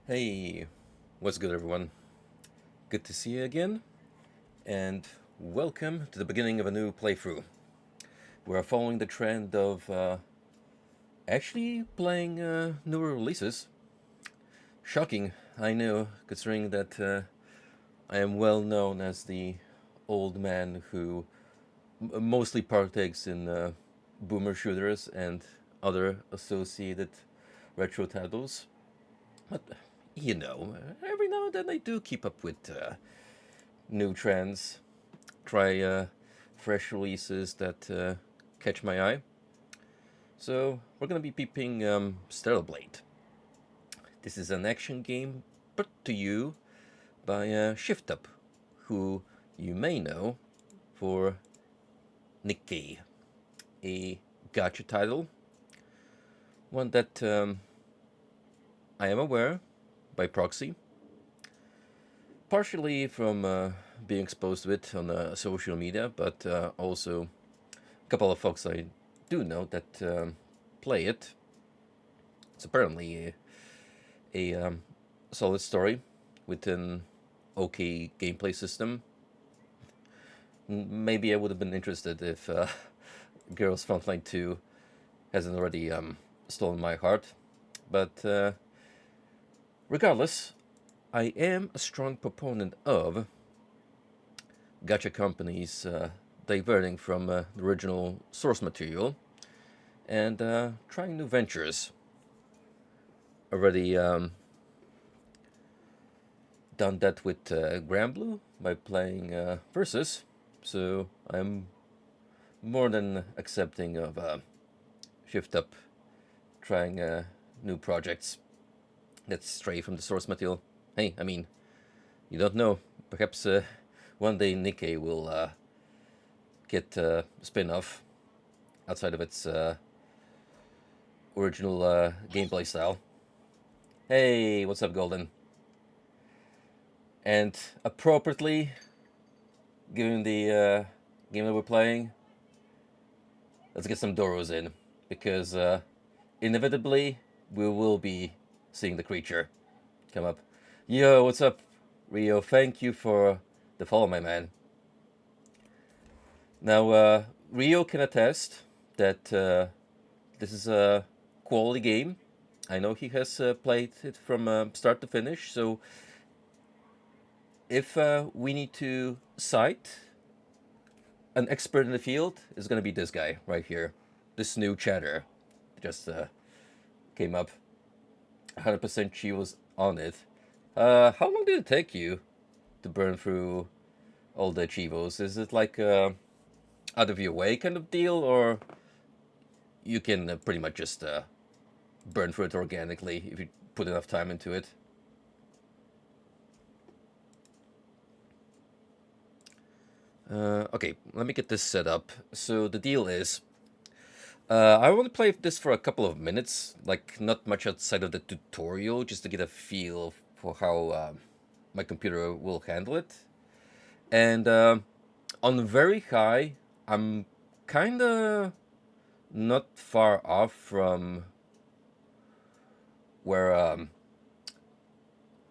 Hey, what's good, everyone? Good to see you again, and welcome to the beginning of a new playthrough. We're following the trend of actually playing newer releases. Shocking, I know, considering that I am well known as the old man who mostly partakes in boomer shooters and other associated retro titles. But every now and then I do keep up with new trends, try fresh releases that catch my eye. So we're gonna be peeping Stellar Blade. This is an action game brought to you by Shift Up, who you may know for Nikkei, a gacha title, one that I am aware by proxy, partially from being exposed to it on social media, but also a couple of folks I do know that play it. It's apparently a solid story with an okay gameplay system. Maybe I would have been interested if Girls Frontline 2 hasn't already stolen my heart. But regardless, I am a strong proponent of gacha companies diverting from the original source material and trying new ventures. Already done that with Granblue by playing Versus, so I'm more than accepting of Shift Up trying new projects that stray from the source material. Hey, I mean, you don't know. Perhaps one day Nikkei will get a spin off outside of its original gameplay style. Hey, what's up, Golden? And appropriately, given the game that we're playing, let's get some Doros in, because inevitably we will be seeing the creature come up. Yo, what's up, Rio? Thank you for the follow, my man. Now, Rio can attest that this is a quality game. I know he has played it from start to finish, so if we need to cite an expert in the field, it's going to be this guy right here. This new chatter just came up. 100% she was on it. How long did it take you to burn through all the Chivos? Is it like out of your way kind of deal, or you can pretty much just burn through it organically if you put enough time into it? Okay, let me get this set up. So the deal is, I only played this for a couple of minutes, like not much outside of the tutorial, just to get a feel for how my computer will handle it. And on very high, I'm kind of not far off from where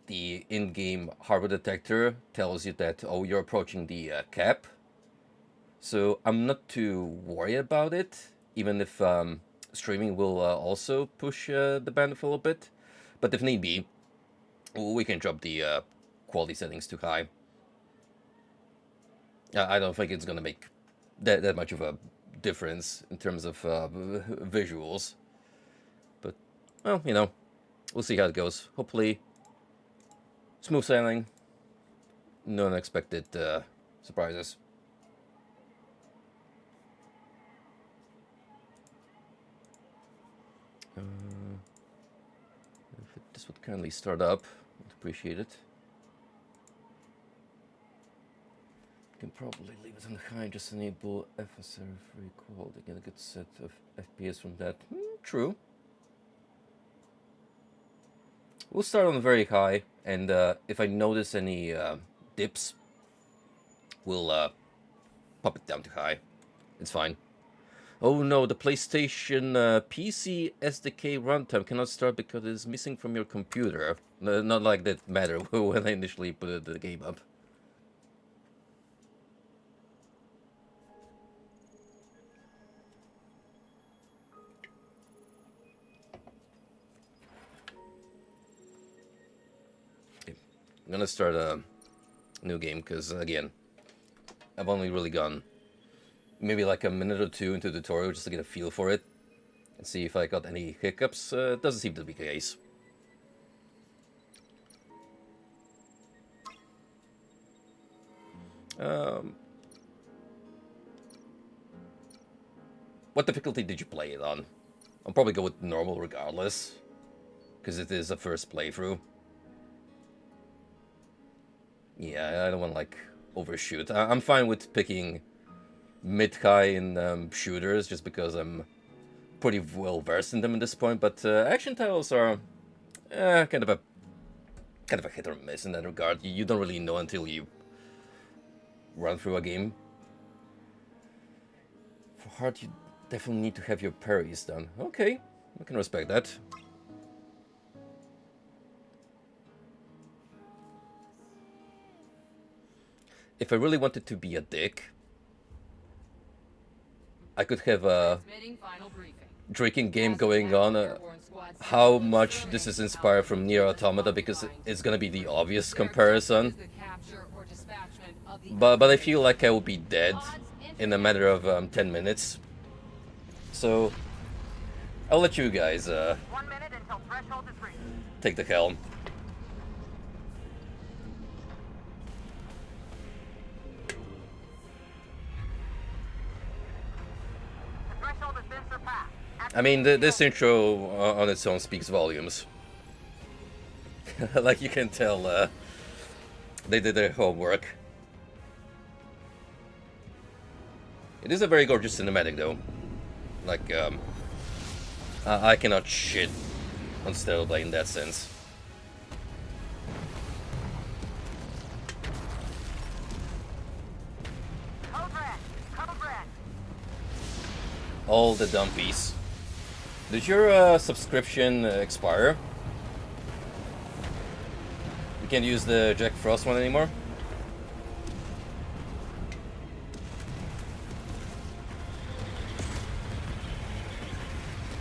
the in-game hardware detector tells you that, oh, you're approaching the cap. So I'm not too worried about it, even if streaming will also push the bandwidth a little bit. But if need be, we can drop the quality settings too high. I don't think it's gonna make that much of a difference in terms of visuals. But, well, we'll see how it goes. Hopefully, smooth sailing, no unexpected surprises. If this would kindly start up, I'd appreciate it. Can probably leave it on high, just enable FSR recall to get a good set of FPS from that. True. We'll start on very high, and if I notice any dips, we'll pop it down to high. It's fine. Oh no, the PlayStation PC SDK runtime cannot start because it is missing from your computer. Not like that matter when I initially put the game up. Okay. I'm gonna start a new game because, again, I've only really gone maybe like a minute or two into the tutorial just to get a feel for it and see if I got any hiccups. It doesn't seem to be the case. What difficulty did you play it on? I'll probably go with normal regardless, because it is a first playthrough. Yeah, I don't want to like overshoot. I'm fine with picking mid-high in shooters just because I'm pretty well versed in them at this point. But action titles are kind of a hit or miss in that regard. You don't really know until you run through a game. For hard, you definitely need to have your parries done. Okay, I can respect that. If I really wanted to be a dick, I could have a drinking game going on. How much this is inspired from Nier Automata, because it's gonna be the obvious comparison. But I feel like I will be dead in a matter of 10 minutes. So I'll let you guys 1 minute until threshold is reached. take the helm. The threshold has been surpassed. I mean, this intro on its own speaks volumes. Like you can tell, they did their homework. It is a very gorgeous cinematic, though. Like, I cannot shit on Stellar Blade in that sense. Code red. Code red. All the dumpies. Did your subscription expire? You can't use the Jack Frost one anymore?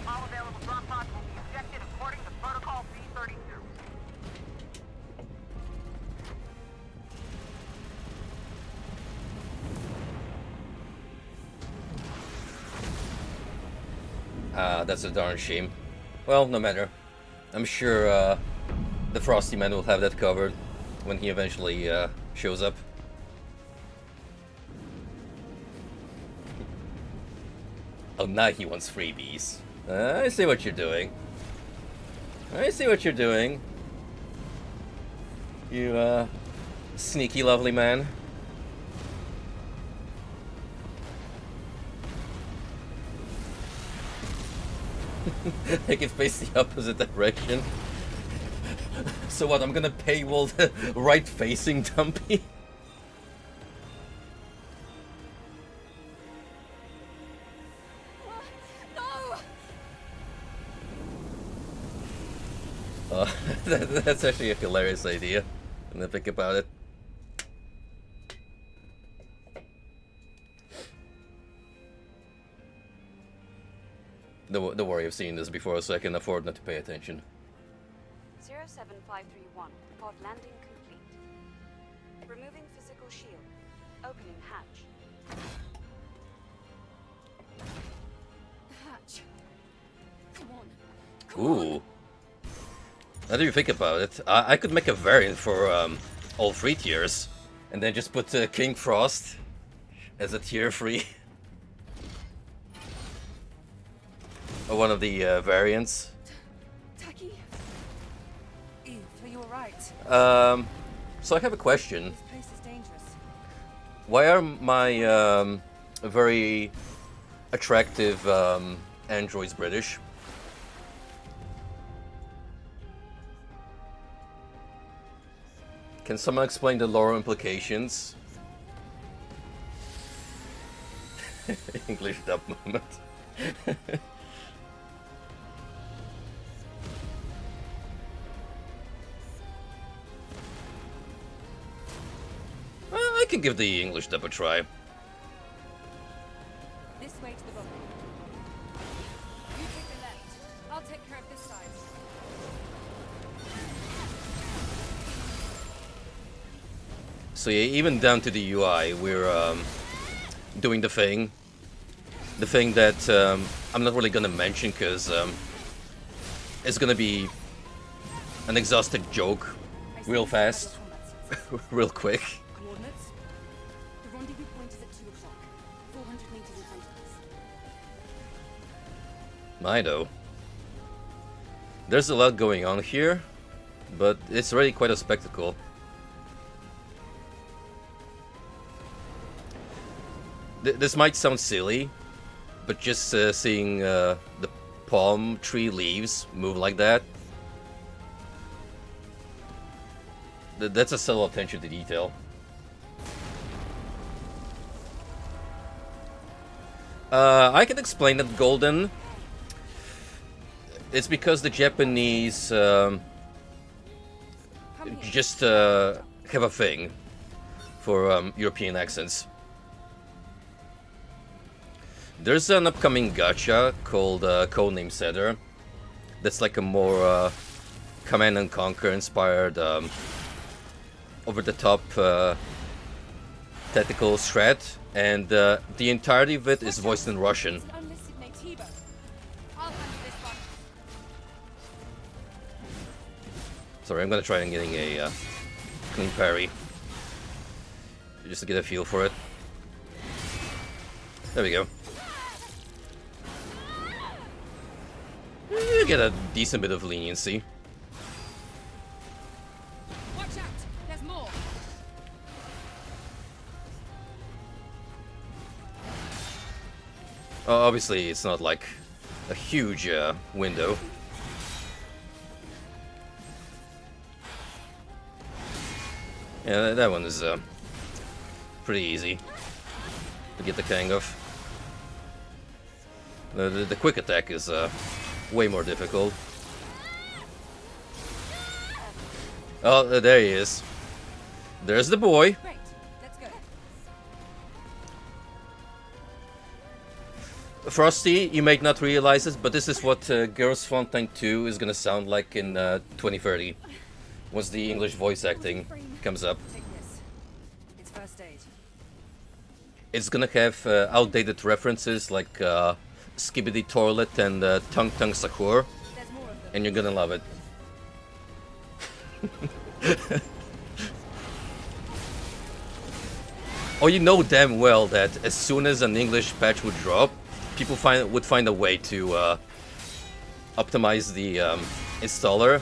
All available drop pods will be ejected according to Protocol C-32. That's a darn shame. Well, no matter. I'm sure the Frosty Man will have that covered when he eventually shows up. Oh, now he wants freebies. I see what you're doing. I see what you're doing. You, sneaky lovely man. Take it face the opposite direction. So what, I'm gonna paywall the right-facing dumpy? Oh, that's actually a hilarious idea, when I think about it. Don't worry, I've seen this before, so I can afford not to pay attention. 07531, pod landing complete. Removing physical shield. Opening hatch. Hatch. Come on. Ooh. Now that you think about it, I could make a variant for all 3 tiers, and then just put King Frost as a tier 3. Or one of the variants. Taki? Eve, are you alright? So I have a question. This place is dangerous. Why are my very attractive androids British? Can someone explain the lore implications? English dub moment. I can give the English dub a try. This way to the bunker. You take the left. I'll take care of this side. So yeah, even down to the UI, we're doing the thing that I'm not really gonna mention because it's gonna be an exhausted joke real fast, real quick. Coordinates. The rendezvous point is at 2 o'clock. 400 meters in front of us. I know. There's a lot going on here, but it's already quite a spectacle. This might sound silly, but just seeing the palm tree leaves move like that, that's a subtle attention to detail. I can explain it, Golden. It's because the Japanese just have a thing for European accents. There's an upcoming gacha called Codename Setter. That's like a more Command and Conquer inspired, over-the-top tactical strat, and the entirety of it is voiced in Russian. Unlisted Nativo. I'll handle this one. Sorry, I'm gonna try and getting a clean parry, just to get a feel for it. There we go. You get a decent bit of leniency. Watch out! There's more. Obviously, it's not like a huge window. Yeah, that one is pretty easy to get the hang of. The quick attack is way more difficult. Oh, there he is. There's the boy. Great. Let's go. Frosty, you might not realize it, but this is what Girls Fontaine 2 is gonna sound like in 2030, once the English voice acting comes up. Take this. It's first aid. It's gonna have outdated references like Skibidi Toilet and Tung Tung Sakur, There's more of them. and you're gonna love it. Oh, you know damn well that as soon as an English patch would drop, people would find a way to optimize the installer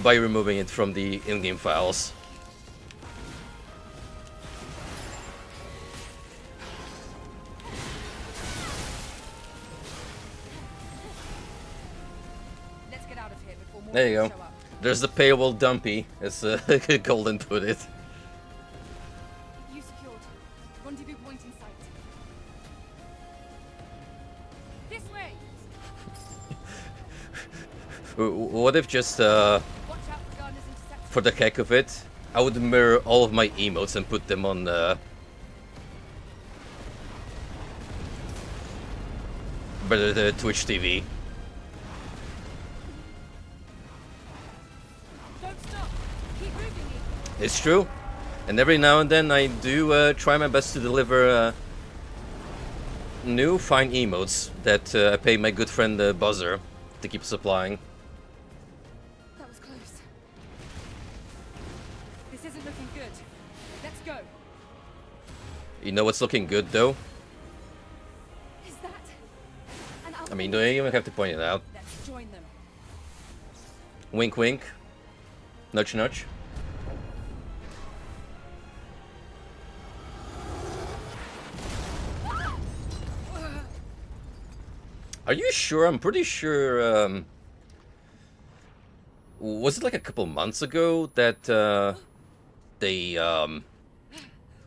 by removing it from the in-game files. Let's get out of here before more There you people go. show up. There's the paywall dumpy, as Golden put it. You secured. Rendezvous point in sight. This way. What if just, Watch out for Gardner's interceptor. for the heck of it, I would mirror all of my emotes and put them on the Twitch TV. Don't stop. Keep moving. Ethan. It's true, and every now and then I do try my best to deliver new fine emotes that I pay my good friend Buzzer to keep supplying. That was close. This isn't looking good. Let's go. You know what's looking good though? Is that an I mean, don't even have to point it out. Let's join them. Wink wink. Nudge nudge. Are you sure? I'm pretty sure, was it like a couple months ago that, they,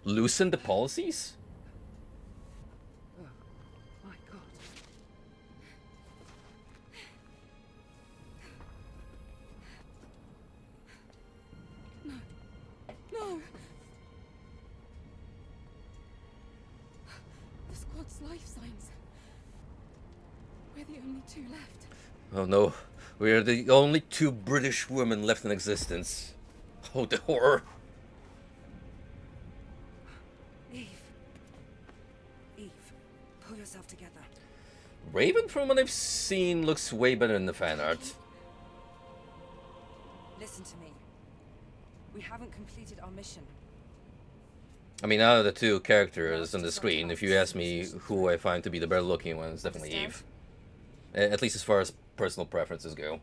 loosened the policies? God's life signs. We're the only two left. Oh no, we are the only two British women left in existence. Oh, the horror. Eve. Eve, pull yourself together. Raven, from what I've seen, looks way better in the fan art. Listen to me. We haven't completed our mission. I mean, out of the two characters on the screen, if you ask me who I find to be the better looking one, it's definitely Eve. At least as far as personal preferences go.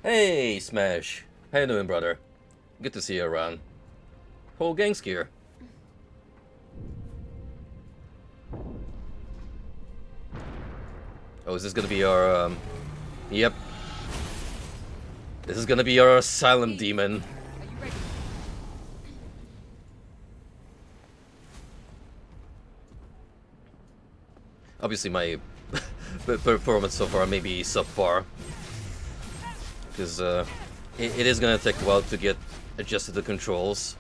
Hey, Smash. How you doing, brother? Good to see you around. Whole gang's here. Oh, is this gonna be our, Yep. This is gonna be our asylum demon. Are you ready? Obviously, my performance so far may be subpar. Because, it is gonna take a while to get adjusted to controls.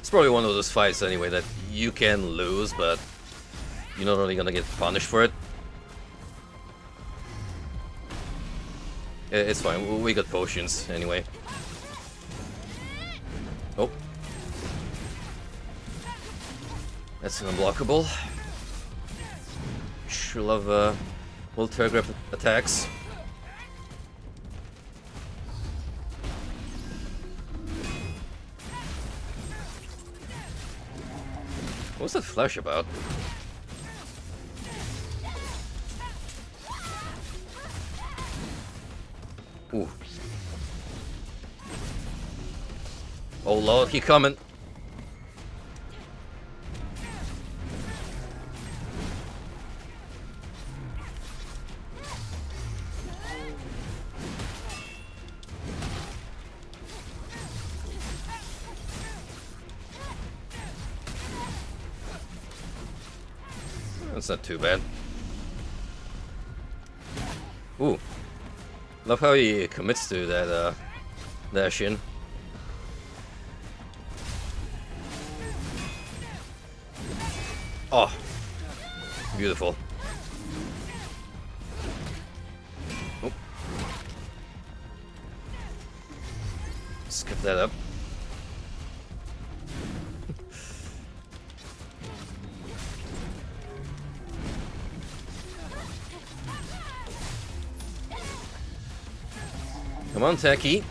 It's probably one of those fights anyway that you can lose, but you're not really gonna get punished for it. It's fine, we got potions anyway. Oh. That's unblockable. Sure love will telegraph attacks. What's that flash about? Ooh. Oh lord, he coming. That's not too bad. Ooh. Love how he commits to that dash in. Oh. Beautiful. Oh. Skip that up. Come on, Techie.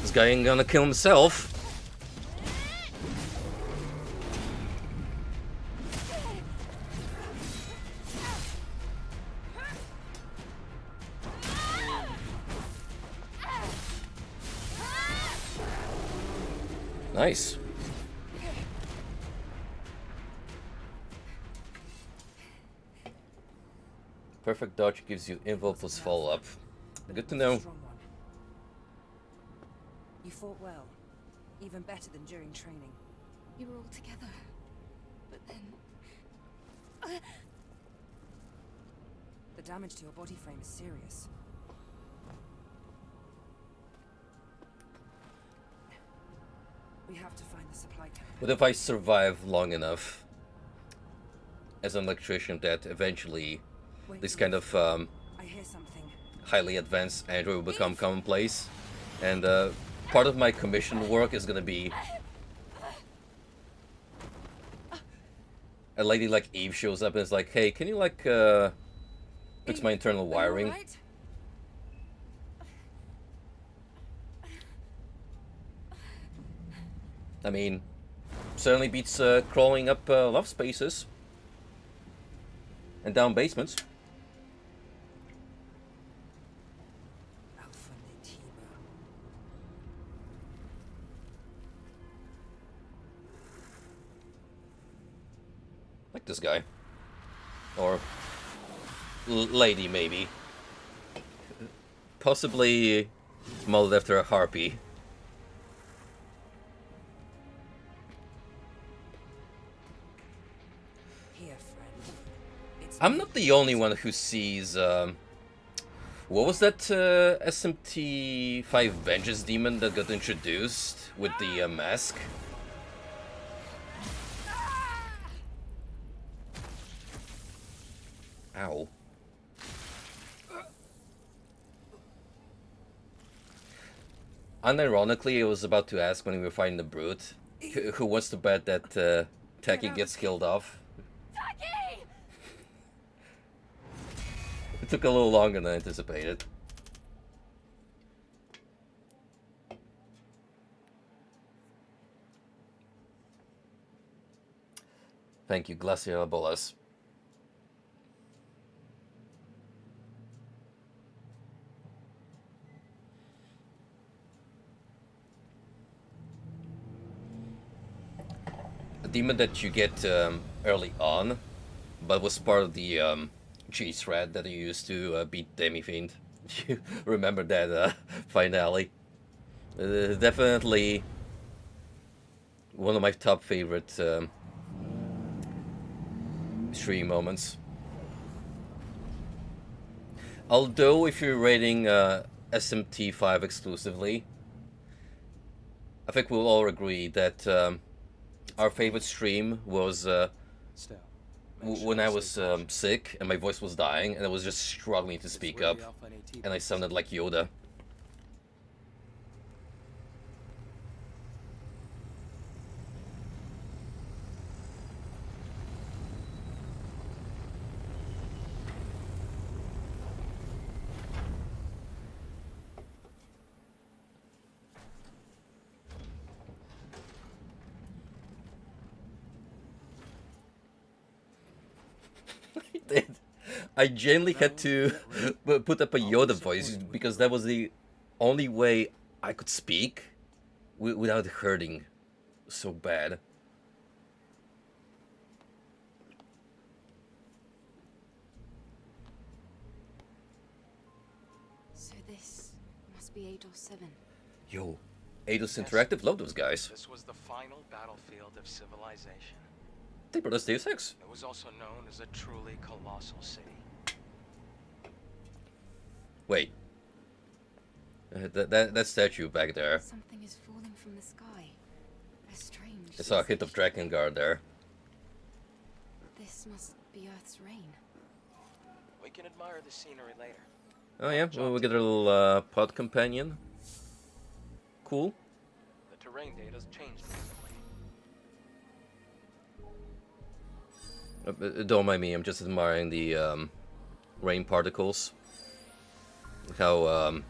This guy ain't gonna kill himself. Nice. Perfect dodge gives you invul plus follow-up. Good to know. Strong one. You fought well. Even better than during training. You were all together. But then... The damage to your body frame is serious. We have to find the supply camp. What if I survive long enough as an electrician that eventually Wait, this kind of I hear something. highly advanced android will become commonplace, and part of my commission work is gonna be a lady like Eve shows up and is like, hey, can you like fix my internal Are you wiring? all right? I mean, certainly beats crawling up love spaces and down basements. Alpha Natiba. Like this guy. Or lady, maybe. Possibly modeled after a harpy. Here, friend. I'm not the only one who sees. What was that SMT5 Vengeance Demon that got introduced with the mask? Ow. Unironically, I was about to ask when we were fighting the Brute, who wants to bet that Taki gets killed off. Taki! It took a little longer than anticipated. Thank you, Glacial Bolas. A demon that you get early on, but was part of the cheese thread that you used to beat Demi-Fiend. You remember that finale? Definitely one of my top favorite stream moments. Although if you're rating SMT5 exclusively, I think we'll all agree that our favorite stream was when I was sick and my voice was dying and I was just struggling to speak up and I sounded like Yoda. I genuinely had to put up a Yoda voice because that was the only way I could speak without hurting so bad. So this must be Eidos 7. Yo, Eidos Interactive, love those guys. This was the final battlefield of civilization. They brought us Deus Ex. It was also known as a truly colossal city. Wait. That statue back there. Something is falling from the sky. A strange. I saw a hit of Drakengard there. This must be Earth's rain. We can admire the scenery later. Oh yeah, well, we get a little pod companion. Cool. The terrain data's changed recently. Don't mind me, I'm just admiring the rain particles. How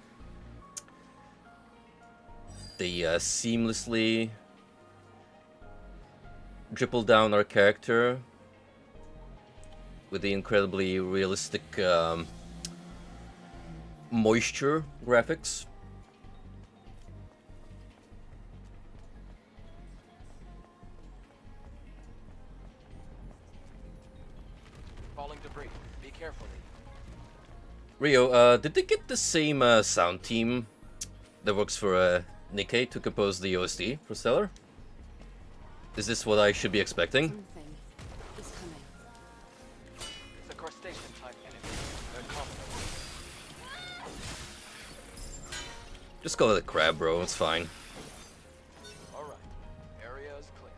they seamlessly dribble down our character with the incredibly realistic moisture graphics. Falling debris. Be careful. Rio, did they get the same sound team that works for Nikkei to compose the OST for Stellar? Is this what I should be expecting? Something is coming. It's a crustacean type enemy. They're common. Just call it a crab, bro. It's fine. All right. Area is clear.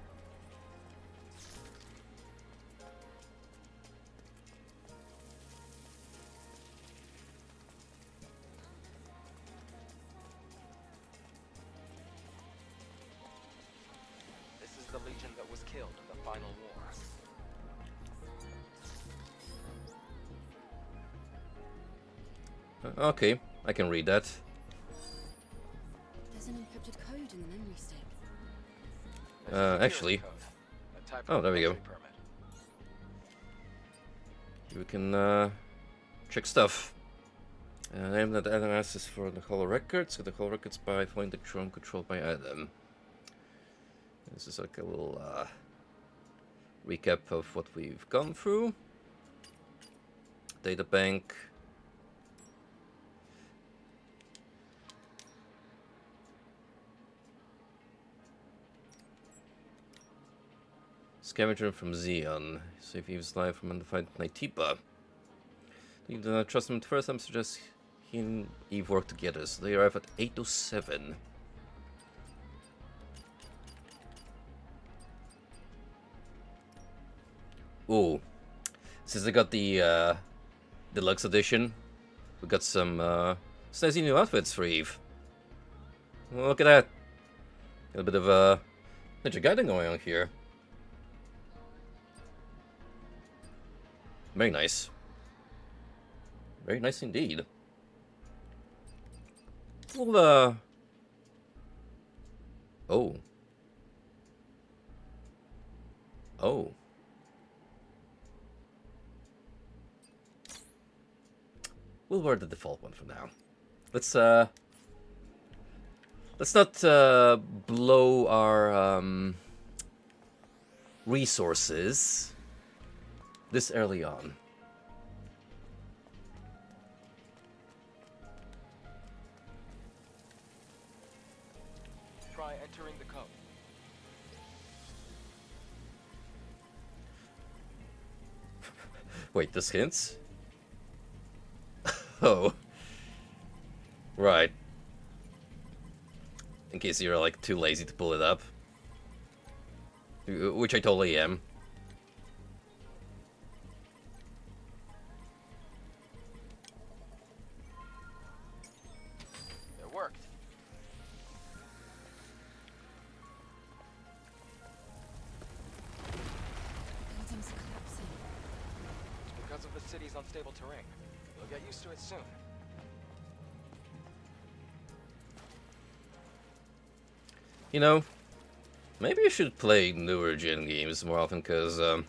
This is the Legion that was killed in the final war. Okay, I can read that. There's an encrypted code in the memory stick. This is the Actually. Code, a type Oh, of there we go. entry permit. We can check stuff. Name that Adam asks for the Holo Records. Get the Holo Records by following the drone controlled by Adam. This is like a little recap of what we've gone through. Data bank. Scavenger from Xeon. So if he was live from undefined Naitipa. You do not trust him at first, I suggest he and Eve work together. So they arrive at 8:07. Ooh. Since they got the deluxe edition, we got some snazzy new outfits for Eve. Look at that. Got a bit of Ninja Gaiden going on here. Very nice. Very nice indeed. Well, oh. Oh. We'll wear the default one for now. Let's not blow our resources this early on. Try entering the code. Wait, this hints? Oh. Right. In case you're like too lazy to pull it up. Which I totally am. It worked. Buildings collapsing. It's because of the city's unstable terrain. You'll get used to it soon. You know, maybe I should play newer gen games more often, because I'll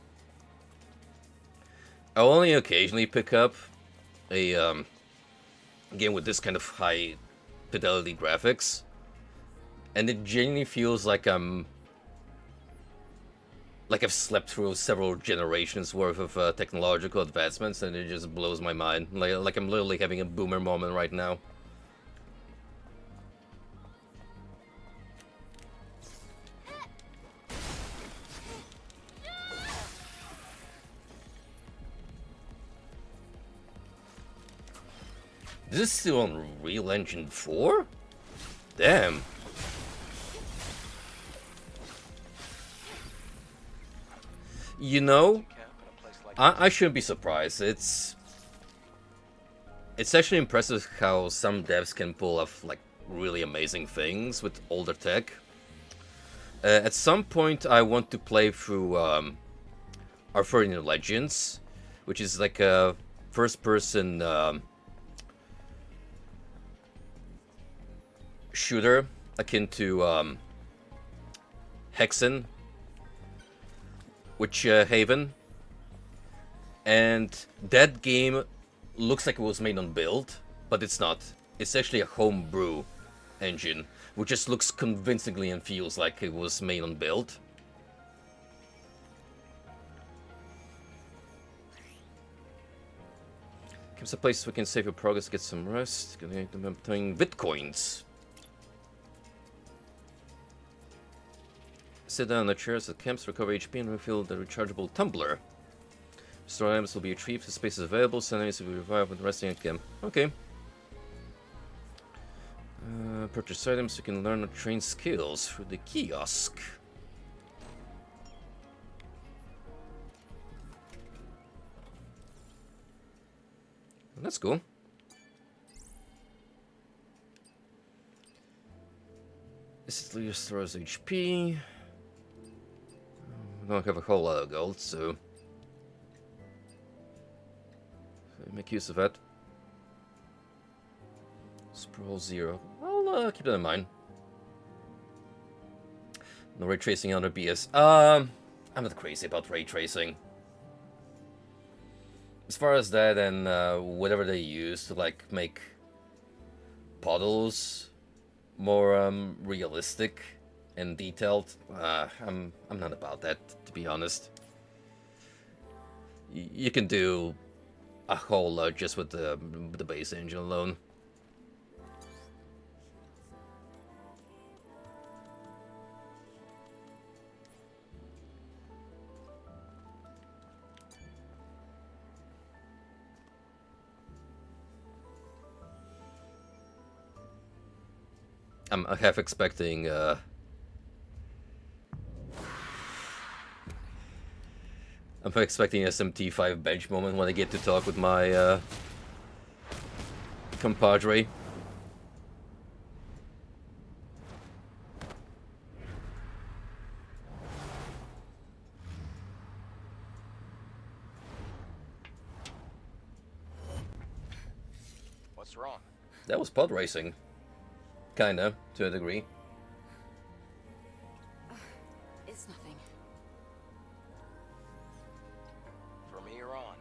only occasionally pick up a game with this kind of high fidelity graphics, and it genuinely feels like I've slept through several generations worth of technological advancements, and it just blows my mind. Like I'm literally having a boomer moment right now. Is this still on Unreal Engine 4? Damn. You know, Camp in a place like I shouldn't be surprised. It's actually impressive how some devs can pull off like really amazing things with older tech. At some point, I want to play through Arthurian Legends, which is like a first-person shooter akin to Hexen, Witch Haven, and that game looks like it was made on build, but it's not. It's actually a homebrew engine, which just looks convincingly and feels like it was made on build. Gives a place we can save your progress, get some rest, get them obtaining bitcoins. Sit down on the chairs at camps, recover HP, and refill the rechargeable tumbler. Store items will be retrieved, the space is available, so enemies will be revived when resting at camp. Okay. Purchase items, you can learn or train skills through the kiosk. That's cool. This restores HP. I don't have a whole lot of gold, so make use of that. Sprawl 0. I'll keep that in mind. No ray tracing under BS. I'm not crazy about ray tracing. As far as that and whatever they use to like make puddles more realistic and detailed, I'm not about that, to be honest. You can do a whole lot just with the base engine alone. I'm half expecting I'm expecting a SMT5 bench moment when I get to talk with my compadre. What's wrong? That was pod racing. Kinda, to a degree. It's nothing. From here on,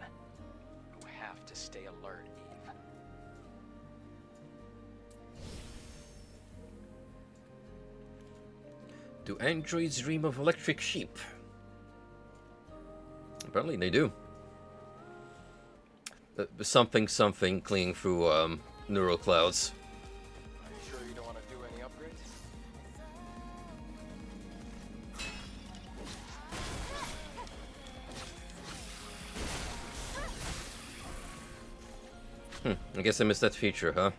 you have to stay alert, Eve. Do androids dream of electric sheep? Apparently they do. Something clinging through neural clouds. Are you sure you don't want to do any upgrades? I guess I missed that feature, huh?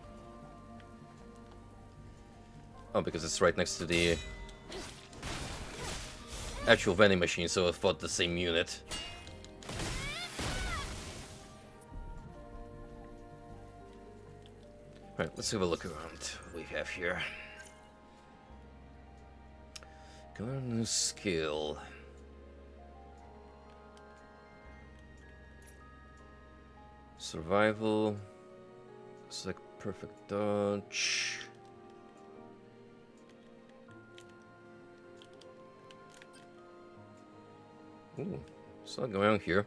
Oh, because it's right next to the actual vending machine, so I thought the same unit. Right, let's have a look around what we have here. Got a new skill. Survival. Select perfect dodge. Ooh, it's not going on here.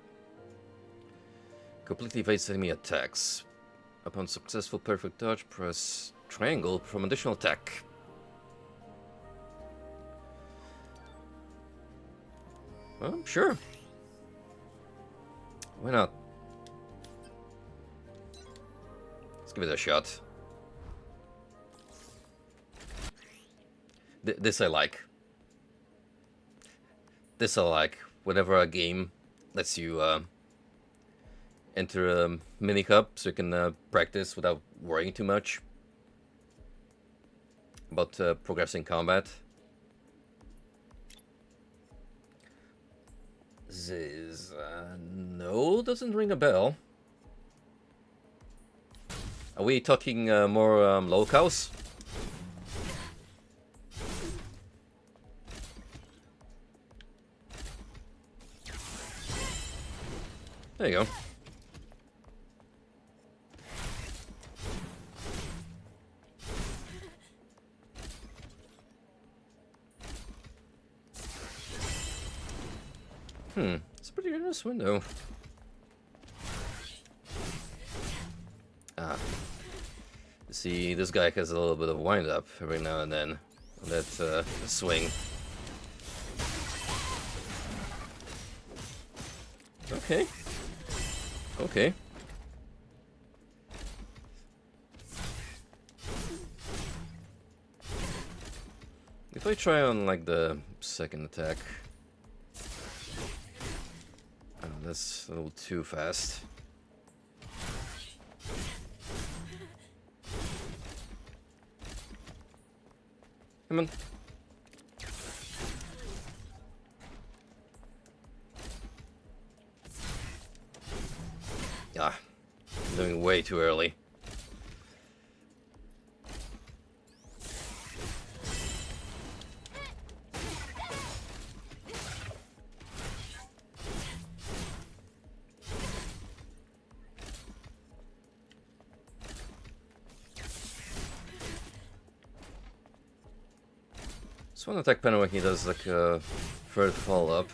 Completely evades enemy attacks. Upon successful perfect dodge, press triangle from additional attack. Well, sure. Why not? Let's give it a shot. This I like. This I like. Whenever a game lets you enter a mini hub so you can practice without worrying too much about progressing combat. This no, doesn't ring a bell. Are we talking more locals? There you go. It's a pretty nice window. Ah. See, this guy has a little bit of wind up every now and then on that swing. Okay. Okay. If I try on like the second attack. Oh, that's a little too fast. Come on. Ah, I'm doing way too early. So one attack panel when he does like a third follow up.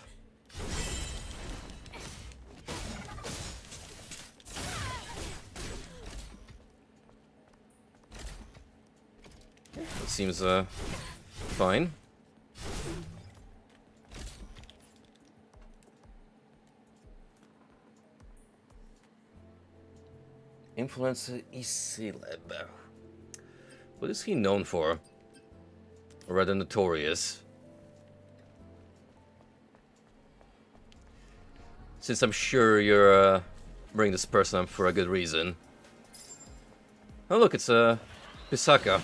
That seems fine. Influencer Isileb. What is he known for? Or rather notorious. Since I'm sure you're bringing this person up for a good reason. Oh look, it's Pisaka.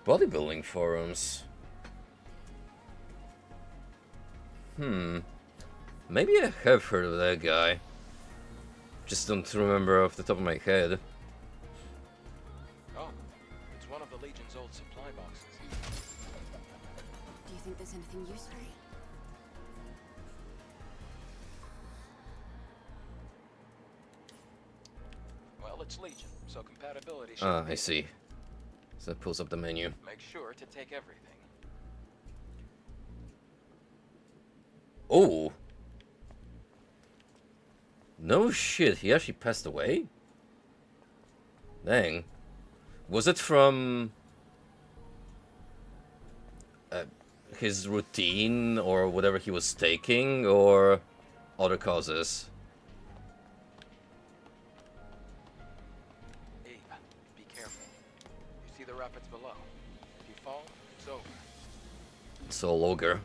Bodybuilding forums. Maybe I have heard of that guy. Just don't remember off the top of my head. Oh, it's one of the Legion's old supply boxes. Do you think there's anything useful? Well, it's Legion, so compatibility should Ah, I see. So that pulls up the menu. Make sure to take everything. Oh! No shit, he actually passed away? Dang. Was it from... his routine, or whatever he was taking, or other causes? Abe, be careful. You see the rapids below. If you fall, it's over. Soul Ogre.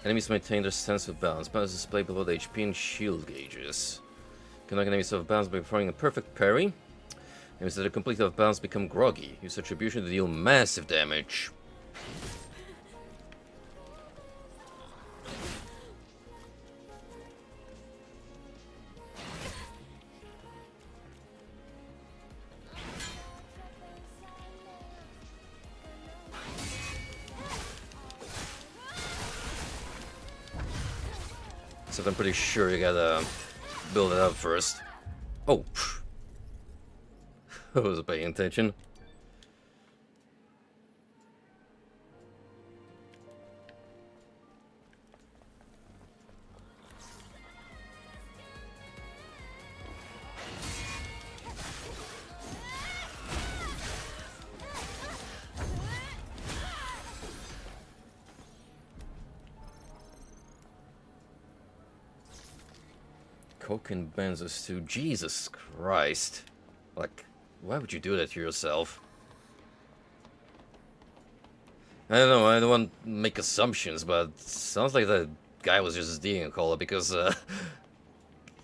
Enemies maintain their sense of balance. Balance is displayed below the HP and shield gauges. Can knock enemies off balance by performing a perfect parry. Enemies that are completely off balance become groggy. Use attribution to deal massive damage. So I'm pretty sure you gotta build it up first. Oh, I wasn't paying attention. Coke and benzos too. Jesus Christ. Like, why would you do that to yourself? I don't know, I don't want to make assumptions, but it sounds like the guy was just dealing a cola because,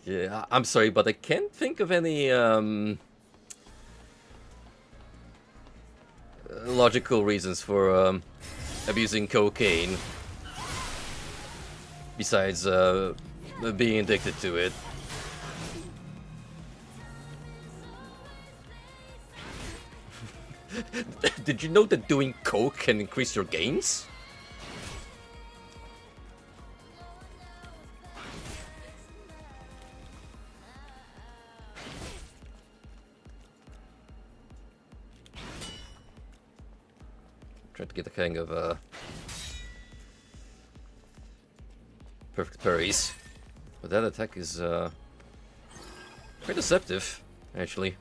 yeah, I'm sorry, but I can't think of any, logical reasons for, abusing cocaine. Besides, being addicted to it. Did you know that doing coke can increase your gains? Trying to get the hang of perfect parries. But that attack is quite deceptive, actually.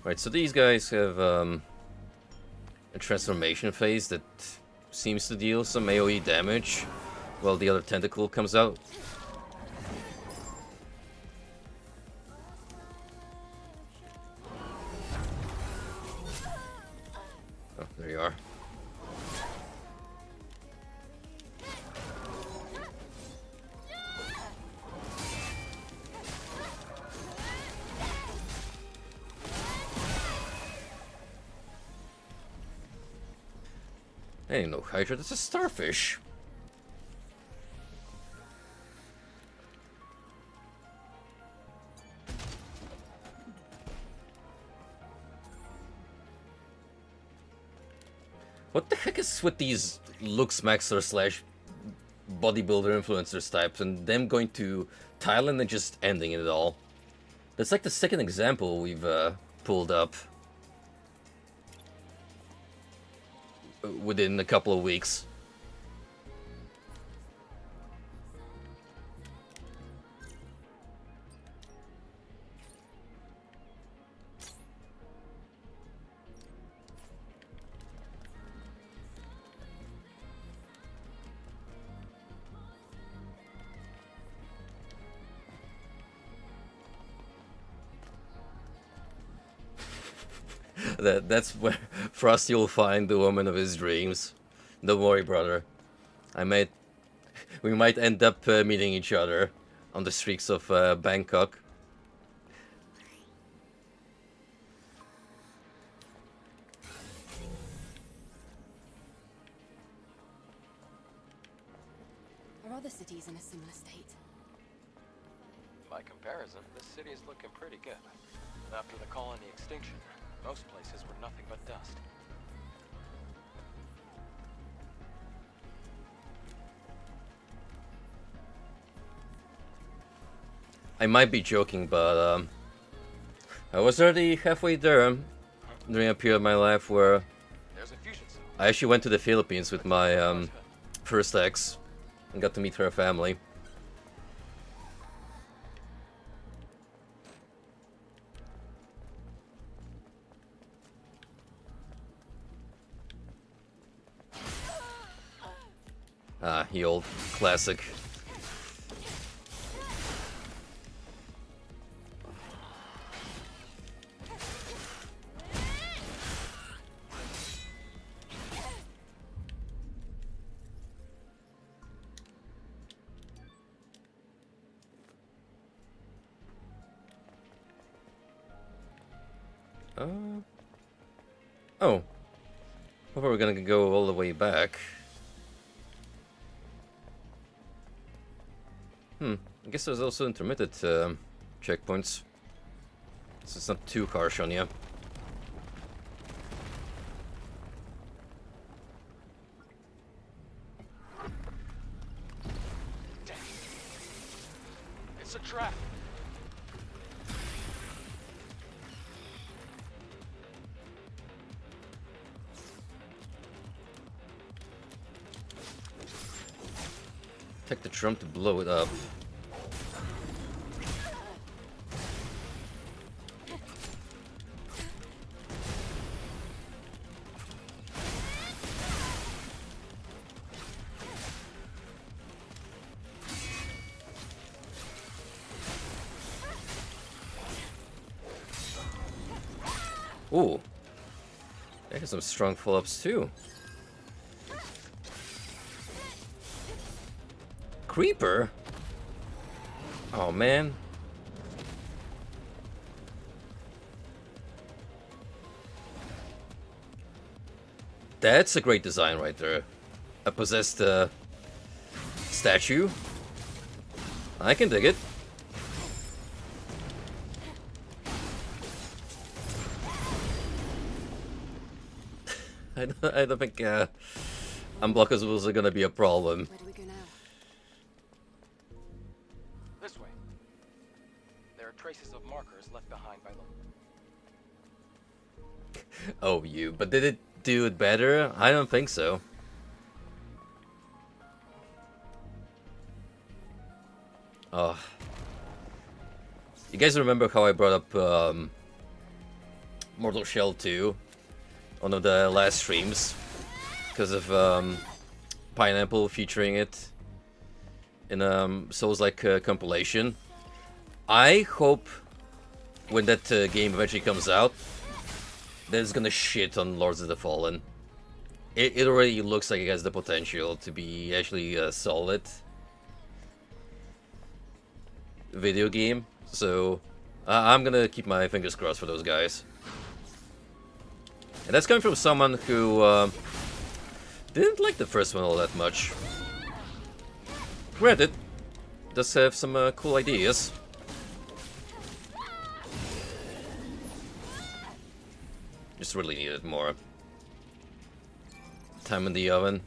Right, so these guys have a transformation phase that seems to deal some AoE damage while the other tentacle comes out. Oh, there you are. Hey, no Hydra, that's a starfish. What the heck is with these looks maxer slash bodybuilder influencers types and them going to Thailand and just ending it all? That's like the second example we've pulled up within a couple of weeks. That's where Frosty will find the woman of his dreams. Don't worry, brother. We might end up meeting each other on the streets of Bangkok. Are other cities in a similar state? By comparison, this city is looking pretty good. After the colony extinction, most places were nothing but dust. I might be joking, but I was already halfway there during a period of my life where There's a fusion cell. I actually went to the Philippines with my first ex and got to meet her family. Ah, the old classic. Oh. I thought we were gonna go all the way back. I guess there's also intermittent checkpoints. So it's not too harsh on you. Damn. It's a trap. Take the drum to blow it up. Ooh. There's some strong follow-ups too. Creeper? Oh man. That's a great design right there. A possessed statue. I can dig it. I don't think unblockables are gonna be a problem. Where do we go now? This way. There are traces of markers left behind by the... Oh, you. But did it do it better? I don't think so. Oh. You guys remember how I brought up Mortal Shell 2? One of the last streams. Because of Pineapple featuring it in Souls-like compilation. I hope when that game eventually comes out, that it's gonna shit on Lords of the Fallen. It already looks like it has the potential to be actually a solid video game, so I'm gonna keep my fingers crossed for those guys. And that's coming from someone who didn't like the first one all that much. Granted, does have some cool ideas. Just really needed more time in the oven.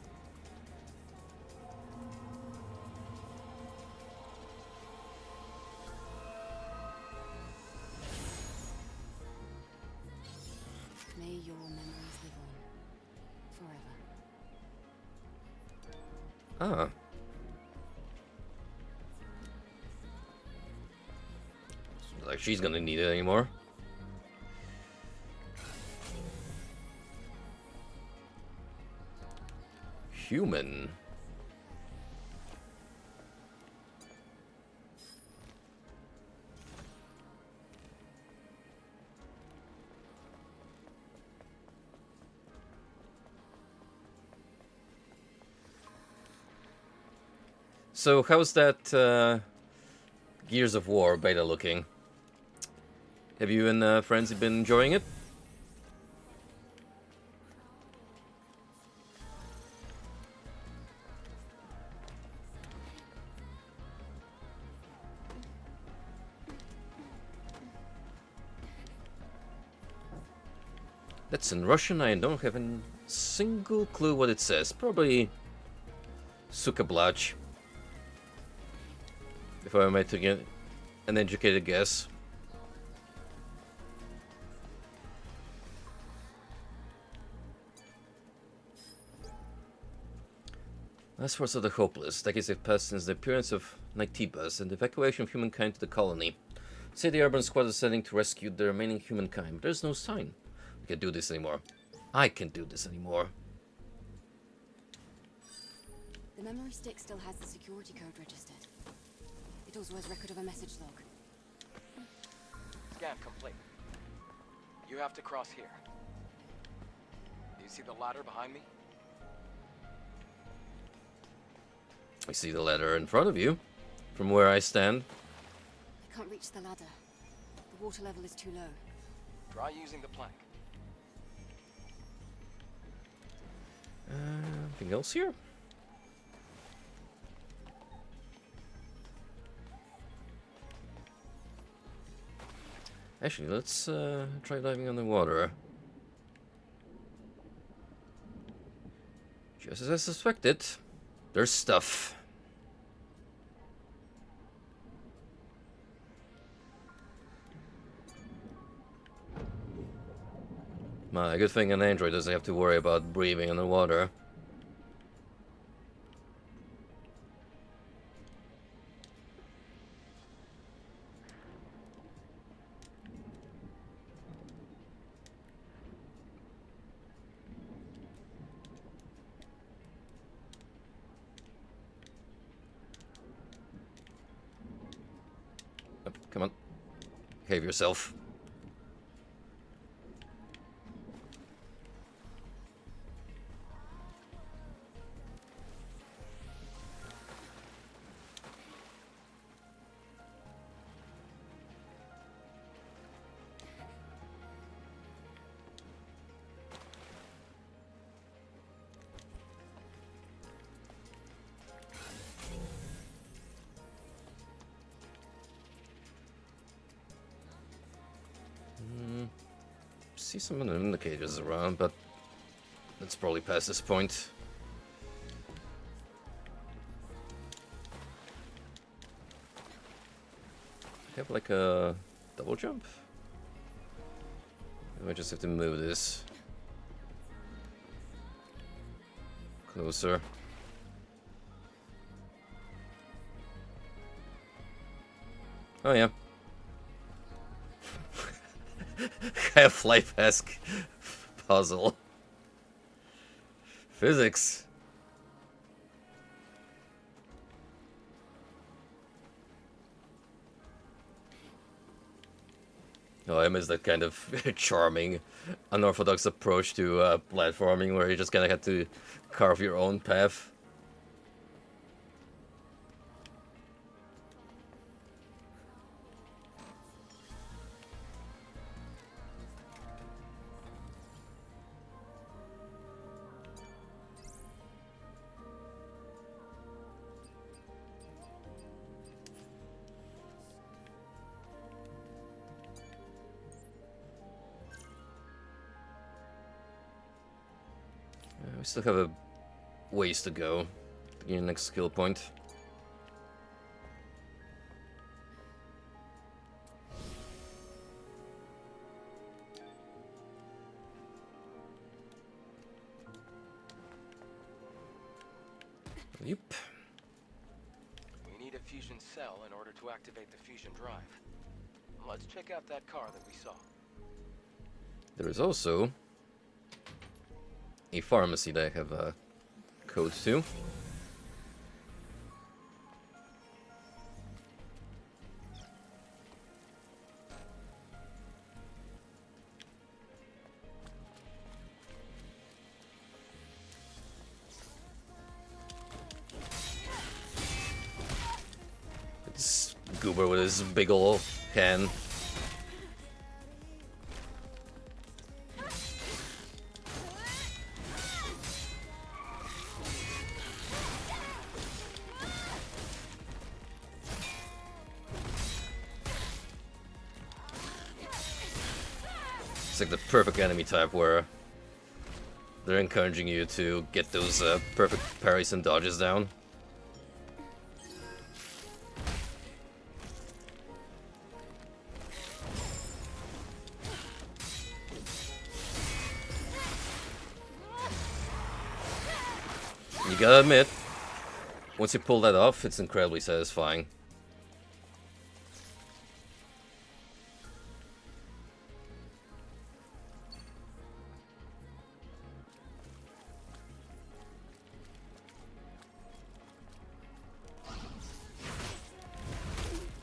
May your memories live on forever. Ah. Like she's gonna need it anymore. Human. So how's that Gears of War beta looking? Have you and friends been enjoying it? That's in Russian. I don't have a single clue what it says. Probably Sukablach. If I were to get an educated guess. Last words of the hopeless. Decades have passed since the appearance of Nightibas and the evacuation of humankind to the colony. Say the urban squad is sending to rescue the remaining humankind, but there's no sign. We can't do this anymore. I can't do this anymore. The memory stick still has the security code registered. It also has record of a message log. Scan complete. You have to cross here. Do you see the ladder behind me? I see the ladder in front of you, from where I stand. I can't reach the ladder. The water level is too low. Try using the plank. Anything else here? Actually, let's try diving underwater. Just as I suspected, there's stuff. My good thing an android doesn't have to worry about breathing underwater. Oh, come on. Behave yourself. See some indicators around, but that's probably past this point. Have like a double jump? I might just have to move this closer. Oh yeah. Half-Life-esque puzzle. Physics. Oh, I miss that kind of charming, unorthodox approach to platforming where you just kind of have to carve your own path. We still have a ways to go to get the next skill point. Yep. We need a fusion cell in order to activate the fusion drive. Let's check out that car that we saw. There is also a pharmacy that I have codes to. Goober with his big ol' hand. It's like the perfect enemy type where they're encouraging you to get those perfect parries and dodges down. You gotta admit, once you pull that off, it's incredibly satisfying.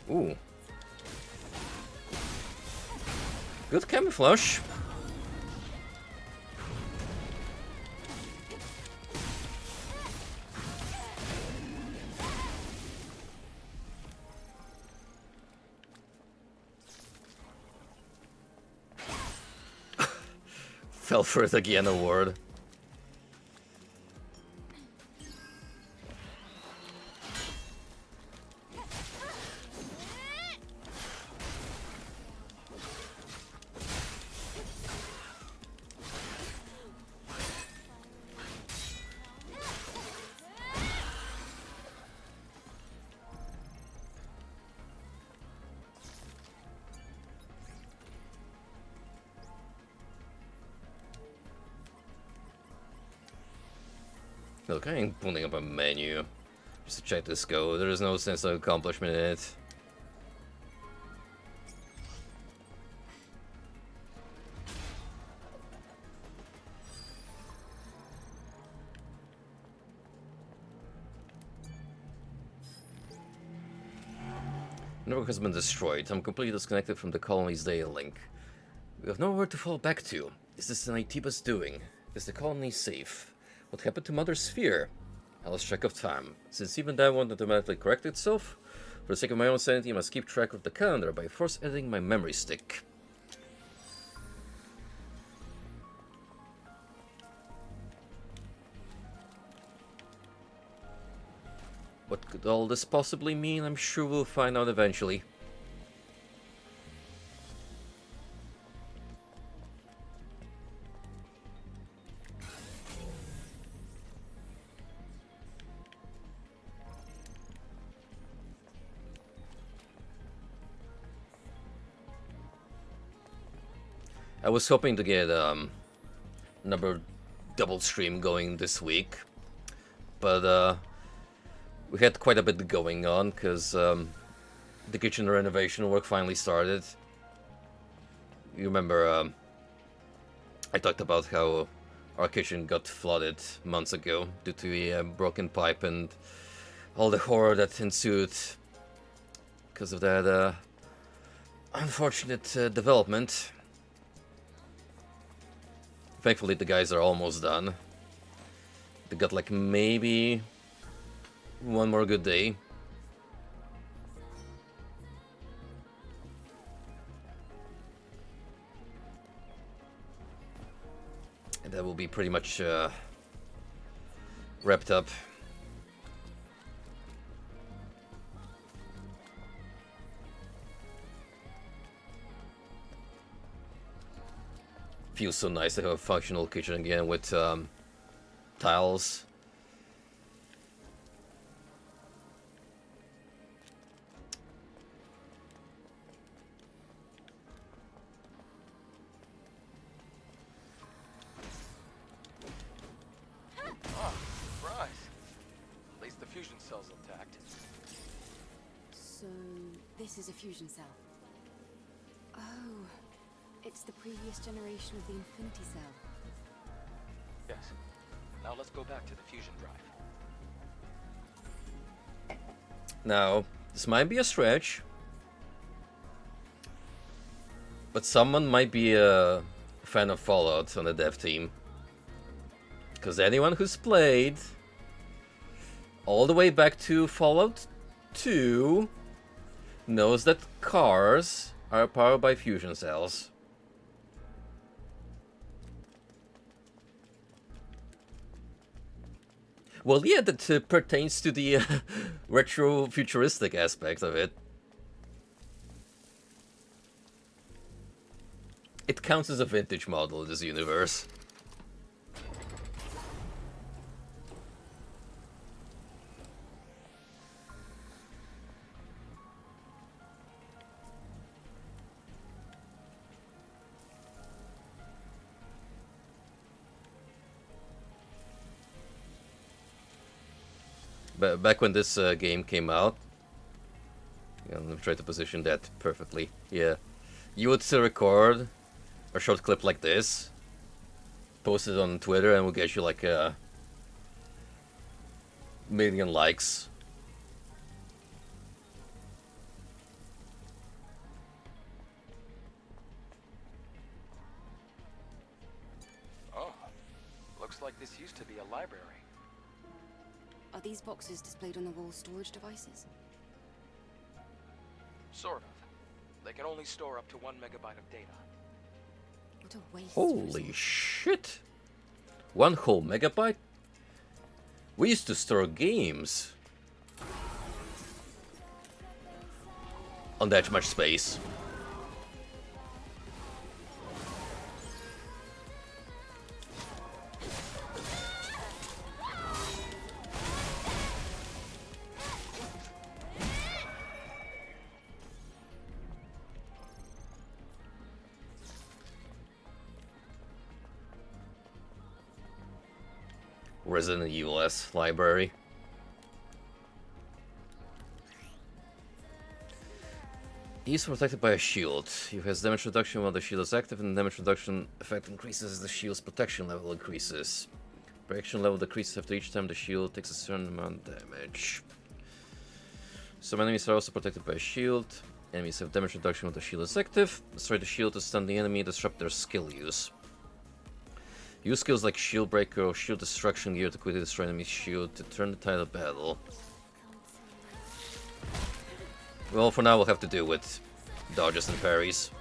Ooh. Good camouflage. Fell for it again award. Look, I ain't pulling up a menu just to check this go. There is no sense of accomplishment in it. Network has been destroyed. I'm completely disconnected from the colony's data link. We have nowhere to fall back to. Is this an Aetiba's doing? Is the colony safe? What happened to Mother Sphere? I lost track of time. Since even that won't automatically correct itself, for the sake of my own sanity, I must keep track of the calendar by force editing my memory stick. What could all this possibly mean? I'm sure we'll find out eventually. I was hoping to get number double stream going this week, but we had quite a bit going on because the kitchen renovation work finally started. You remember I talked about how our kitchen got flooded months ago due to a broken pipe and all the horror that ensued because of that unfortunate development. Thankfully, the guys are almost done. They got like maybe one more good day. And that will be pretty much wrapped up. Feels so nice to have a functional kitchen again with tiles. Oh, surprise. At least the fusion cell's intact. So, this is a fusion cell. Oh, it's the previous generation of the Infinity Cell. Yes. Now let's go back to the fusion drive. Now, this might be a stretch, but someone might be a fan of Fallout on the dev team. Because anyone who's played all the way back to Fallout 2 knows that cars are powered by fusion cells. Well, yeah, that pertains to the retro-futuristic aspect of it. It counts as a vintage model in this universe. Back when this game came out, yeah, let me try to position that perfectly. Yeah, you would still record a short clip like this, post it on Twitter, and we'll get you like a million likes. Oh, looks like this used to be a library. Are these boxes displayed on the wall storage devices? Sort of. They can only store up to 1 megabyte of data. What a waste. Holy shit! 1 whole megabyte? We used to store games on that much space. Resident Evil-esque library. He's protected by a shield. You has damage reduction while the shield is active, and damage reduction effect increases as the shield's protection level increases. Protection level decreases after each time the shield takes a certain amount of damage. Some enemies are also protected by a shield. Enemies have damage reduction when the shield is active. Destroy the shield to stun the enemy and disrupt their skill use. Use skills like Shield Breaker or Shield Destruction Gear to quickly destroy enemy's shield to turn the tide of battle. Well, for now we'll have to deal with dodges and parries.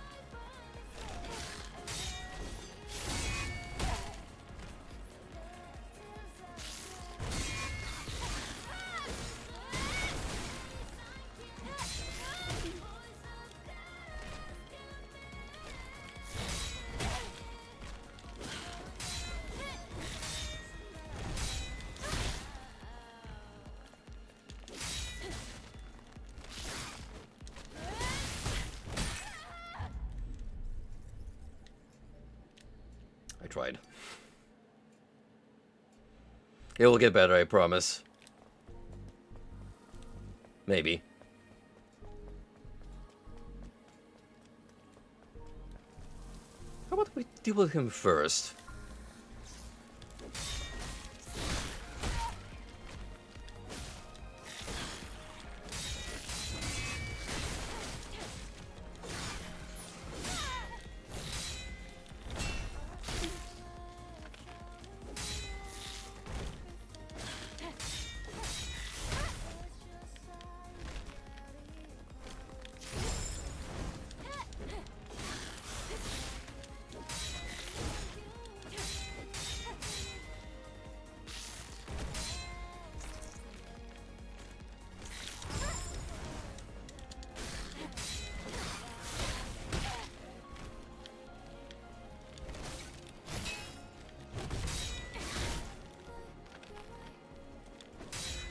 Tried. It will get better, I promise. Maybe. How about we deal with him first?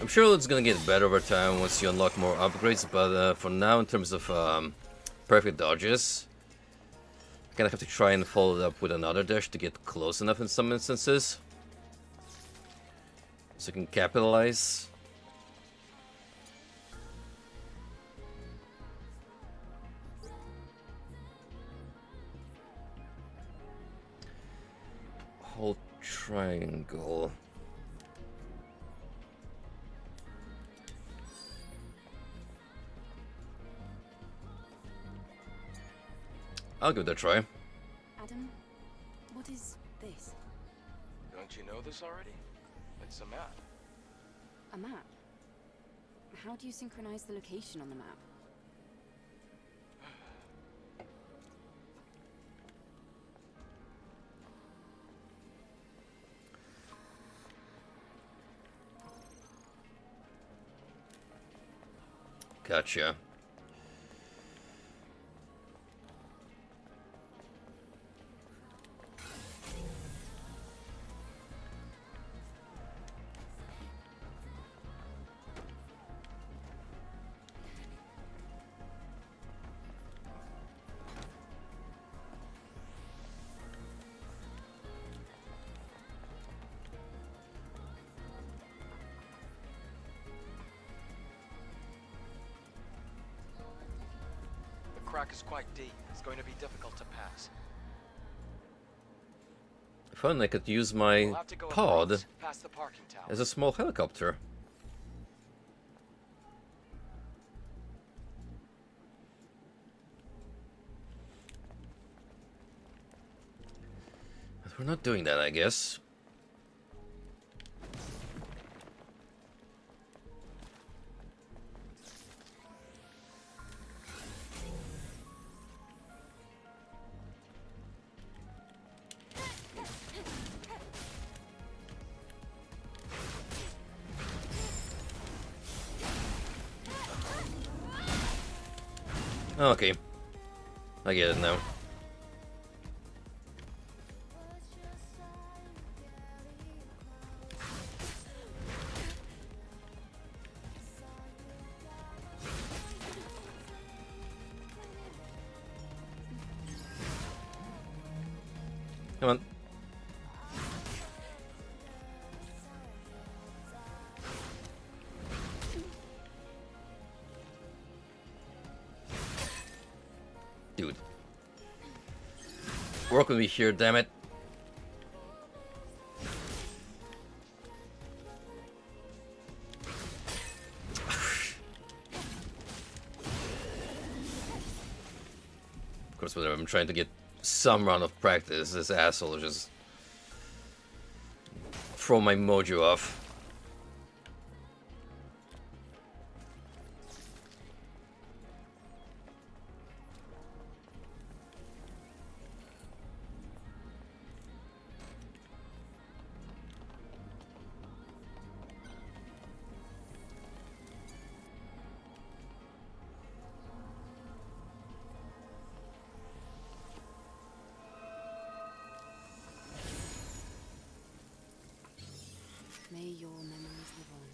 I'm sure it's gonna get better over time once you unlock more upgrades, but for now, in terms of perfect dodges, I'm gonna have to try and follow it up with another dash to get close enough in some instances, so I can capitalize. Hold triangle. I'll give it a try. Adam, what is this? Don't you know this already? It's a map. A map? How do you synchronize the location on the map? Gotcha. The crack is quite deep. It's going to be difficult to pass. If only I could use We'll my have to go pod across, past the parking tower. as a small helicopter. But we're not doing that, I guess. Okay. I get it now. Come on. Dude. Work with me here, damn it. Of course, whenever I'm trying to get some round of practice, this asshole just throw my mojo off. May your memories live on.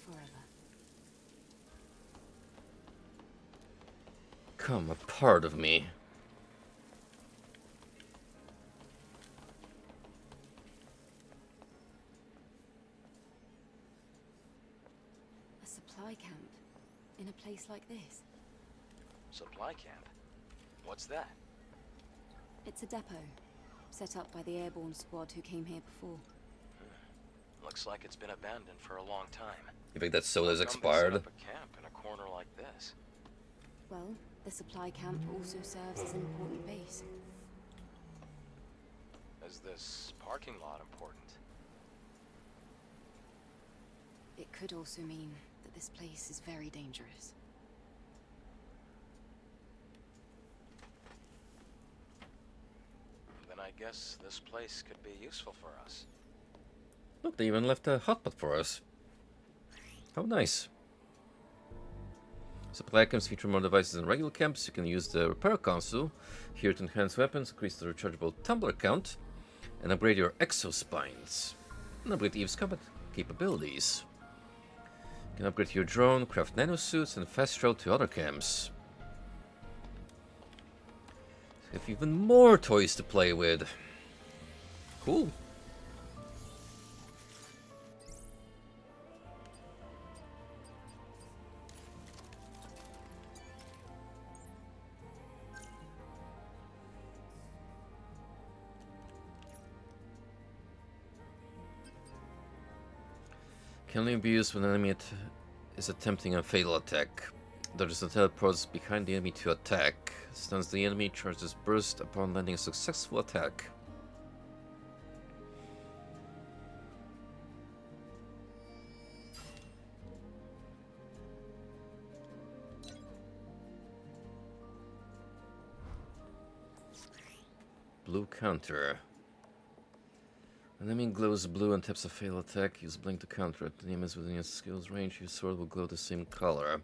Forever. Come a part of me. A supply camp in a place like this. Supply camp? What's that? It's a depot set up by the airborne squad who came here before. Looks like it's been abandoned for a long time. You think that soda's How come they set expired? up a camp in a corner like this? Well, the supply camp also serves as an important base. Is this parking lot important? It could also mean that this place is very dangerous. Then I guess this place could be useful for us. Look, they even left a hotpot for us. How nice. Supply camps feature more devices than regular camps. You can use the repair console here to enhance weapons, increase the rechargeable tumbler count, and upgrade your exospines. And upgrade Eve's combat capabilities. You can upgrade your drone, craft nanosuits, and fast travel to other camps. So you have even more toys to play with. Cool. Can only be used when an enemy is attempting a fatal attack. Dodges the teleports behind the enemy to attack. Stuns the enemy, charges burst upon landing a successful attack. Blue counter. An enemy glows blue and taps a fail attack. Use blink to counter it. The enemy is within your skills range. Your sword will glow the same color.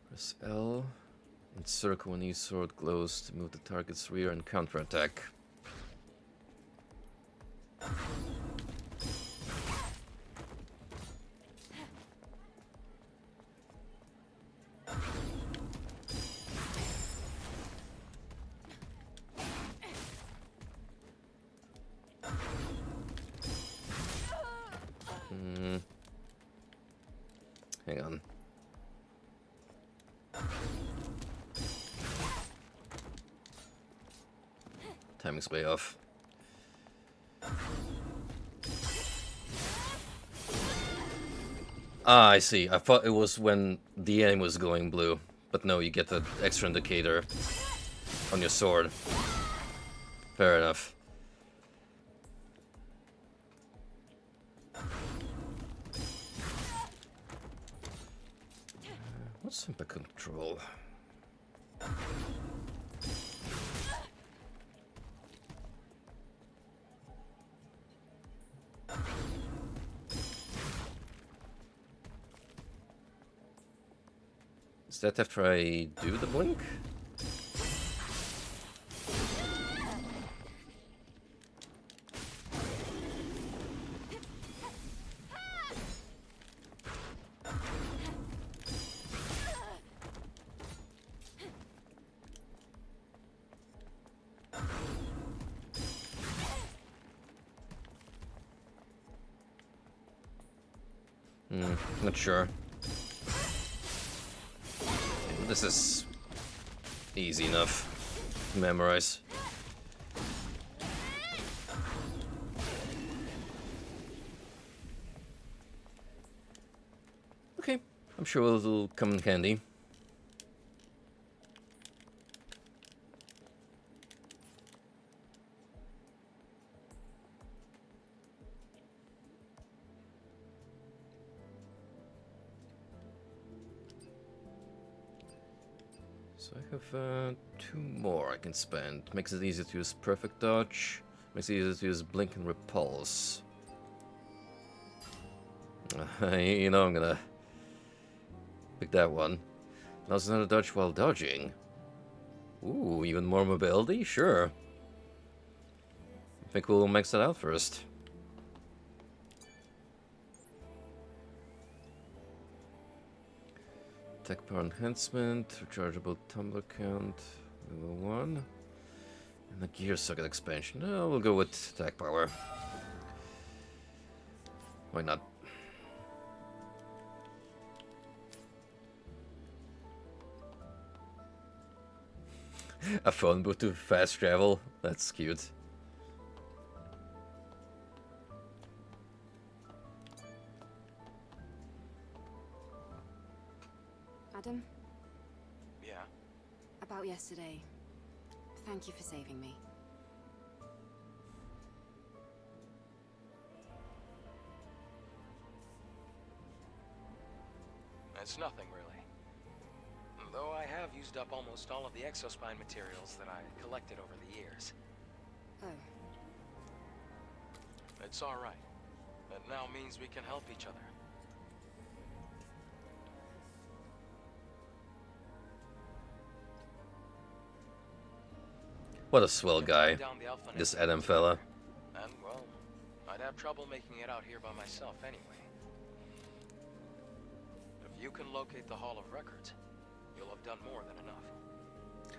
Press L and circle when each sword glows to move the target's rear and counterattack. Hang on. Timing's way off. Ah, I see. I thought it was when the aim was going blue. But no, you get the extra indicator on your sword. Fair enough. What's impact control? Is that after I do the blink? Not sure. This is easy enough to memorize. Okay, I'm sure it'll come in handy. So I have 2 more I can spend. Makes it easier to use perfect dodge. Makes it easier to use blink and repulse. You know I'm gonna pick that one. Now's another dodge while dodging. Ooh, even more mobility? Sure. I think we'll max that out first. Attack power enhancement, rechargeable tumbler count, level 1. And the gear socket expansion. No, we'll go with attack power. Why not? A phone booth to fast travel? That's cute. Adam? Yeah? About yesterday. Thank you for saving me. It's nothing, really. Though I have used up almost all of the exospine materials that I collected over the years. Oh. It's alright. That now means we can help each other. What a swell guy, Down the Alpha this Nest Adam fella. And, well, I'd have trouble making it out here by myself anyway. If you can locate the Hall of Records, you'll have done more than enough.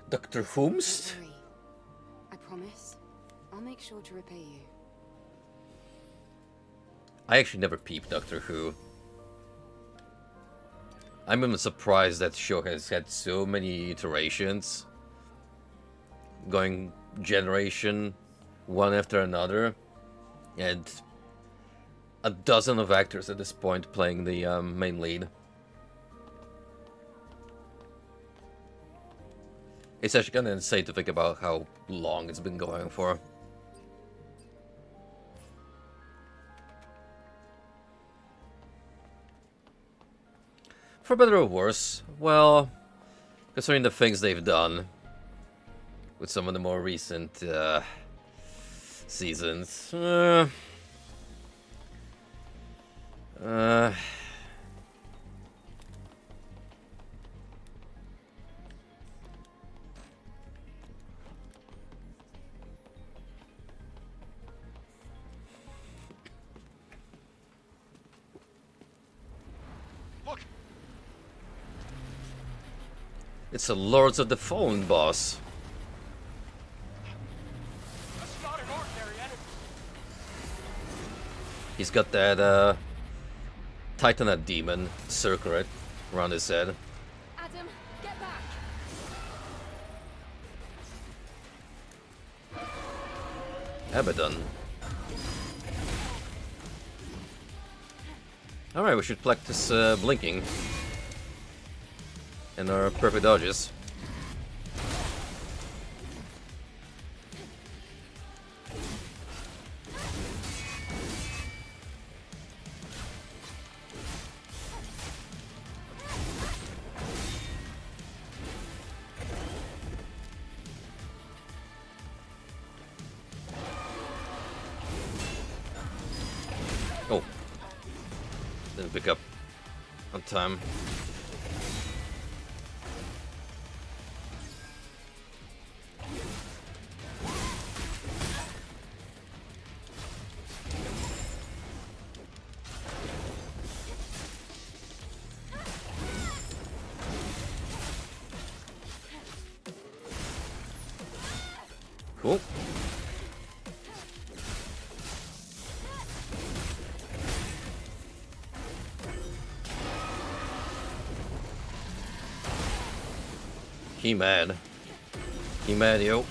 Dr. Whomst? Don't worry. I promise. I'll make sure to repay you. I actually never peeped Doctor Who. I'm even surprised that show has had so many iterations. Going generation one after another. And a dozen of actors at this point playing the main lead. It's actually kind of insane to think about how long it's been going for. For better or worse, well, considering the things they've done with some of the more recent seasons, It's a Lords of the Fallen boss. That's not an ordinary enemy. He's got that Titanite demon circlet around his head. Adam, get back! Abaddon. Alright, we should practice blinking. And our perfect dodges. Oh. Didn't pick up on time. Cool. He mad. He mad, yo.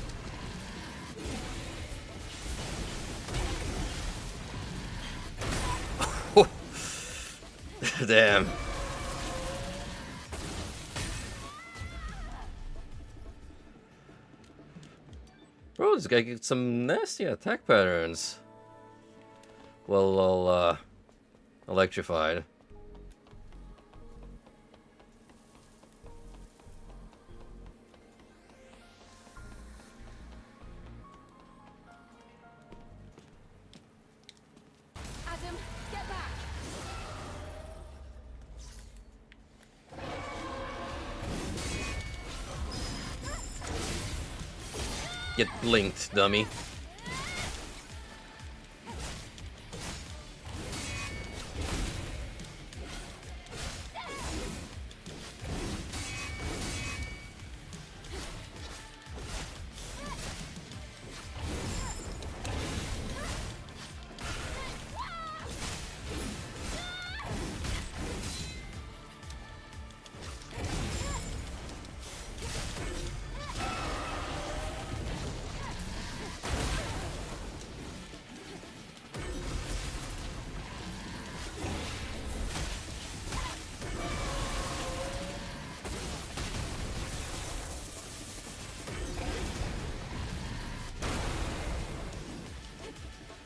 Damn. Bro, this guy gets some nasty attack patterns. Well, all electrified. Adam, get back! Get blinked, dummy.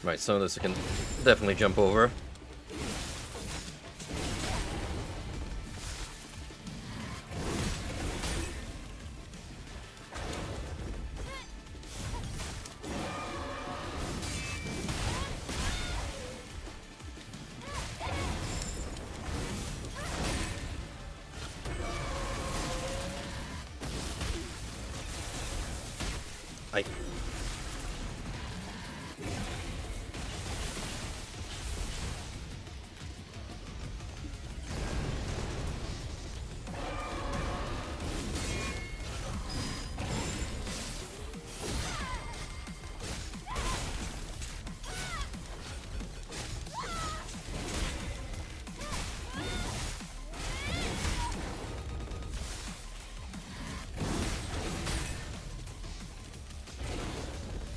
Right, some of this I can definitely jump over. I.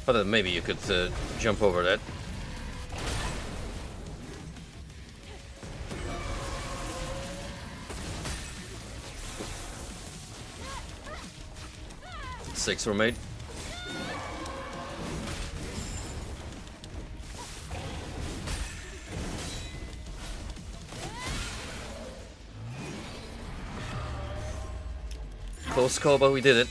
But then maybe you could jump over that. Six were made. Close call, but we did it.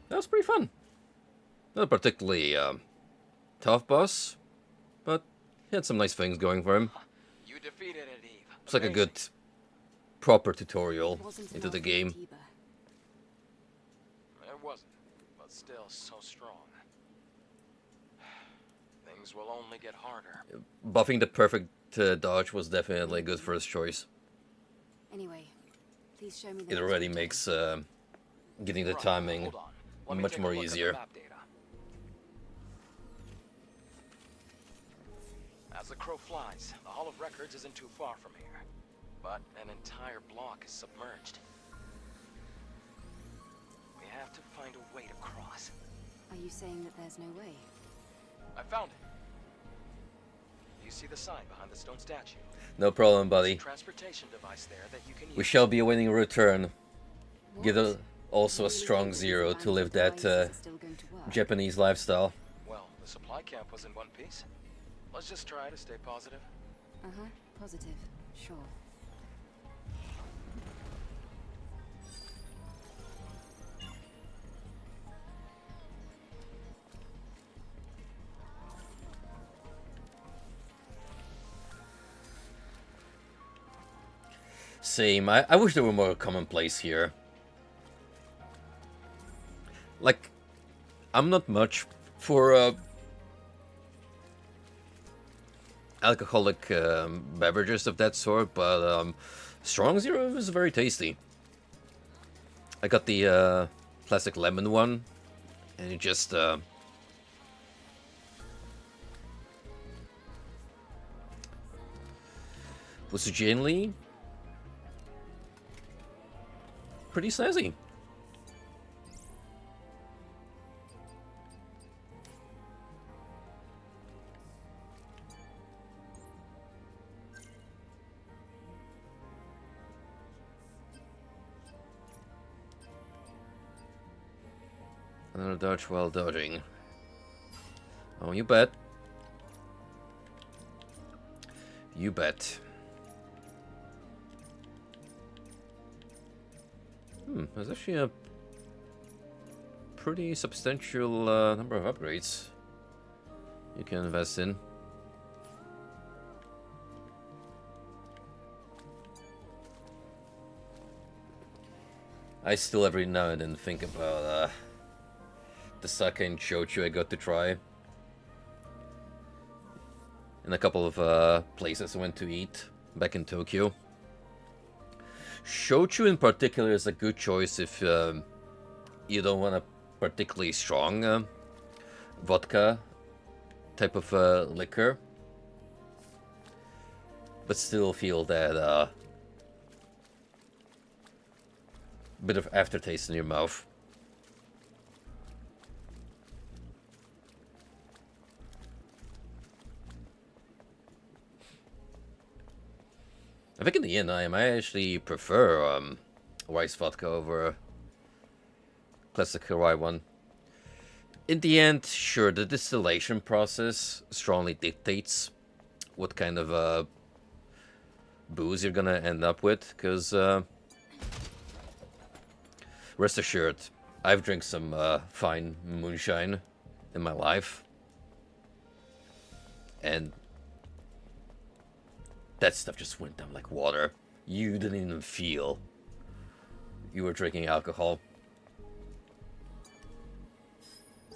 That was pretty fun. Not a particularly tough boss, but he had some nice things going for him. You defeated it, Eve. It's like a Amazing. good, proper tutorial It wasn't into the enough, game. Tiba. It wasn't. But but still so strong. Things will only get harder. Buffing the perfect dodge was definitely a good first choice. Anyway, please show me the It next already route. makes getting the Right, timing hold on. Let me much take a more look at the easier. map data. As the crow flies, the Hall of Records isn't too far from here. But an entire block is submerged. We have to find a way to cross. Are you saying that there's no way? I found it. You see the sign behind the stone statue? No problem, There's a buddy. transportation device there that you can use. We shall be awaiting a return. Give What? it also a You really strong think that these zero to abandoned live that devices are still going to work? Japanese lifestyle. Well, the supply camp was in one piece. Let's just try to stay positive. Uh-huh, positive, sure. Same. I wish there were more commonplace here. Like, I'm not much for alcoholic beverages of that sort, but Strong Zero is very tasty. I got the classic lemon one, and it just was genuinely pretty snazzy. Another dodge while dodging. Oh, you bet. You bet. There's actually a pretty substantial number of upgrades you can invest in. I still every now and then think about the sake and shochu I got to try. In a couple of places I went to eat back in Tokyo. Shochu in particular is a good choice if you don't want a particularly strong vodka type of liquor, but still feel that bit of aftertaste in your mouth. I think in the end I actually prefer rice vodka over classic rye one. In the end, sure, the distillation process strongly dictates what kind of booze you're gonna end up with, because rest assured, I've drank some fine moonshine in my life, and that stuff just went down like water. You didn't even feel you were drinking alcohol.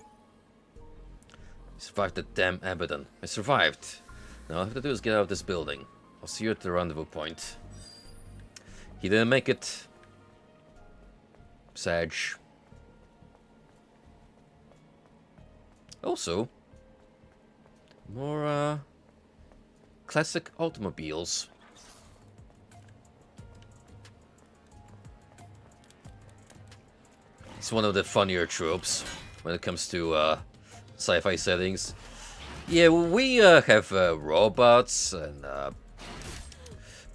I survived the damn Abaddon. I survived. Now all I have to do is get out of this building. I'll see you at the rendezvous point. He didn't make it. Sag. Also, more classic automobiles. It's one of the funnier tropes when it comes to sci-fi settings. Yeah, we have robots and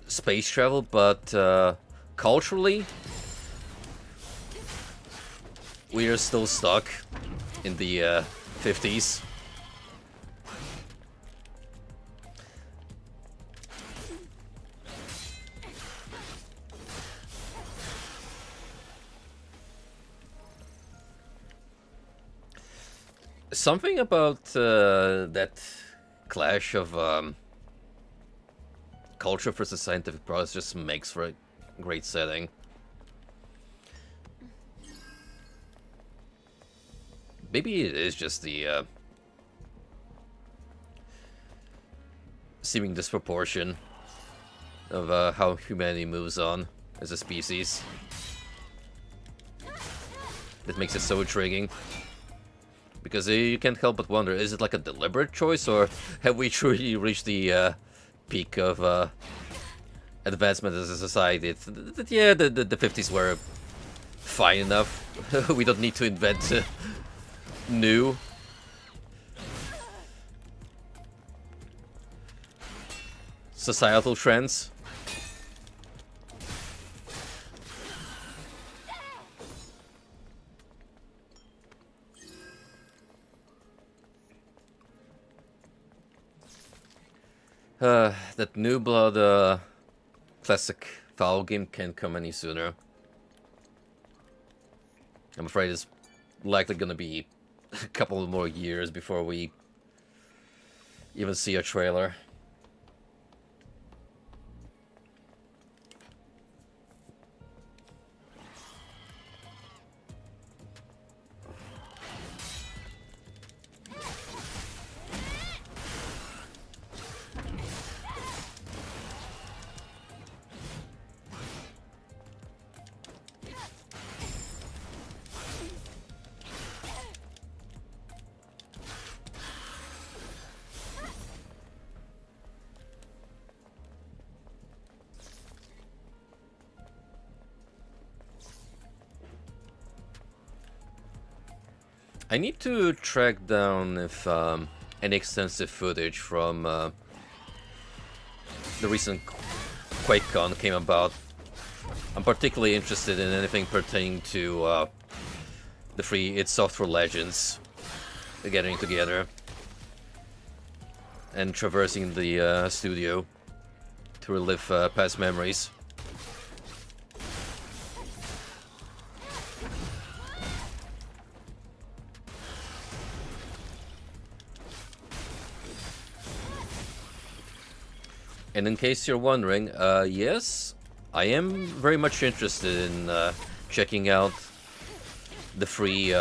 space travel, but culturally, we are still stuck in the 50s. Something about that clash of culture versus scientific progress just makes for a great setting. maybe it is just the seeming disproportion of how humanity moves on as a species that makes it so intriguing. Because you can't help but wonder, is it like a deliberate choice, or have we truly reached the peak of advancement as a society? Yeah, the 50s were fine enough. We don't need to invent new. Societal trends. That New Blood classic foul game can't come any sooner. I'm afraid it's likely gonna be a couple more years before we even see a trailer. I need to track down if any extensive footage from the recent QuakeCon came about. I'm particularly interested in anything pertaining to the free id Software Legends getting together and traversing the studio to relive past memories. And in case you're wondering, yes, I am very much interested in checking out the free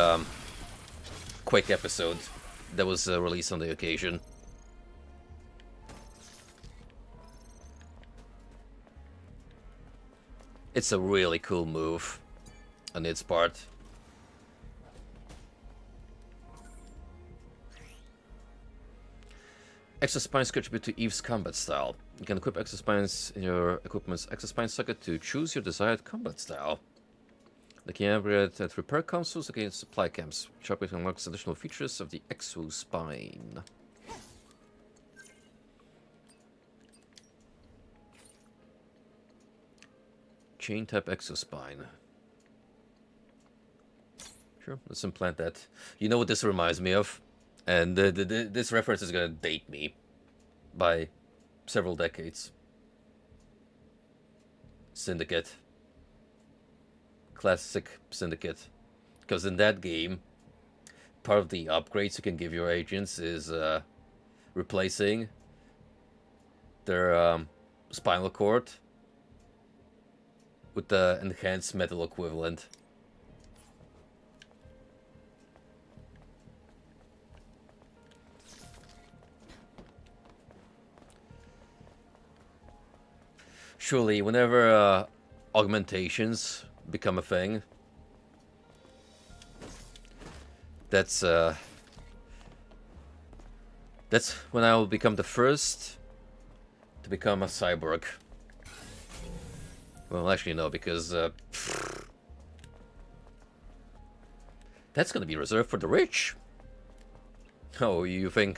Quake episode that was released on the occasion. It's a really cool move on its part. Exospines contribute to Eve's combat style. You can equip Exospines in your equipment's Exospine socket to choose your desired combat style. They can upgrade at repair consoles against supply camps, which upgrade unlocks additional features of the Exospine. Chain type Exospine. Sure, let's implant that. You know what this reminds me of? And this reference is gonna date me by several decades. Syndicate. Classic Syndicate. Because in that game, part of the upgrades you can give your agents is replacing their spinal cord with the enhanced metal equivalent. Surely, whenever augmentations become a thing, that's when I will become the first to become a cyborg. Well, actually, no, because that's gonna be reserved for the rich. Oh, you think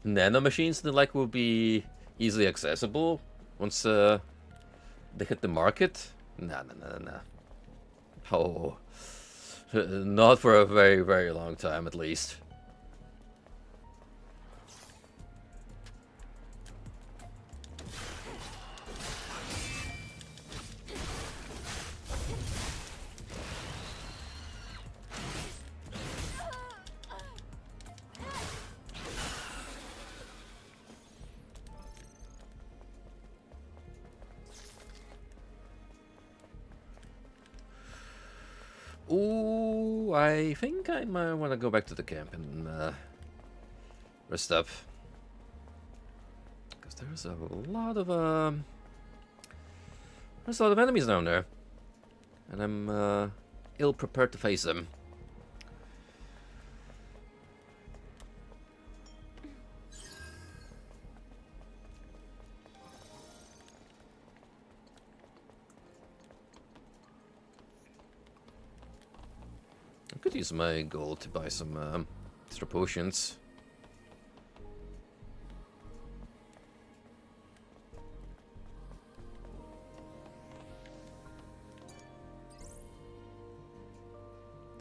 nanomachines and the like will be easily accessible once they hit the market? Nah. Oh, not for a very, very long time, at least. Ooh, do, I think I might want to go back to the camp and rest up. Because there's a lot of enemies down there. And I'm ill prepared to face them. I could use my gold to buy some extra potions.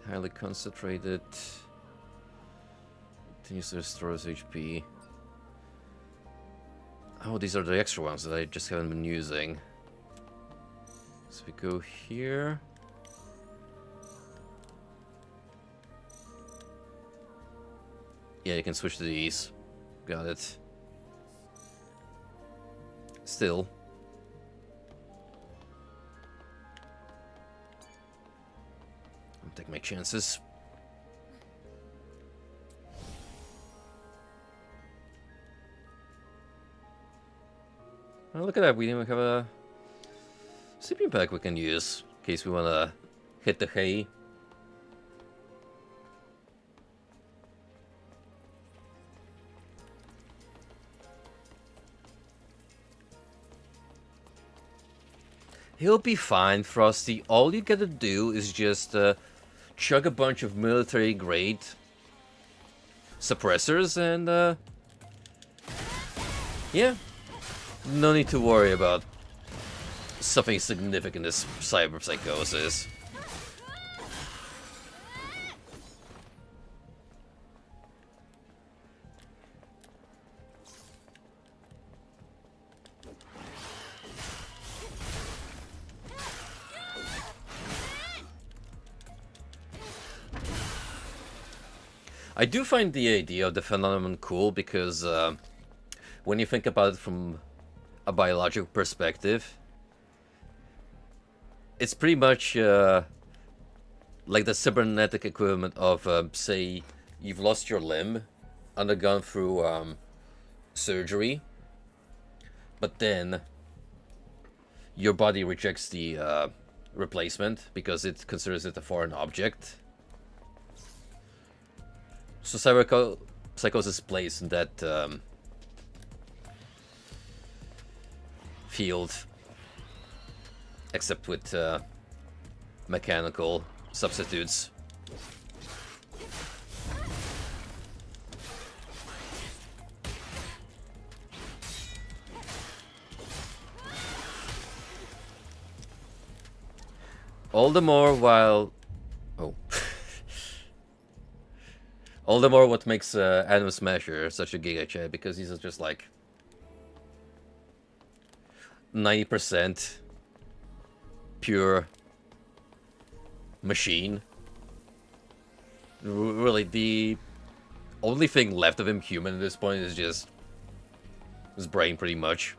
Highly concentrated. Continues to restore HP. Oh, these are the extra ones that I just haven't been using. So we go here. Yeah, you can switch to these. Got it. Still. I'll take my chances. Oh, look at that. We even have a sleeping pack we can use in case we want to hit the hay. He'll be fine, Frosty. All you gotta do is just chug a bunch of military-grade suppressors and, yeah. No need to worry about something significant as cyber psychosis. I do find the idea of the phenomenon cool because when you think about it from a biological perspective, it's pretty much like the cybernetic equivalent of, say, you've lost your limb, undergone through surgery, but then your body rejects the replacement because it considers it a foreign object. So psychosis plays in that field, except with mechanical substitutes. All the more while... Oh. All the more what makes Atom Smasher such a Giga Chad, because he's just like 90% pure machine. Really, the only thing left of him human at this point is just his brain, pretty much.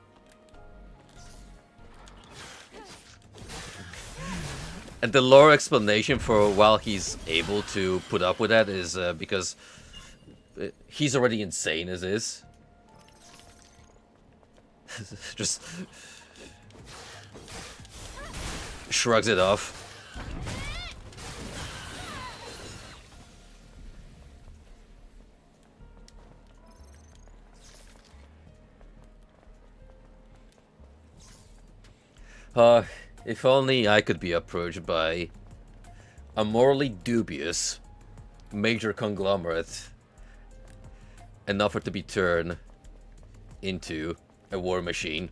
And the lore explanation for why he's able to put up with that is because he's already insane as is. Just shrugs it off. If only I could be approached by a morally dubious major conglomerate and offered to be turned into a war machine.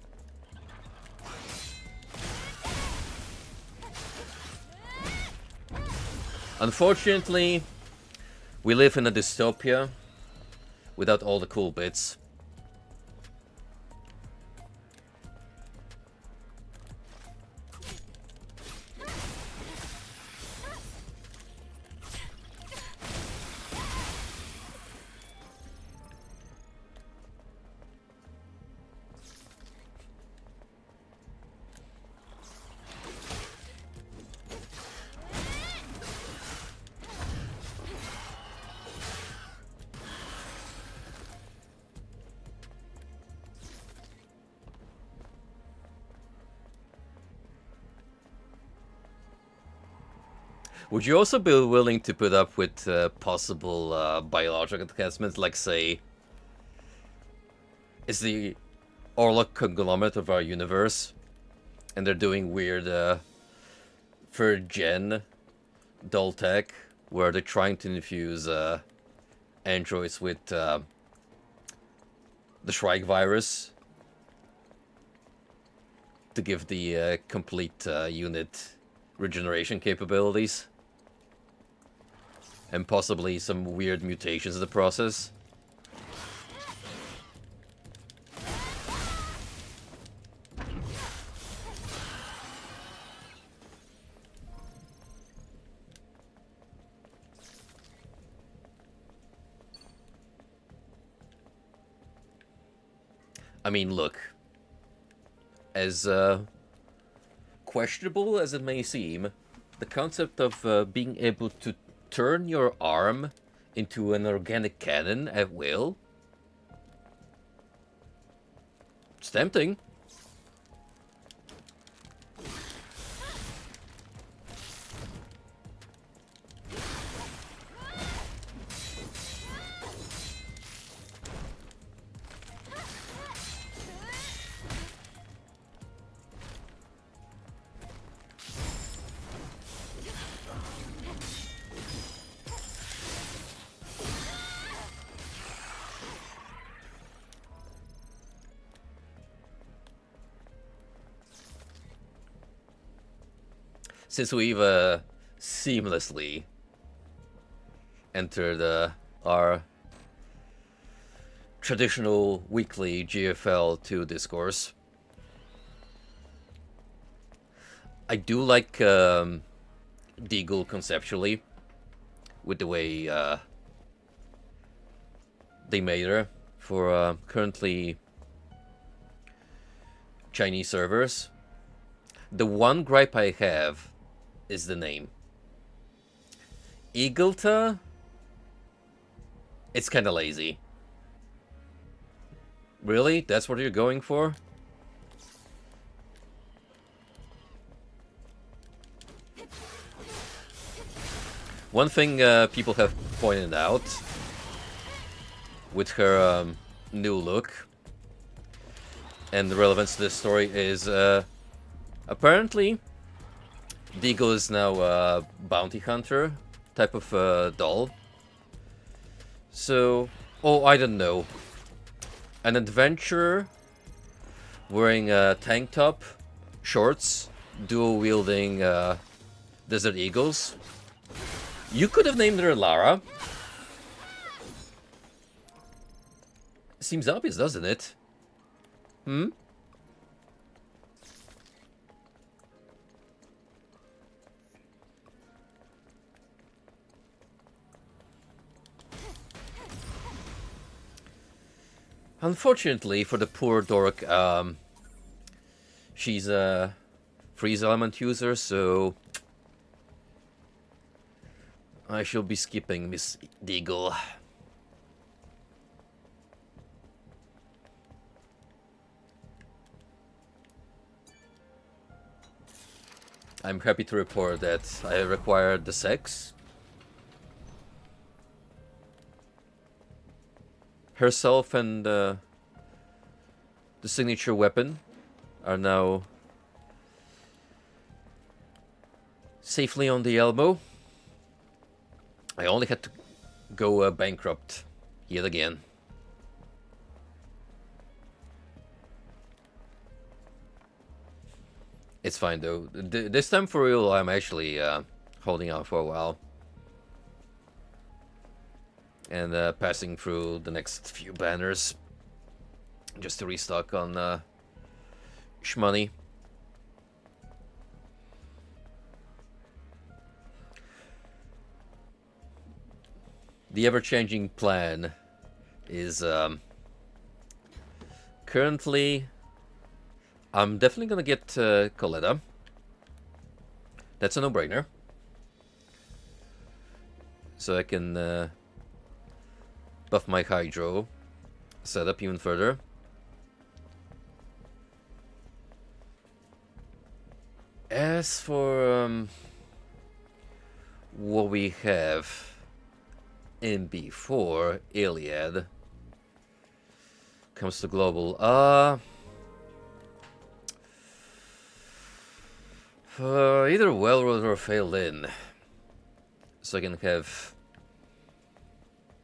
Unfortunately, we live in a dystopia without all the cool bits. Would you also be willing to put up with possible biological enhancements, like, say, it's the Orlok conglomerate of our universe, and they're doing weird third-gen dull tech, where they're trying to infuse androids with the Shrike virus to give the complete unit regeneration capabilities, and possibly some weird mutations in the process. I mean, look, as questionable as it may seem, the concept of being able to turn your arm into an organic cannon at will, it's tempting. Since we've seamlessly entered our traditional weekly GFL 2 discourse, I do like Deagle conceptually, with the way they made her for currently Chinese servers. The one gripe I have is the name. Eagleta? It's kind of lazy. Really? That's what you're going for? One thing people have pointed out with her new look and the relevance to this story is apparently Deagle is now a bounty hunter type of doll. So, oh, I don't know. An adventurer wearing a tank top, shorts, dual-wielding desert eagles. You could have named her Lara. Seems obvious, doesn't it? Hmm? Unfortunately for the poor dork, she's a freeze element user, so I shall be skipping Miss Deagle. I'm happy to report that I required the sex. Herself and the signature weapon are now safely on the elbow. I only had to go bankrupt yet again. It's fine though. This time for real, I'm actually holding out for a while. And passing through the next few banners just to restock on shmoney. The ever-changing plan is currently I'm definitely gonna get Coletta. That's a no-brainer. So I can buff my Hydro setup even further. As for what we have in before Iliad comes to global. Either Wellroad or Phelan, so I can have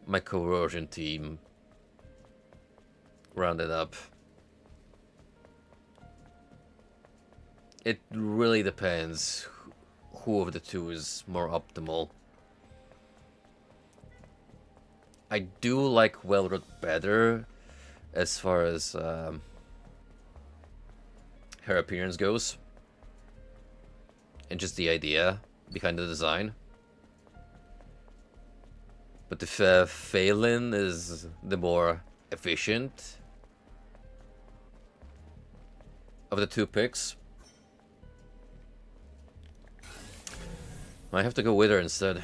my coercion team rounded up. It really depends who of the two is more optimal. I do like Wellroad better as far as her appearance goes, and just the idea behind the design. But if Phelan is the more efficient of the two picks, I have to go with her instead.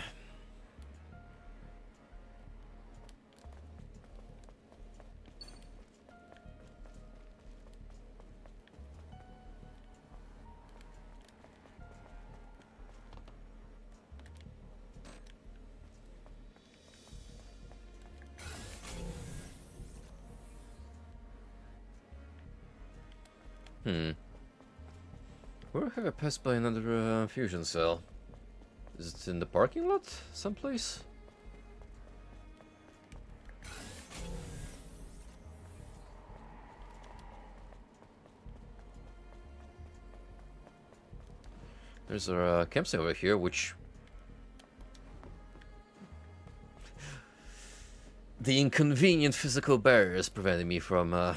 Where have I passed by another fusion cell? Is it in the parking lot someplace? There's a campsite over here, which... the inconvenient physical barriers preventing me from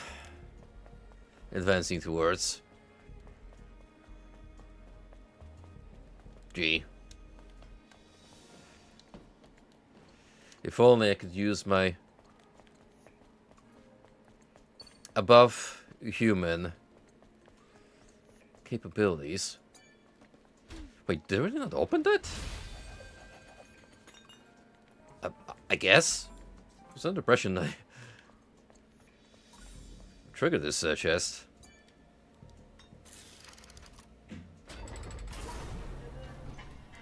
advancing towards. Gee. If only I could use my above human capabilities. Wait, did I not open that? I guess. I was under impression I triggered this chest.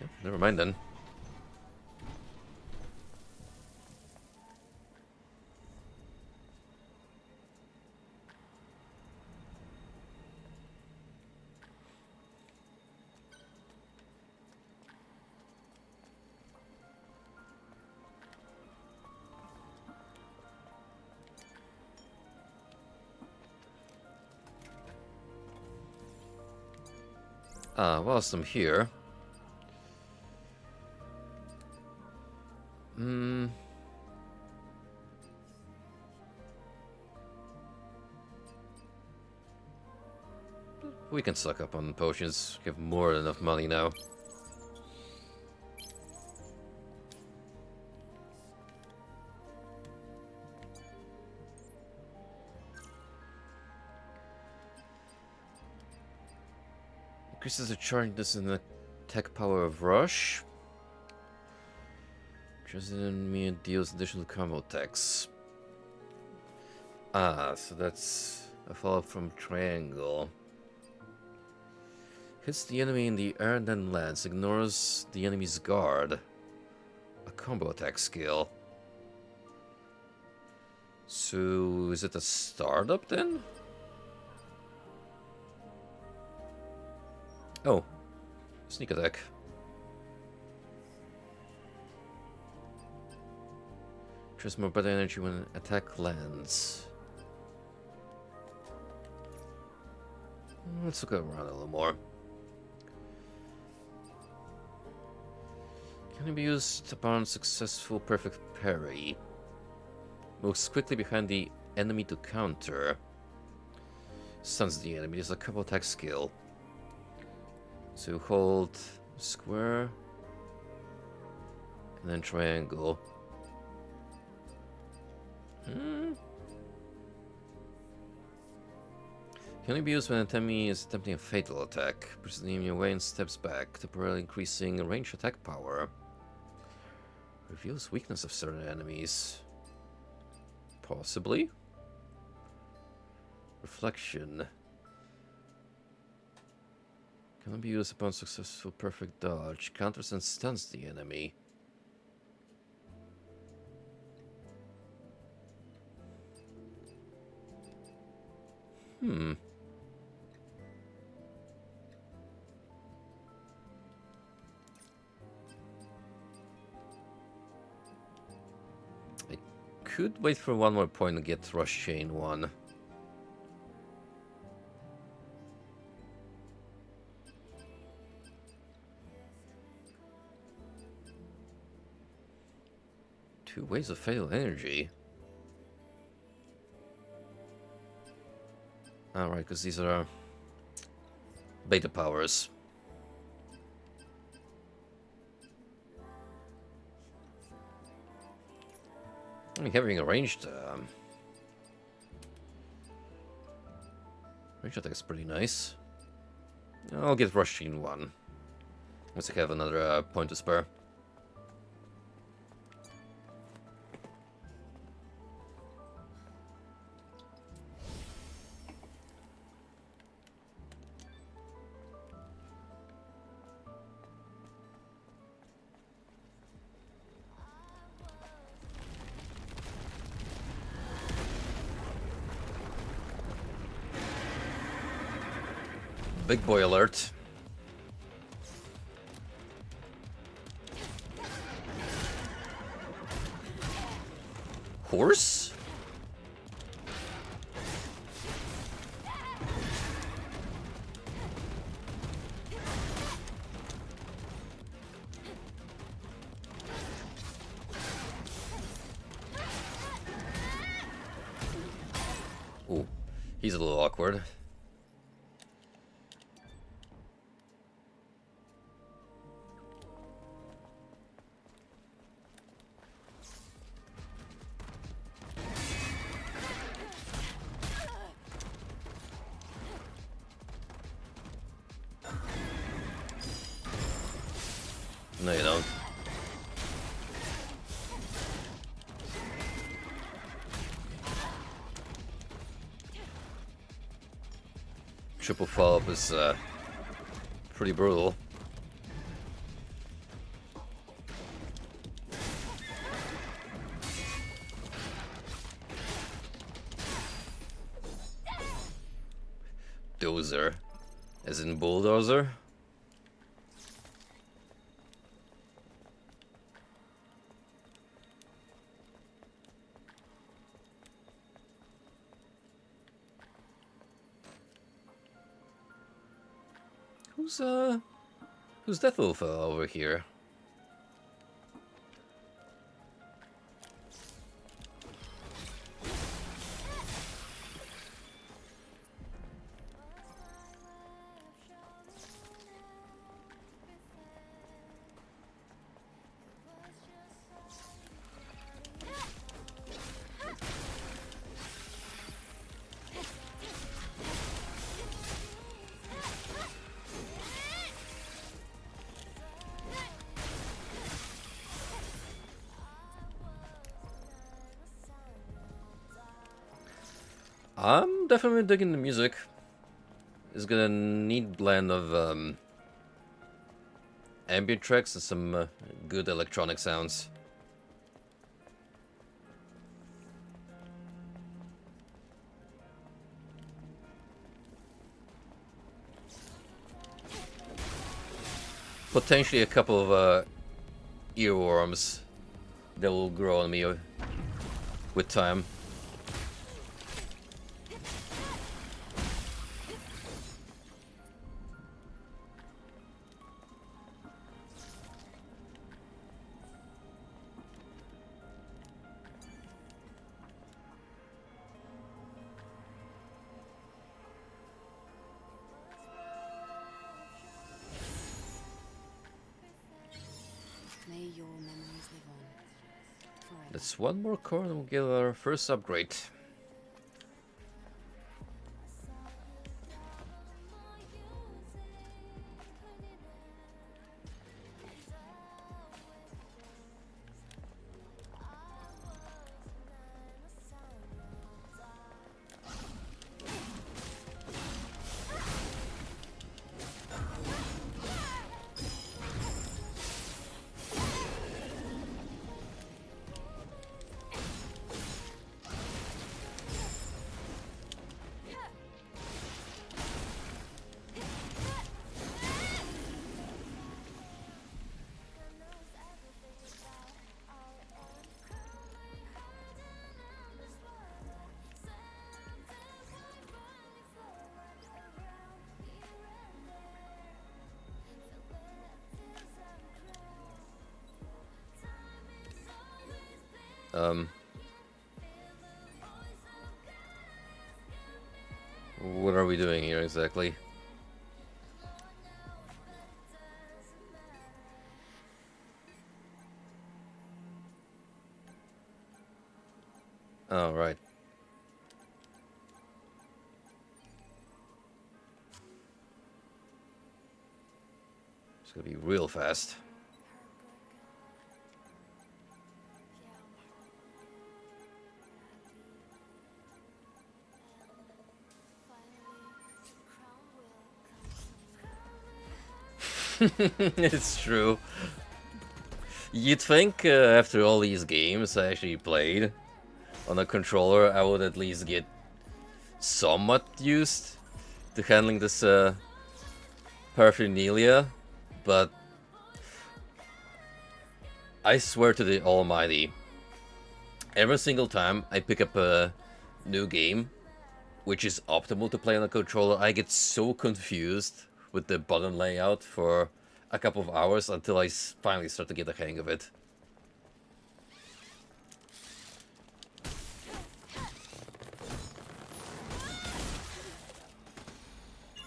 Yeah, never mind then. Whilst I'm here... we can suck up on potions. We have more than enough money now. Increases the charge in the attack power of Rush. Just enemy and deals additional combo attacks. So that's a follow-up from Triangle. Hits the enemy in the air and then lands. Ignores the enemy's guard. A combo attack skill. So is it a startup then? Oh, sneak attack. Just more better energy when an attack lands. Let's look around a little more. Can be used upon successful perfect parry. Moves quickly behind the enemy to counter. Stuns the enemy. There's a couple attack skill. So hold square and then triangle. Can only be used when an enemy is attempting a fatal attack. Pushes the enemy away and steps back, temporarily increasing range attack power. Reveals weakness of certain enemies. Possibly. Reflection. Can be used upon successful perfect dodge. Counters and stuns the enemy. I could wait for one more point and get Rush Chain 1. Two ways of fatal energy. Alright, because these are beta powers. I mean, having a ranged attack is pretty nice. I'll get Rushing 1. Once I have another point to spare. Big boy alert. Horse? Ooh, he's a little awkward. No, you don't. Triple follow-up is pretty brutal. Dozer, as in bulldozer. Who's that little fella over here? I'm definitely digging the music. It's got a neat blend of ambient tracks and some good electronic sounds. Potentially a couple of earworms that will grow on me with time. May your memories live on forever. That's one more core and we'll get our first upgrade. What are we doing here exactly? Oh, right. It's gonna be real fast. It's true. You'd think after all these games I actually played on a controller, I would at least get somewhat used to handling this paraphernalia, but I swear to the Almighty, every single time I pick up a new game, which is optimal to play on a controller, I get so confused with the button layout for a couple of hours until I finally start to get the hang of it.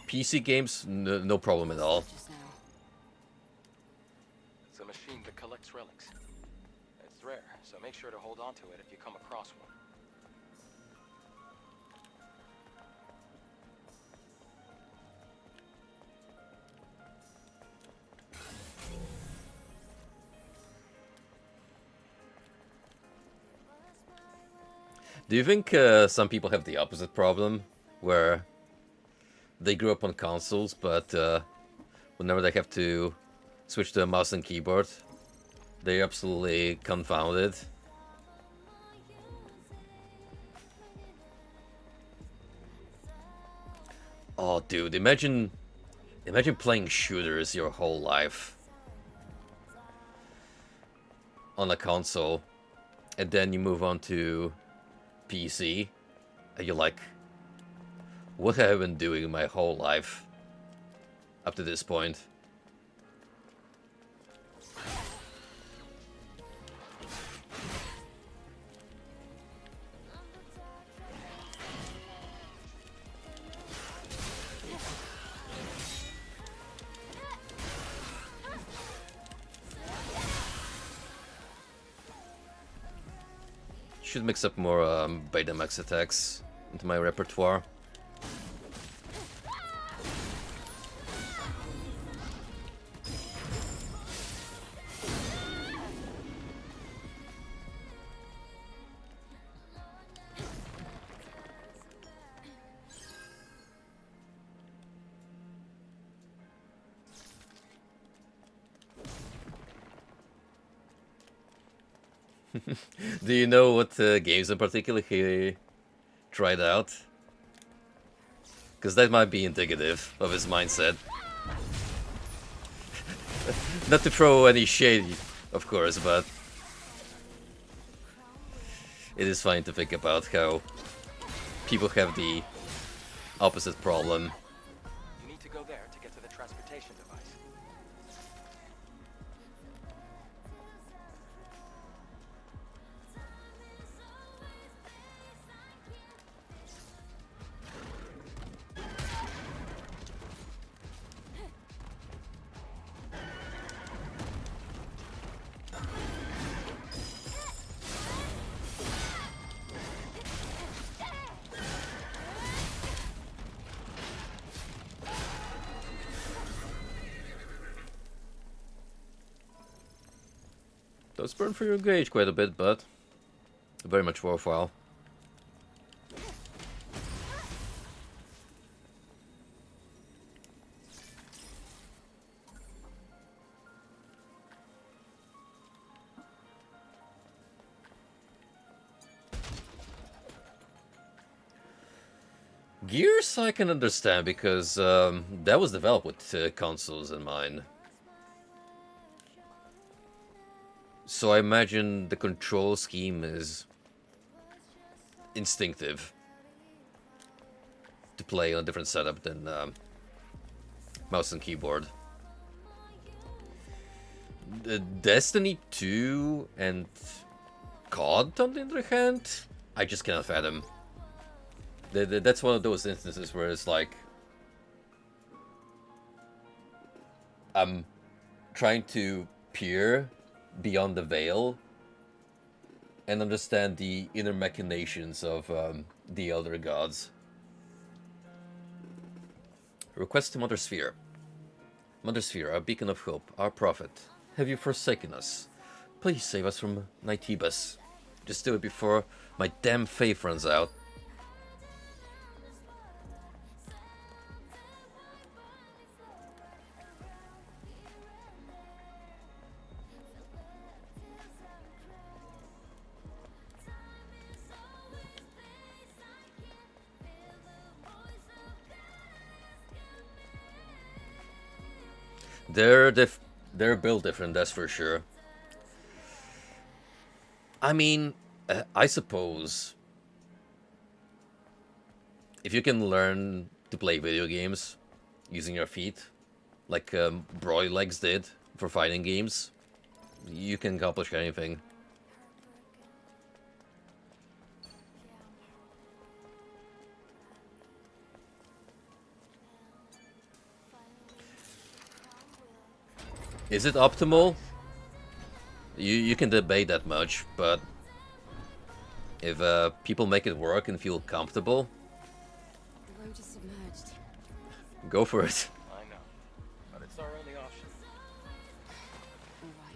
PC games, no problem at all. Just now. It's a machine that collects relics. It's rare, so make sure to hold on to it if you come across one. Do you think some people have the opposite problem, where they grew up on consoles, but whenever they have to switch to a mouse and keyboard, they're absolutely confounded? Oh, dude, imagine playing shooters your whole life on a console, and then you move on to PC, and you're like, what have I been doing my whole life up to this point? Should mix up more Betamax attacks into my repertoire. Do you know what games in particular he tried out? Because that might be indicative of his mindset. Not to throw any shade, of course, but it is fine to think about how people have the opposite problem. You need to go there to get to the transportation device. Does burn for your gauge quite a bit, but very much worthwhile. Gears I can understand because that was developed with consoles in mind. So I imagine the control scheme is instinctive to play on a different setup than mouse and keyboard. Destiny 2 and COD, on the other hand, I just cannot fathom. That's one of those instances where it's like, I'm trying to peer beyond the veil and understand the inner machinations of the Elder Gods. Request to Mother Sphere. Mother Sphere, our beacon of hope, our prophet, have you forsaken us? Please save us from Nightibus. Just do it before my damn faith runs out. They're built different, that's for sure. I mean, I suppose if you can learn to play video games using your feet, like Broylegs did for fighting games, you can accomplish anything. Is it optimal? You can debate that much, but if people make it work and feel comfortable, The road is submerged. go for it. I know, but it's our only option. All right.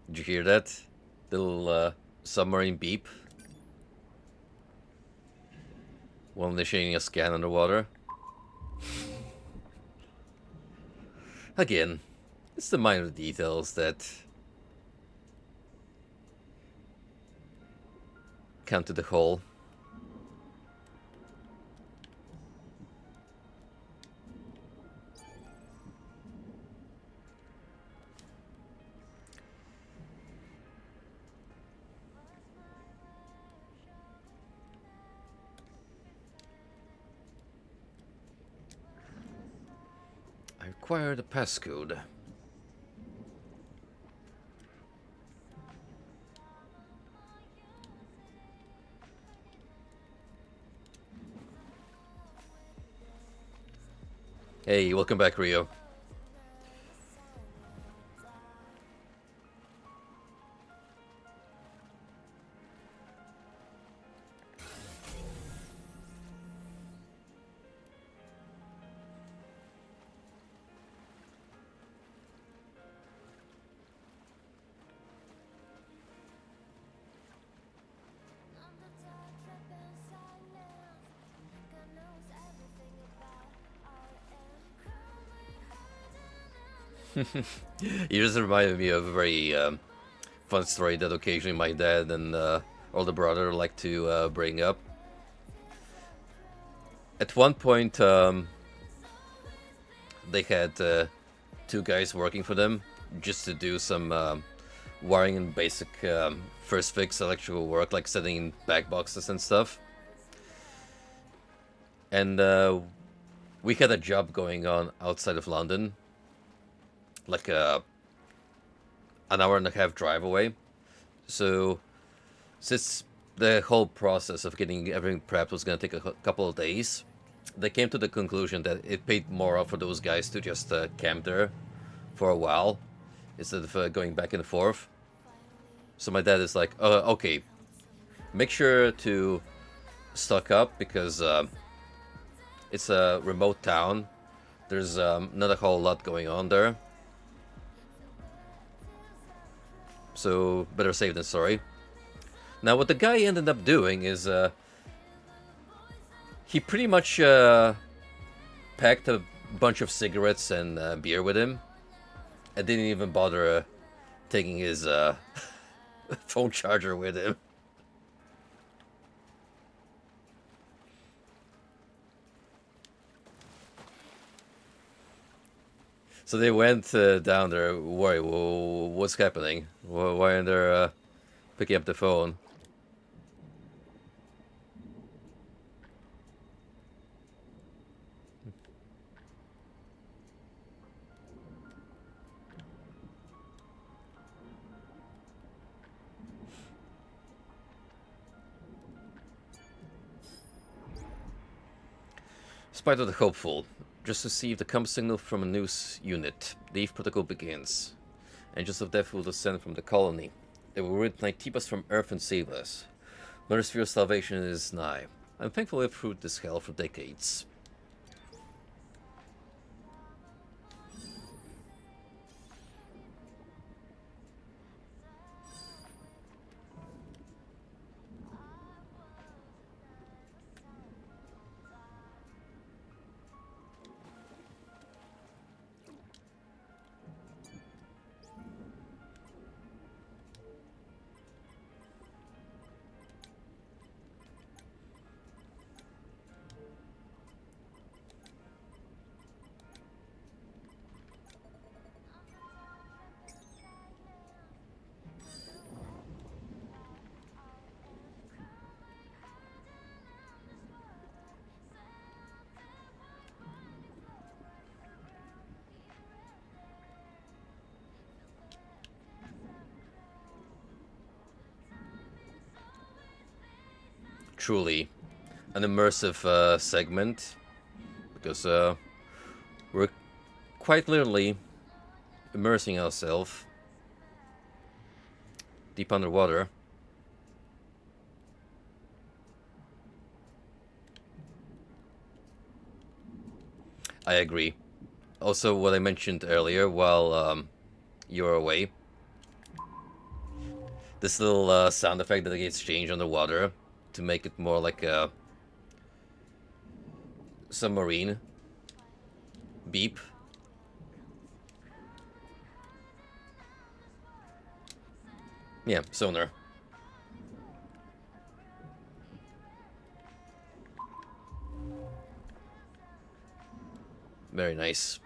Did you hear that? Little submarine beep. While initiating a scan underwater. Again, it's the minor details that count to the whole. I require the passcode. Hey, welcome back, Rio. You just reminded me of a very fun story that occasionally my dad and older brother like to bring up. At one point, they had two guys working for them just to do some wiring and basic first fix electrical work, like setting in back boxes and stuff. And we had a job going on outside of London, like an hour and a half drive away. So since the whole process of getting everything prepped was going to take a couple of days, they came to the conclusion that it paid more off for those guys to just camp there for a while instead of going back and forth. So my dad is like, okay, make sure to stock up because it's a remote town. There's not a whole lot going on there. So better safe than sorry. Now what the guy ended up doing is he pretty much packed a bunch of cigarettes and beer with him and didn't even bother taking his phone charger with him. So they went down there. Why? What's happening? Why aren't they picking up the phone? Despite of the hopeful, just received a comm signal from a news unit. The Eve protocol begins. Angels of Death will descend from the colony. They will reignite, keep us from Earth and save us. Mother Sphere's salvation is nigh. I'm thankful I've through this hell for decades. Truly an immersive segment, because we're quite literally immersing ourselves deep underwater. I agree. Also, what I mentioned earlier while you're away, this little sound effect that gets changed underwater to make it more like a submarine beep. Yeah, sonar. Very nice.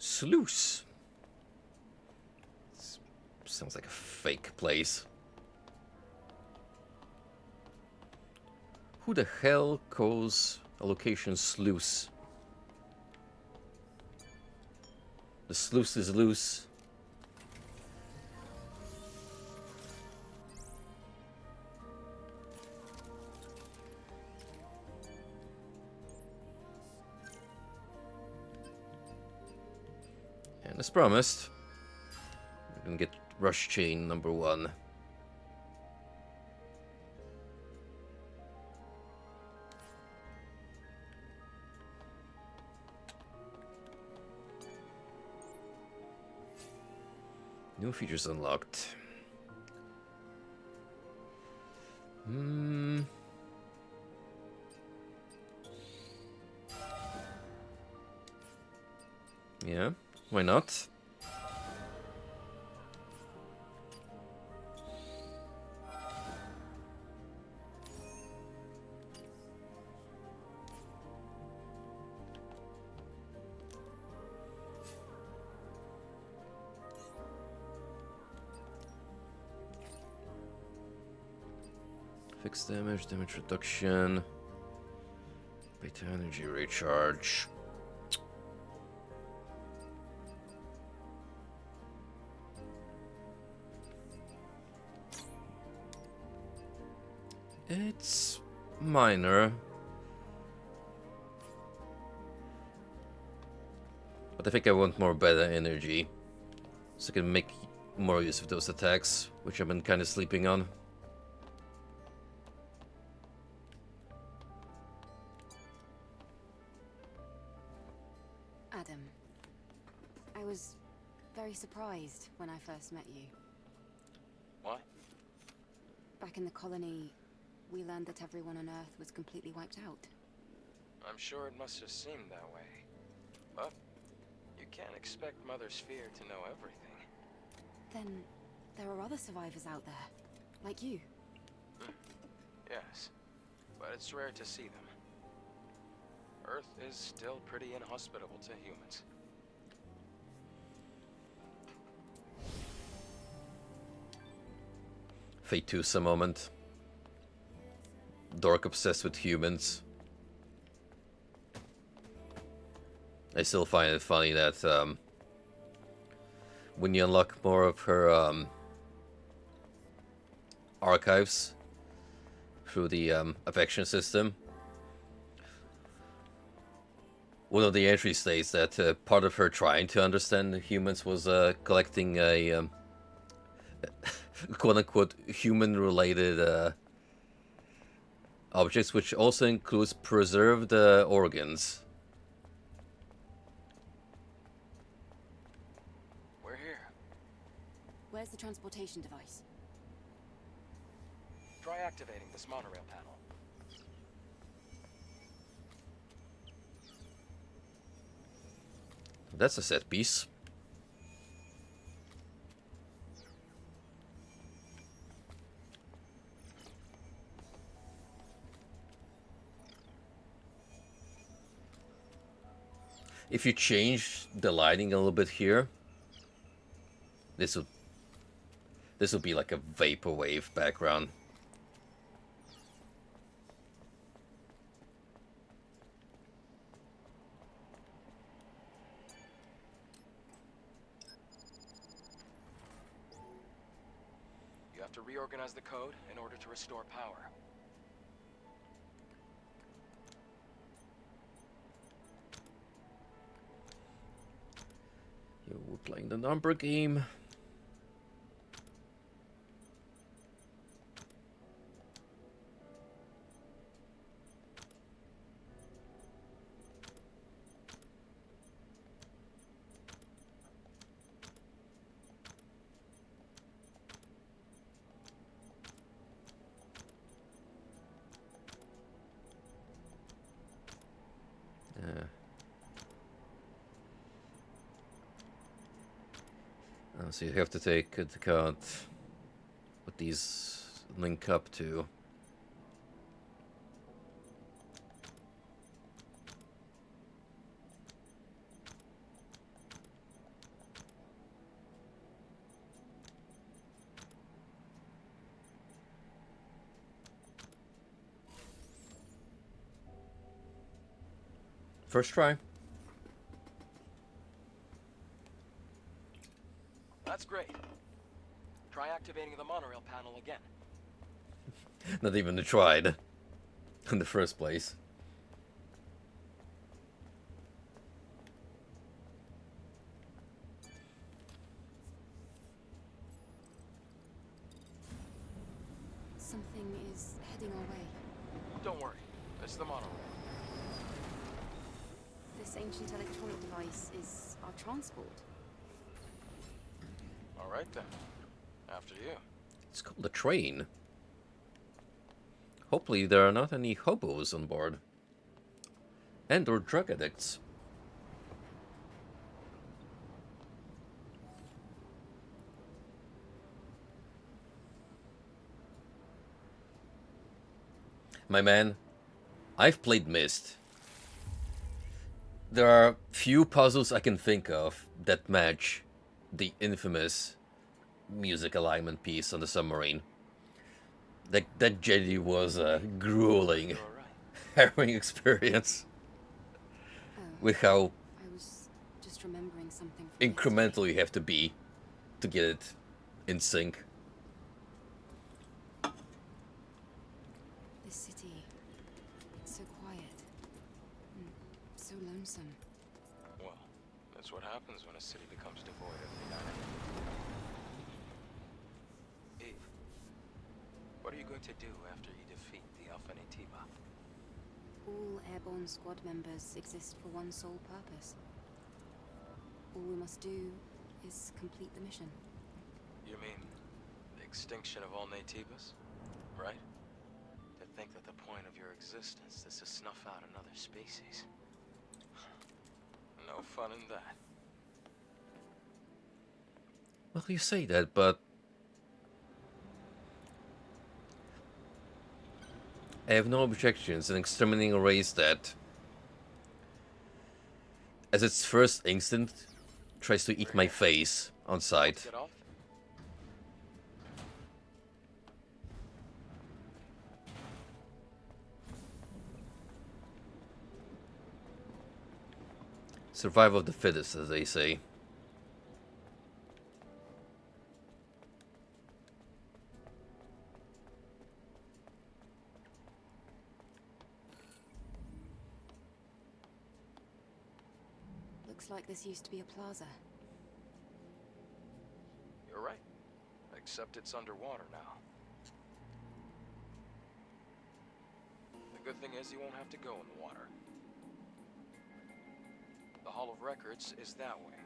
Sluice. Sounds like a fake place. Who the hell calls a location sluice? The sluice is loose. And as promised, we're gonna get rush chain number 1. New features unlocked. Yeah, why not? Fixed damage, damage reduction, beta energy recharge. It's minor, but I think I want more beta energy, so I can make more use of those attacks, which I've been kind of sleeping on. was very surprised when I first met you. Why? Back in the colony, we learned that everyone on Earth was completely wiped out. I'm sure it must have seemed that way. But you can't expect Mother Sphere to know everything. Then there are other survivors out there, like you. Yes, but it's rare to see them. Earth is still pretty inhospitable to humans. Fetusa moment. Dork obsessed with humans. I still find it funny that when you unlock more of her archives through the affection system, one of the entries states that part of her trying to understand the humans was collecting a quote-unquote human-related objects, which also includes preserved organs. We're here. Where's the transportation device? Try activating this monorail panel. That's a set piece. If you change the lighting a little bit here, this would be like a vaporwave background. You have to reorganize the code in order to restore power. We're playing the number game. So you have to take into account what these link up to. First try. That's great. Try activating the monorail panel again. Not even tried in the first place. Something is heading our way. Don't worry. It's the monorail. This ancient electronic device is our transport. All right then. After you. It's called a train. Hopefully there are not any hobos on board. And or drug addicts. My man, I've played Myst. There are few puzzles I can think of that match the infamous music alignment piece on the submarine. That Jedi was a grueling, You're all right. harrowing experience. Oh, With how I was just remembering something from incremental you have to be to get it in sync. This city, it's so quiet and so lonesome. Well, that's what happens when a city becomes devoid of humanity. Eve, what are you going to do after you defeat the Alpha Natiba? All airborne squad members exist for one sole purpose. all we must do is complete the mission. You mean the extinction of all Naytibas? Right? To think that the point of your existence is to snuff out another species. No fun in that. Well, you say that, but I have no objections in exterminating a race that, as its first instinct, tries to eat my face on sight. Get off? Survival of the fittest, as they say. Looks like this used to be a plaza. You're right. Except it's underwater now. The good thing is you won't have to go in the water. The Hall of Records is that way.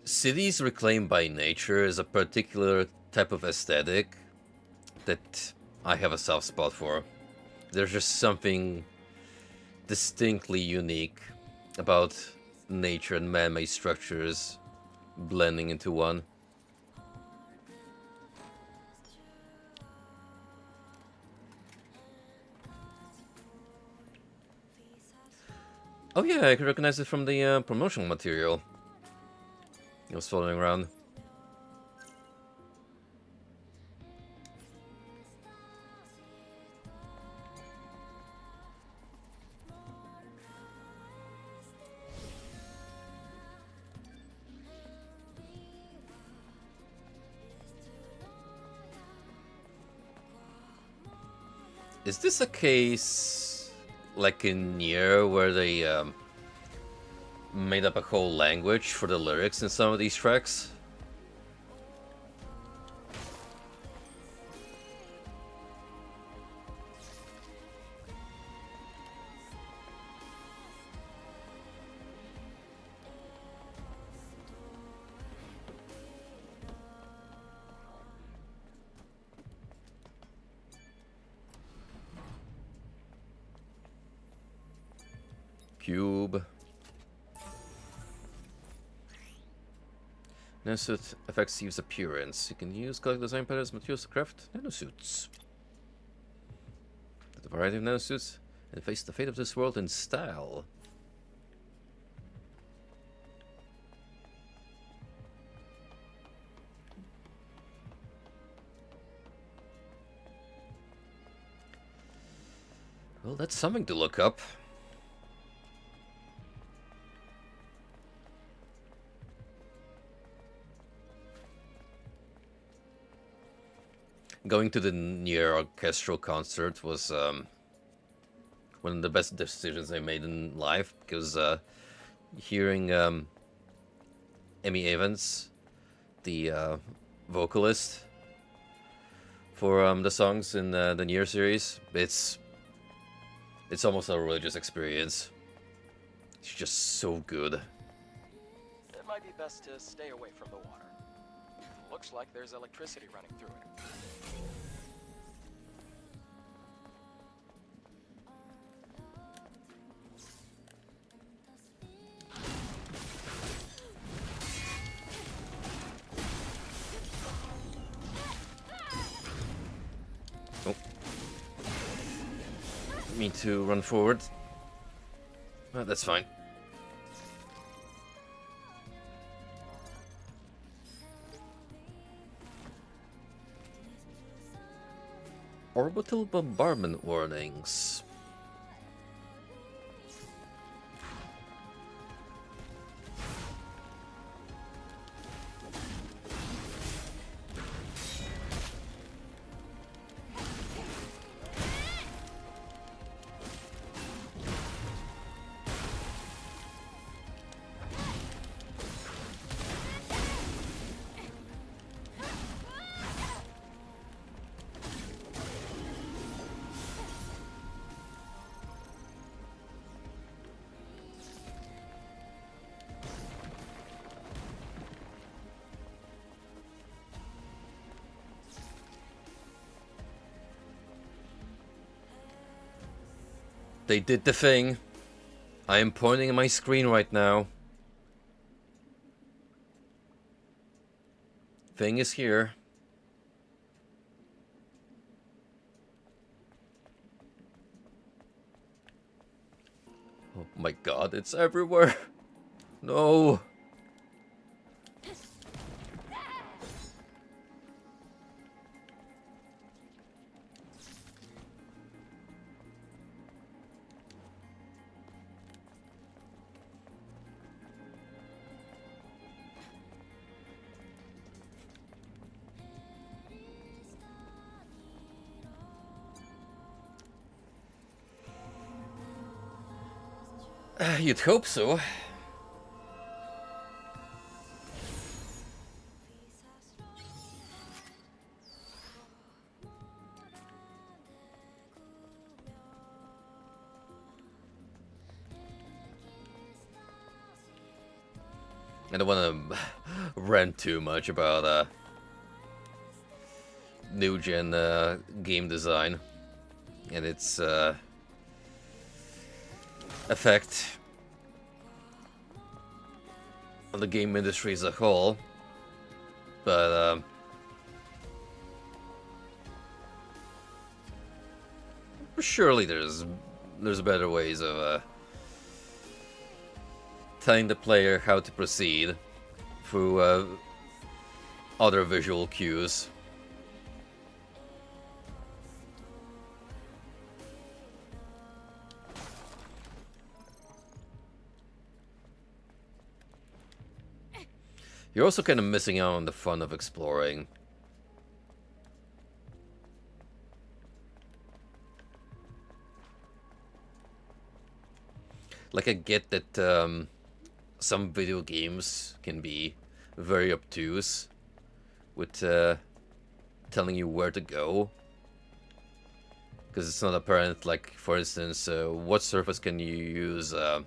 Cities reclaimed by nature is a particular type of aesthetic that I have a soft spot for. There's just something distinctly unique about nature and man-made structures blending into one. Oh yeah, I can recognize it from the promotional material. It was following around. Is this a case like in Nier where they made up a whole language for the lyrics in some of these tracks? Cube. Nanosuit affects Eve's appearance. You can use collect design patterns, materials to craft nanosuits. The variety of nanosuits and face the fate of this world in style. Well, that's something to look up. Going to the Nier orchestral concert was one of the best decisions I made in life, because hearing Amy Evans, the vocalist for the songs in the Nier series, it's almost a religious experience. It's just so good. It might be best to stay away from the water. Looks like there's electricity running through it. Oh. Me to run forward. That's fine. Orbital bombardment warnings. They did the thing. I am pointing at my screen right now. Thing is here. Oh my god, it's everywhere. No. You'd hope so. I don't want to rant too much about new gen game design and its effect on the game industry as a whole, but surely there's better ways of telling the player how to proceed through other visual cues. You're also kind of missing out on the fun of exploring. Like, I get that some video games can be very obtuse with telling you where to go, because it's not apparent. Like, for instance, what surface can you use to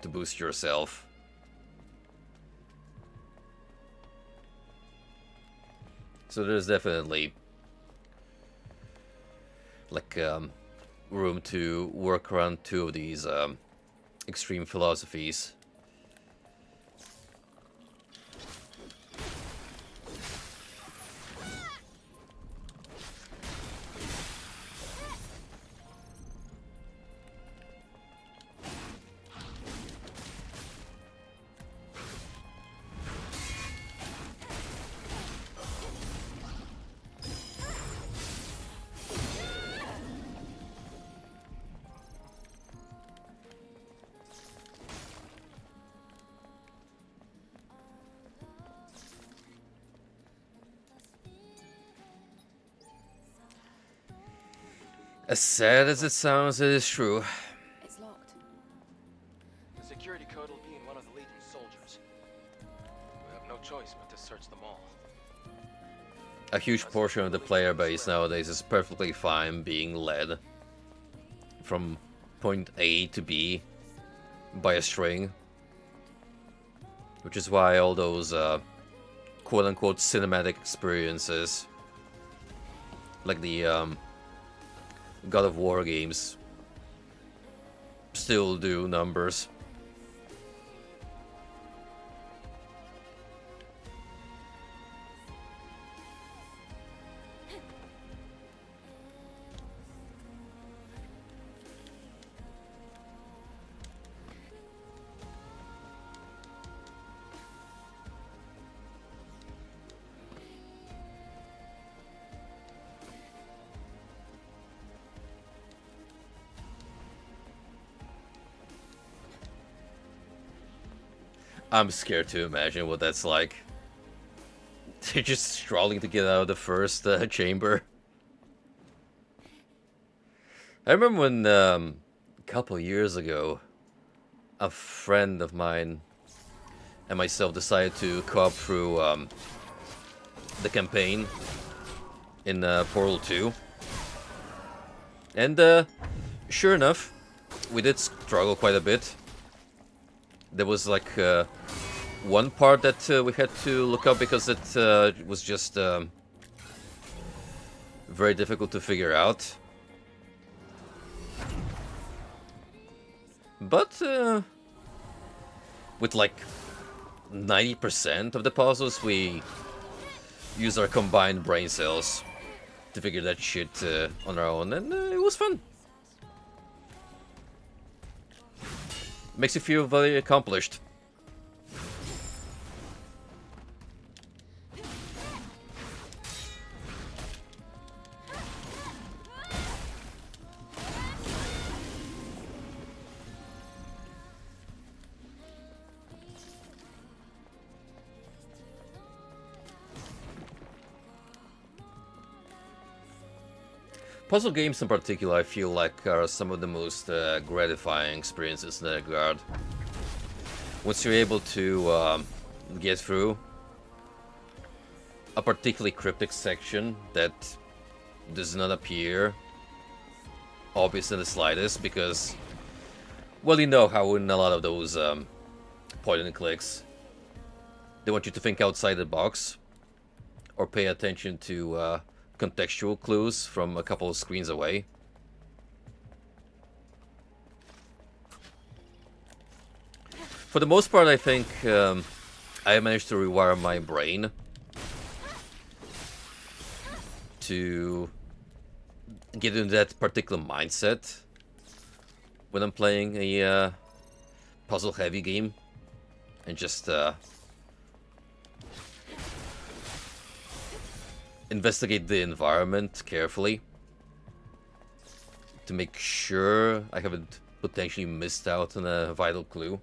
boost yourself? So there's definitely like room to work around two of these extreme philosophies. As sad as it sounds, it is true. It's locked. The security code will be in one of the Legion's soldiers. We have no choice but to search them all. A huge portion of the player base nowadays is perfectly fine being led from point A to B by a string, which is why all those quote-unquote cinematic experiences, like the God of War games, still do numbers. I'm scared to imagine what that's like. They're just strolling to get out of the first chamber. I remember when, a couple years ago, a friend of mine and myself decided to co-op through the campaign in Portal 2. And sure enough, we did struggle quite a bit. There was like one part that we had to look up because it was just very difficult to figure out. But with like 90% of the puzzles, we use our combined brain cells to figure that shit on our own, and it was fun. Makes you feel very accomplished. Puzzle games in particular, I feel like, are some of the most gratifying experiences in that regard. Once you're able to get through a particularly cryptic section that does not appear obvious in the slightest, because, well, you know how in a lot of those point and clicks, they want you to think outside the box or pay attention to contextual clues from a couple of screens away. For the most part, I think I managed to rewire my brain to get into that particular mindset when I'm playing a puzzle-heavy game, and just investigate the environment carefully to make sure I haven't potentially missed out on a vital clue.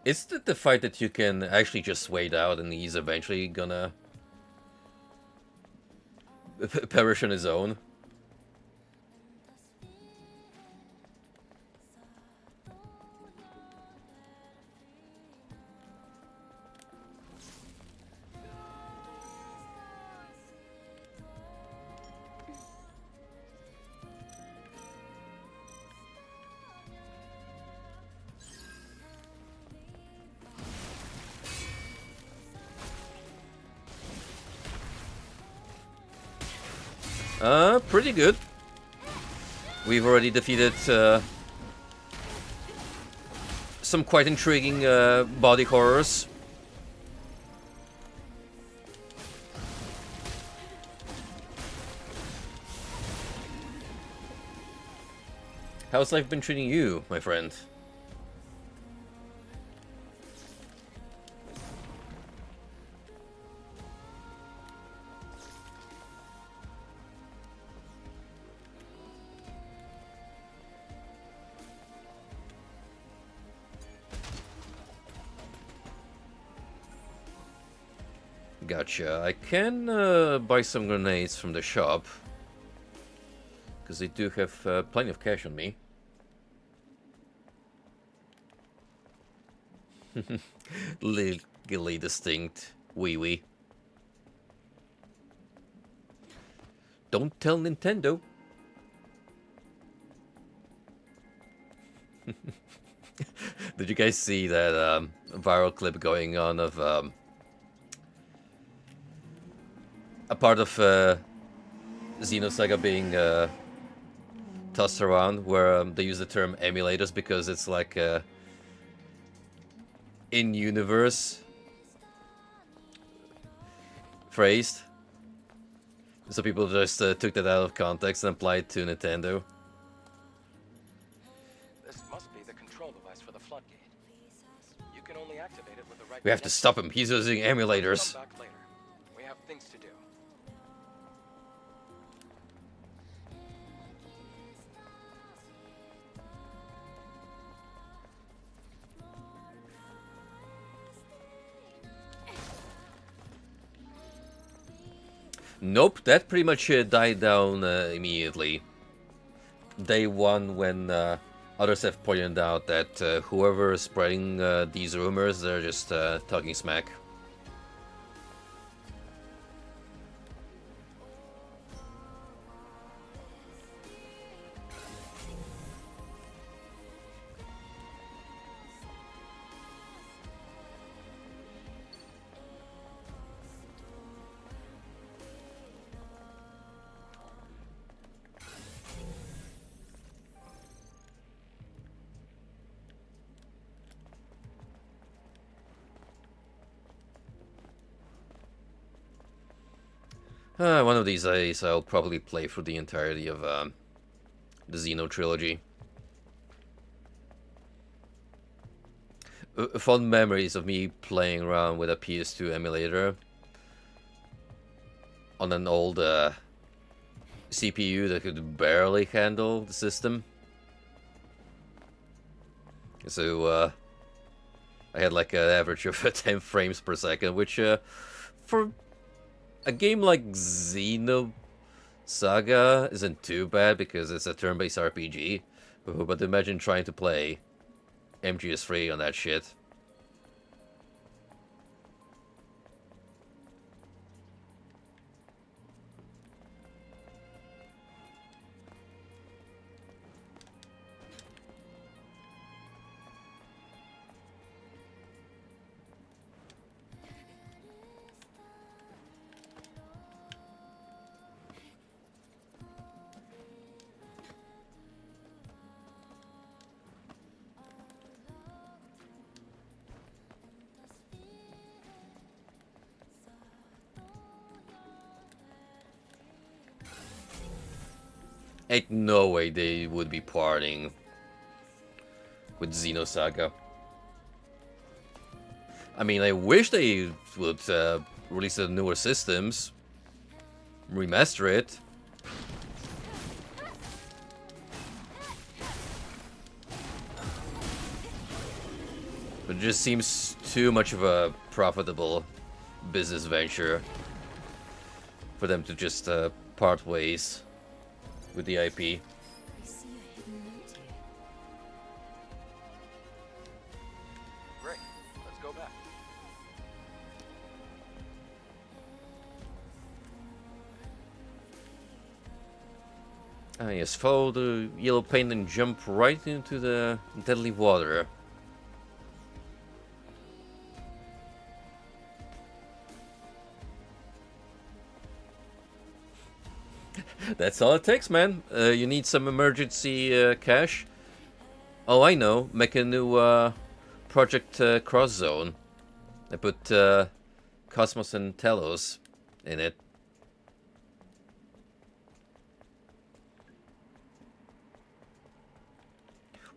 Is it the fact that you can actually just wait out and he's eventually gonna perish on his own? Pretty good. We've already defeated some quite intriguing body horrors. How's life been treating you, my friend? Gotcha. I can buy some grenades from the shop, because they do have plenty of cash on me. Legally distinct wee-wee. Don't tell Nintendo. Did you guys see that viral clip going on of a part of Xenosaga being tossed around, where they use the term emulators because it's like in-universe phrased. So people just took that out of context and applied it to Nintendo. This must be the control device for the floodgate. You can only activate it with the right. We have to stop him. He's using emulators. Come back later. We have things to do. Nope, that pretty much died down immediately. day one when others have pointed out that whoever is spreading these rumors, they're just talking smack. One of these days I'll probably play through the entirety of the Xeno trilogy. Fond memories of me playing around with a PS2 emulator on an old CPU that could barely handle the system. So I had like an average of 10 frames per second, which for a game like Xenosaga isn't too bad because it's a turn-based RPG, but imagine trying to play MGS3 on that shit. Ain't no way they would be parting with Xenosaga. I mean, I wish they would release the newer systems, remaster it. But it just seems too much of a profitable business venture for them to just part ways with the IP. I see a hidden note here. Great. Let's go back. Ah yes, follow the yellow paint and jump right into the deadly water. That's all it takes, man. You need some emergency cash. Oh, I know. Make a new Project Cross Zone. I put Cosmos and Telos in it.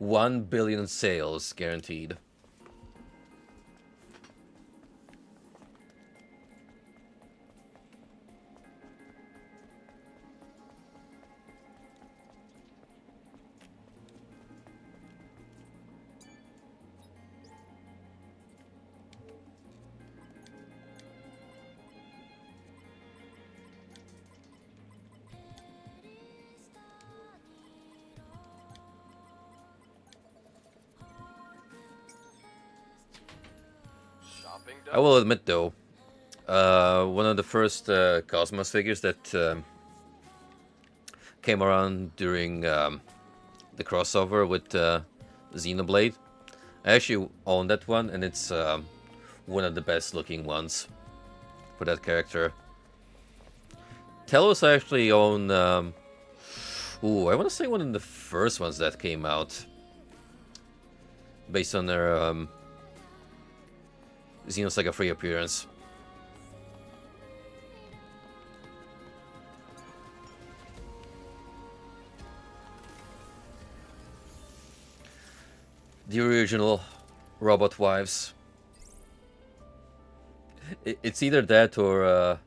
$1 billion sales guaranteed. Shopping I done? will admit though, one of the first Cosmos figures that came around during the crossover with Xenoblade, I actually own that one, and it's one of the best looking ones for that character. Telos I actually own, ooh, I want to say one of the first ones that came out, based on their Xenosaga 3 appearance. The original Robot Wives. It's either that or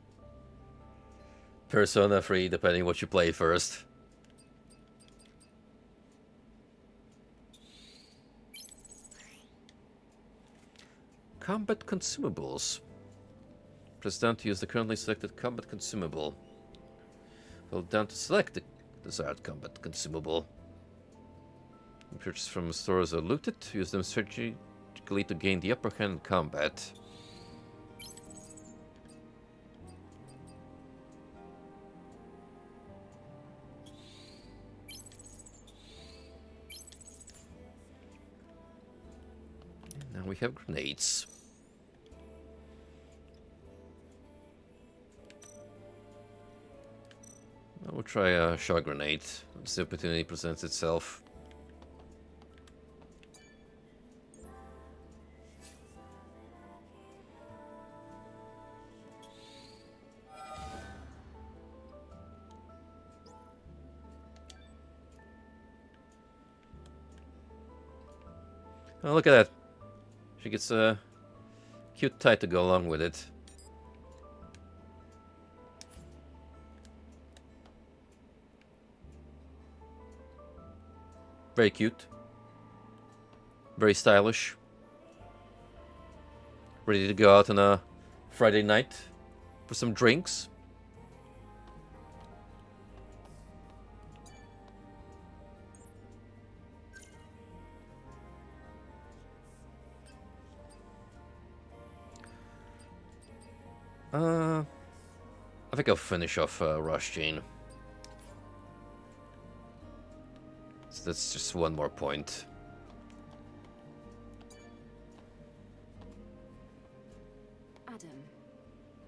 Persona 3, depending what you play first. Combat consumables. Press down to use the currently selected combat consumable. Hold down to select the desired combat consumable. Purchased from stores are looted. Use them strategically to gain the upper hand in combat. Now we have grenades. I will try a shot grenade once the opportunity presents itself. Oh, look at that. She gets a cute tie to go along with it. Very cute. Very stylish. Ready to go out on a Friday night for some drinks. I think I'll finish off Rush Gene. So that's just one more point. Adam,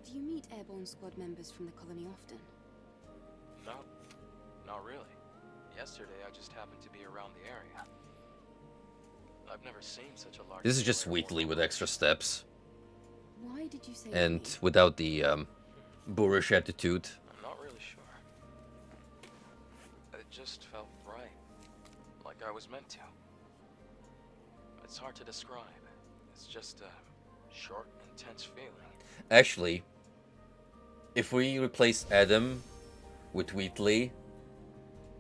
do you meet airborne squad members from the colony often? No, not really. Yesterday I just happened to be around the area. I've never seen such a large... This is just Wheatley with extra steps. Why did you say And me? without the boorish attitude. I'm not really sure. It just felt right. Like I was meant to. It's hard to describe. It's just a short, intense feeling. Actually, if we replace Adam with Wheatley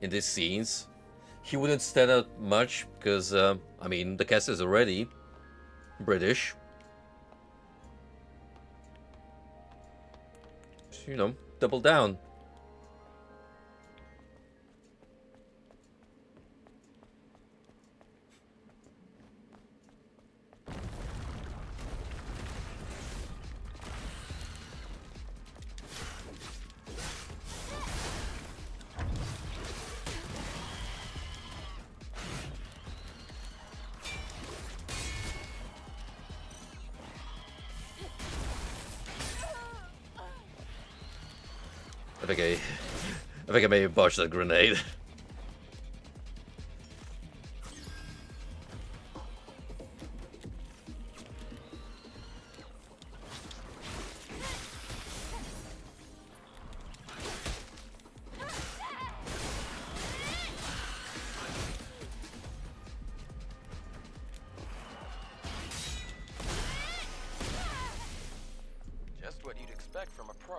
in these scenes, he wouldn't stand out much because, I mean, the cast is already British. So, you know, double down. I think I may have botched that grenade. Just what you'd expect from a pro.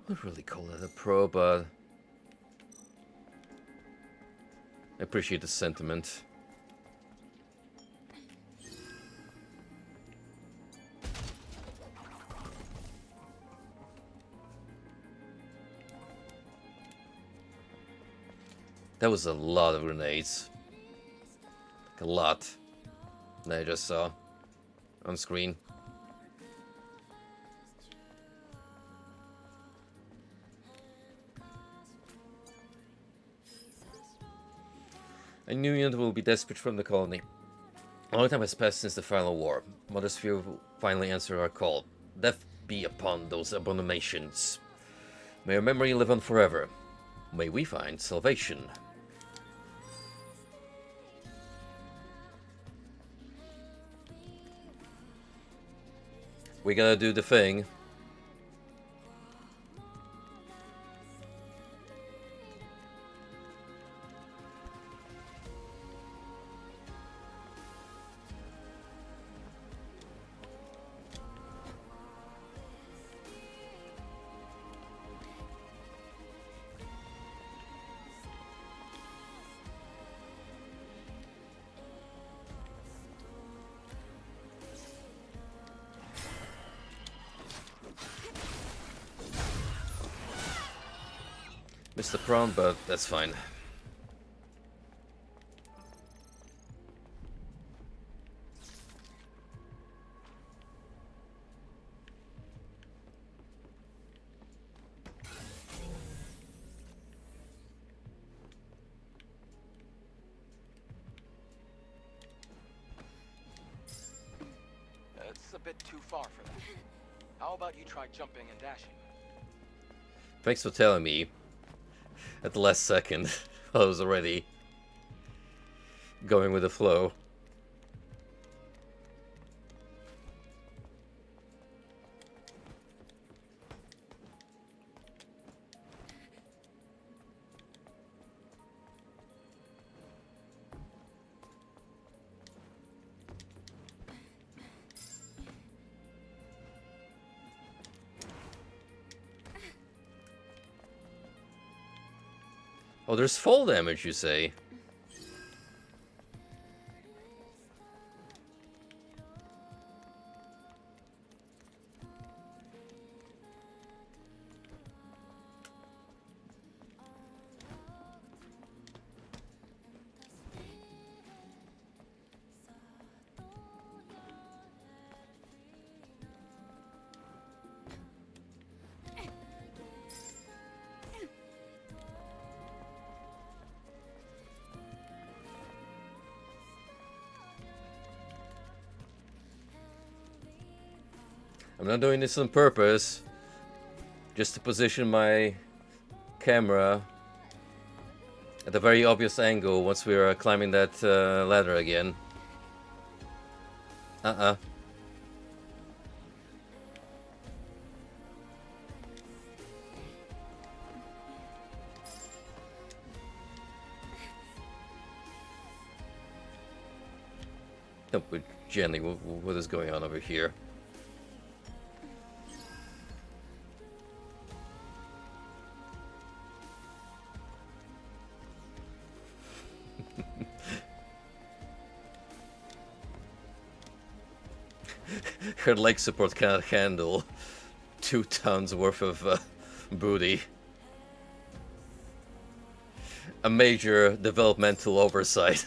I wouldn't really call it a pro, but I appreciate the sentiment. That was a lot of grenades. Like a lot. That I just saw on screen. A new unit will be dispatched from the colony. A long time has passed since the final war. Mother Sphere will finally answer our call. Death be upon those abominations. May our memory live on forever. May we find salvation. We gotta do the thing. Missed the prawn, but that's fine. It's a bit too far for that. How about you try jumping and dashing? Thanks for telling me. At the last second, I was already going with the flow. Oh, there's fall damage, you say? I'm not doing this on purpose, just to position my camera at a very obvious angle once we are climbing that ladder again. No, but Jenny, what is going on over here? Her leg support cannot handle 2 tons worth of booty. A major developmental oversight.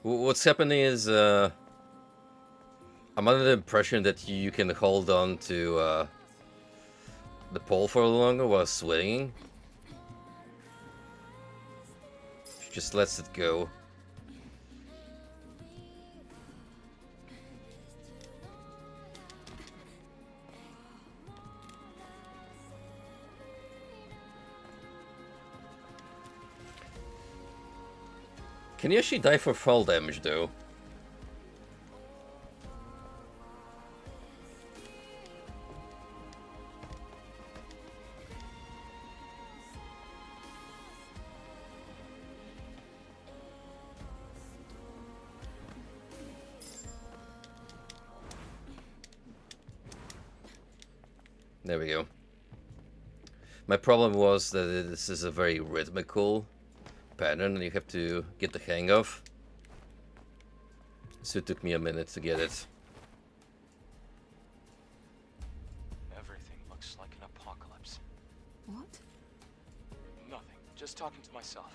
What's happening is I'm under the impression that you can hold on to the pole for longer while swinging. She just lets it go. Can you actually die for fall damage, though? There we go. My problem was that this is a very rhythmical pattern and you have to get the hang of. So it took me a minute to get it. Everything looks like an apocalypse. What? Nothing. Just talking to myself.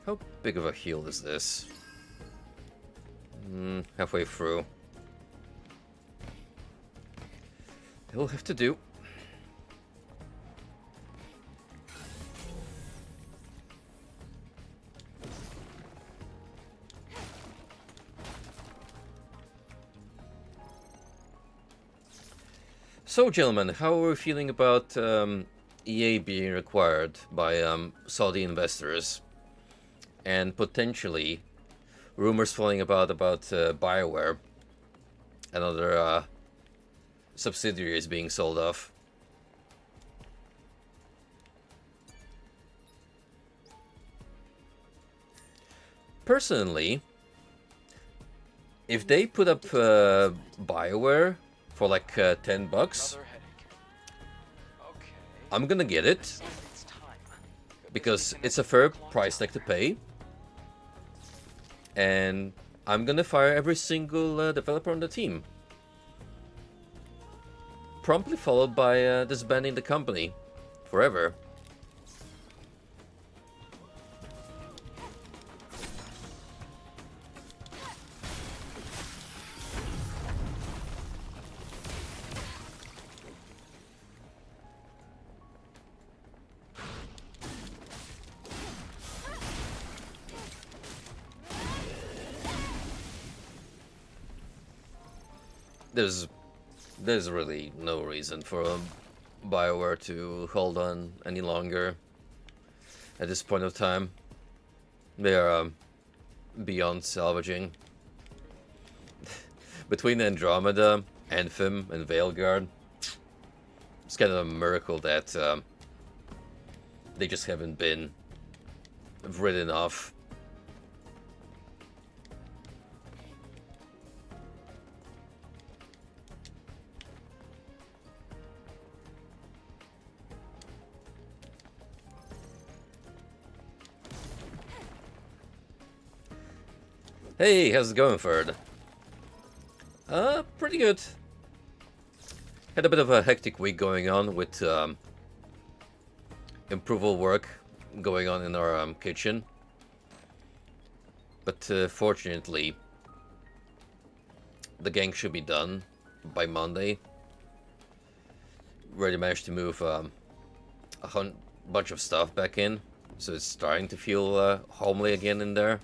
How big of a heal is this? halfway through. It'll have to do. So, gentlemen, how are we feeling about EA being required by Saudi investors, and potentially rumors falling about BioWare and other subsidiaries being sold off? Personally, if they put up BioWare for like $10, Another headache. Okay. I'm gonna get it It's time. because it's a fair price tag to pay, and I'm gonna fire every single developer on the team. Promptly followed by disbanding the company forever. There's really no reason for BioWare to hold on any longer at this point of time. They are beyond salvaging. Between Andromeda, Anthem, and Veilguard, it's kind of a miracle that they just haven't been written off. Hey, how's it going, Ferd? Pretty good. Had a bit of a hectic week going on with improval work going on in our kitchen. But fortunately, the gang should be done by Monday. Already managed to move a bunch of stuff back in, so it's starting to feel homely again in there.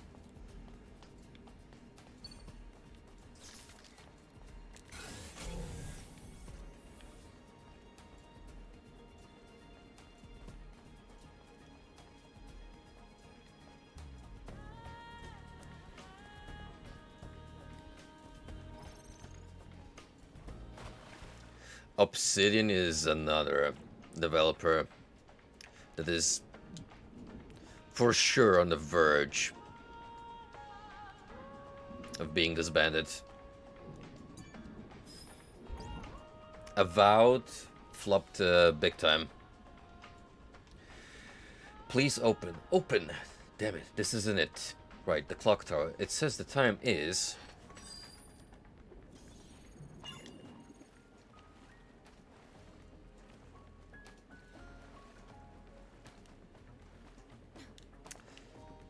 Obsidian is another developer that is for sure on the verge of being disbanded. Avowed flopped big time. Please open. Open! Damn it, this isn't it. Right, the clock tower. It says the time is...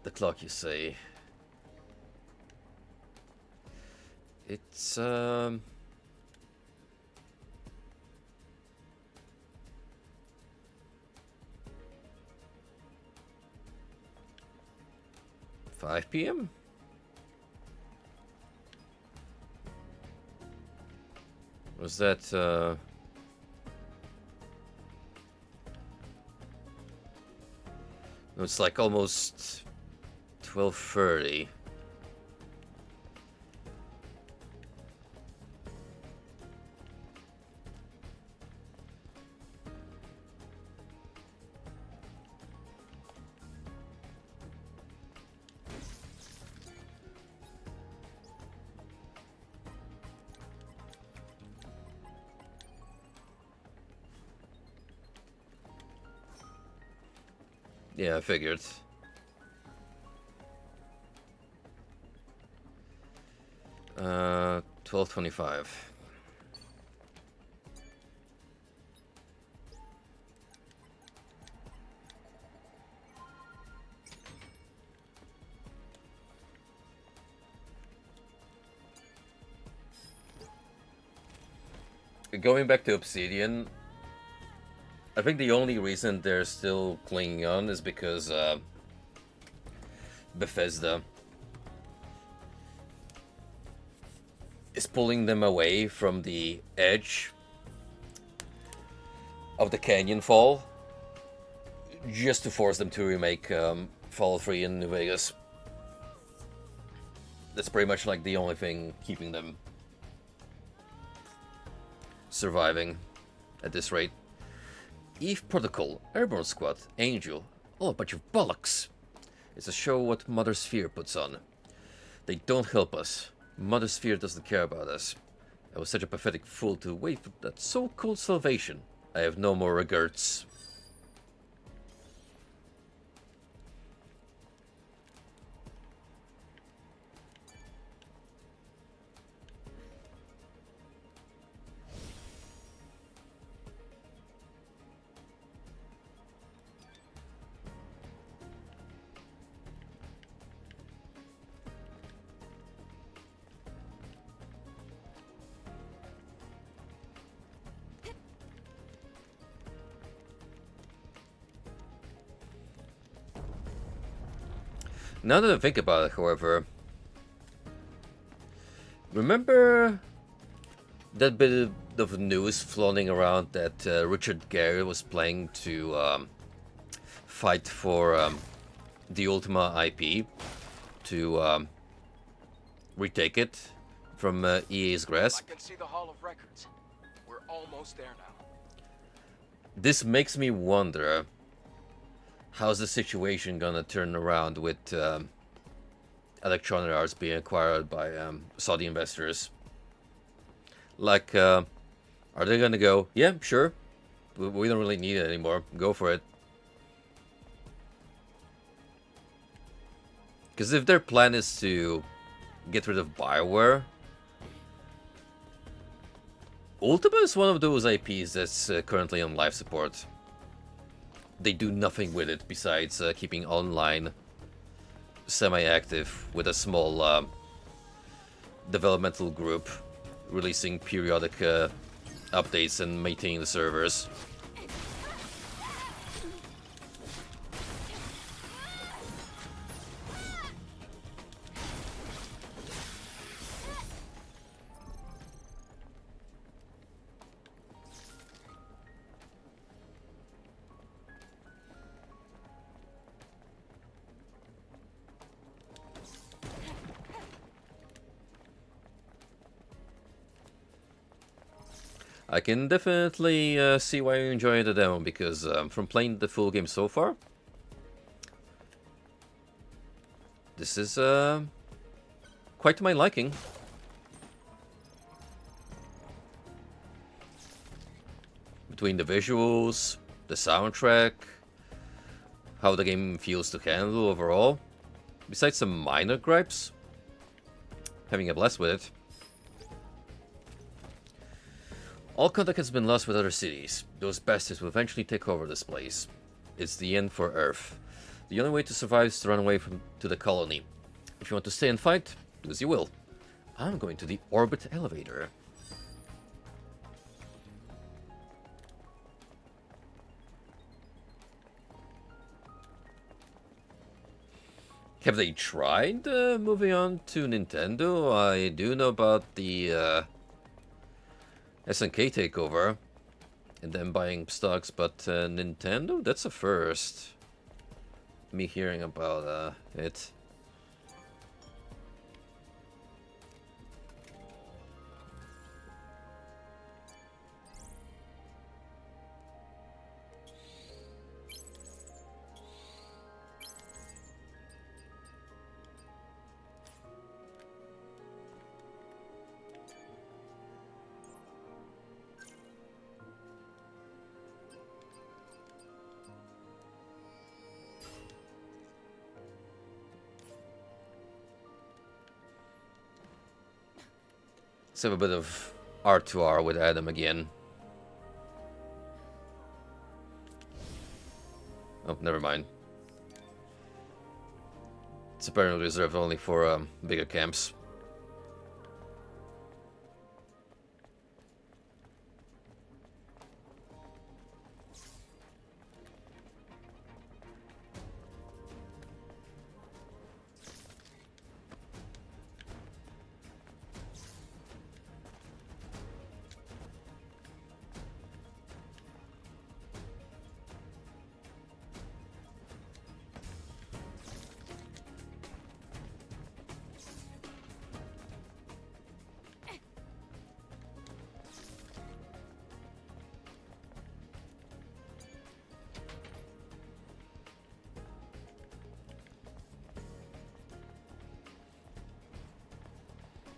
The clock, you say. It's 5 p.m. Was that no, it's like almost 12:30. Yeah, I figured. 12:25. going back to Obsidian, I think the only reason they're still clinging on is because Bethesda is pulling them away from the edge of the canyon fall, just to force them to remake Fallout 3 in New Vegas. That's pretty much like the only thing keeping them surviving at this rate. Eve Protocol, Airborne Squad, Angel, all a bunch of bollocks. It's a show what Mother Sphere puts on. They don't help us. Mother Sphere doesn't care about us. I was such a pathetic fool to wait for that so-called salvation. I have no more regrets. Now that I think about it, however, remember that bit of news floating around that Richard Gere was planning to fight for the Ultima IP to retake it from EA's grasp? I can see the Hall of Records. We're almost there now. This makes me wonder, how's the situation gonna turn around with Electronic Arts being acquired by Saudi investors? Like, are they gonna go, yeah, sure, we don't really need it anymore, go for it? Because if their plan is to get rid of BioWare, Ultima is one of those IPs that's currently on life support. They do nothing with it besides keeping online semi-active with a small developmental group releasing periodic updates and maintaining the servers. I can definitely see why you enjoy the demo, because from playing the full game so far, this is quite to my liking. Between the visuals, the soundtrack, how the game feels to handle overall, besides some minor gripes, having a blast with it. All contact has been lost with other cities. Those bastards will eventually take over this place. It's the end for Earth. The only way to survive is to run away to the colony. If you want to stay and fight, do as you will. I'm going to the orbit elevator. Have they tried moving on to Nintendo? I do know about the SNK takeover and then buying stocks, but Nintendo? That's a first. Me hearing about it. Let's have a bit of R2R with Adam again. Oh, never mind. It's apparently reserved only for bigger camps.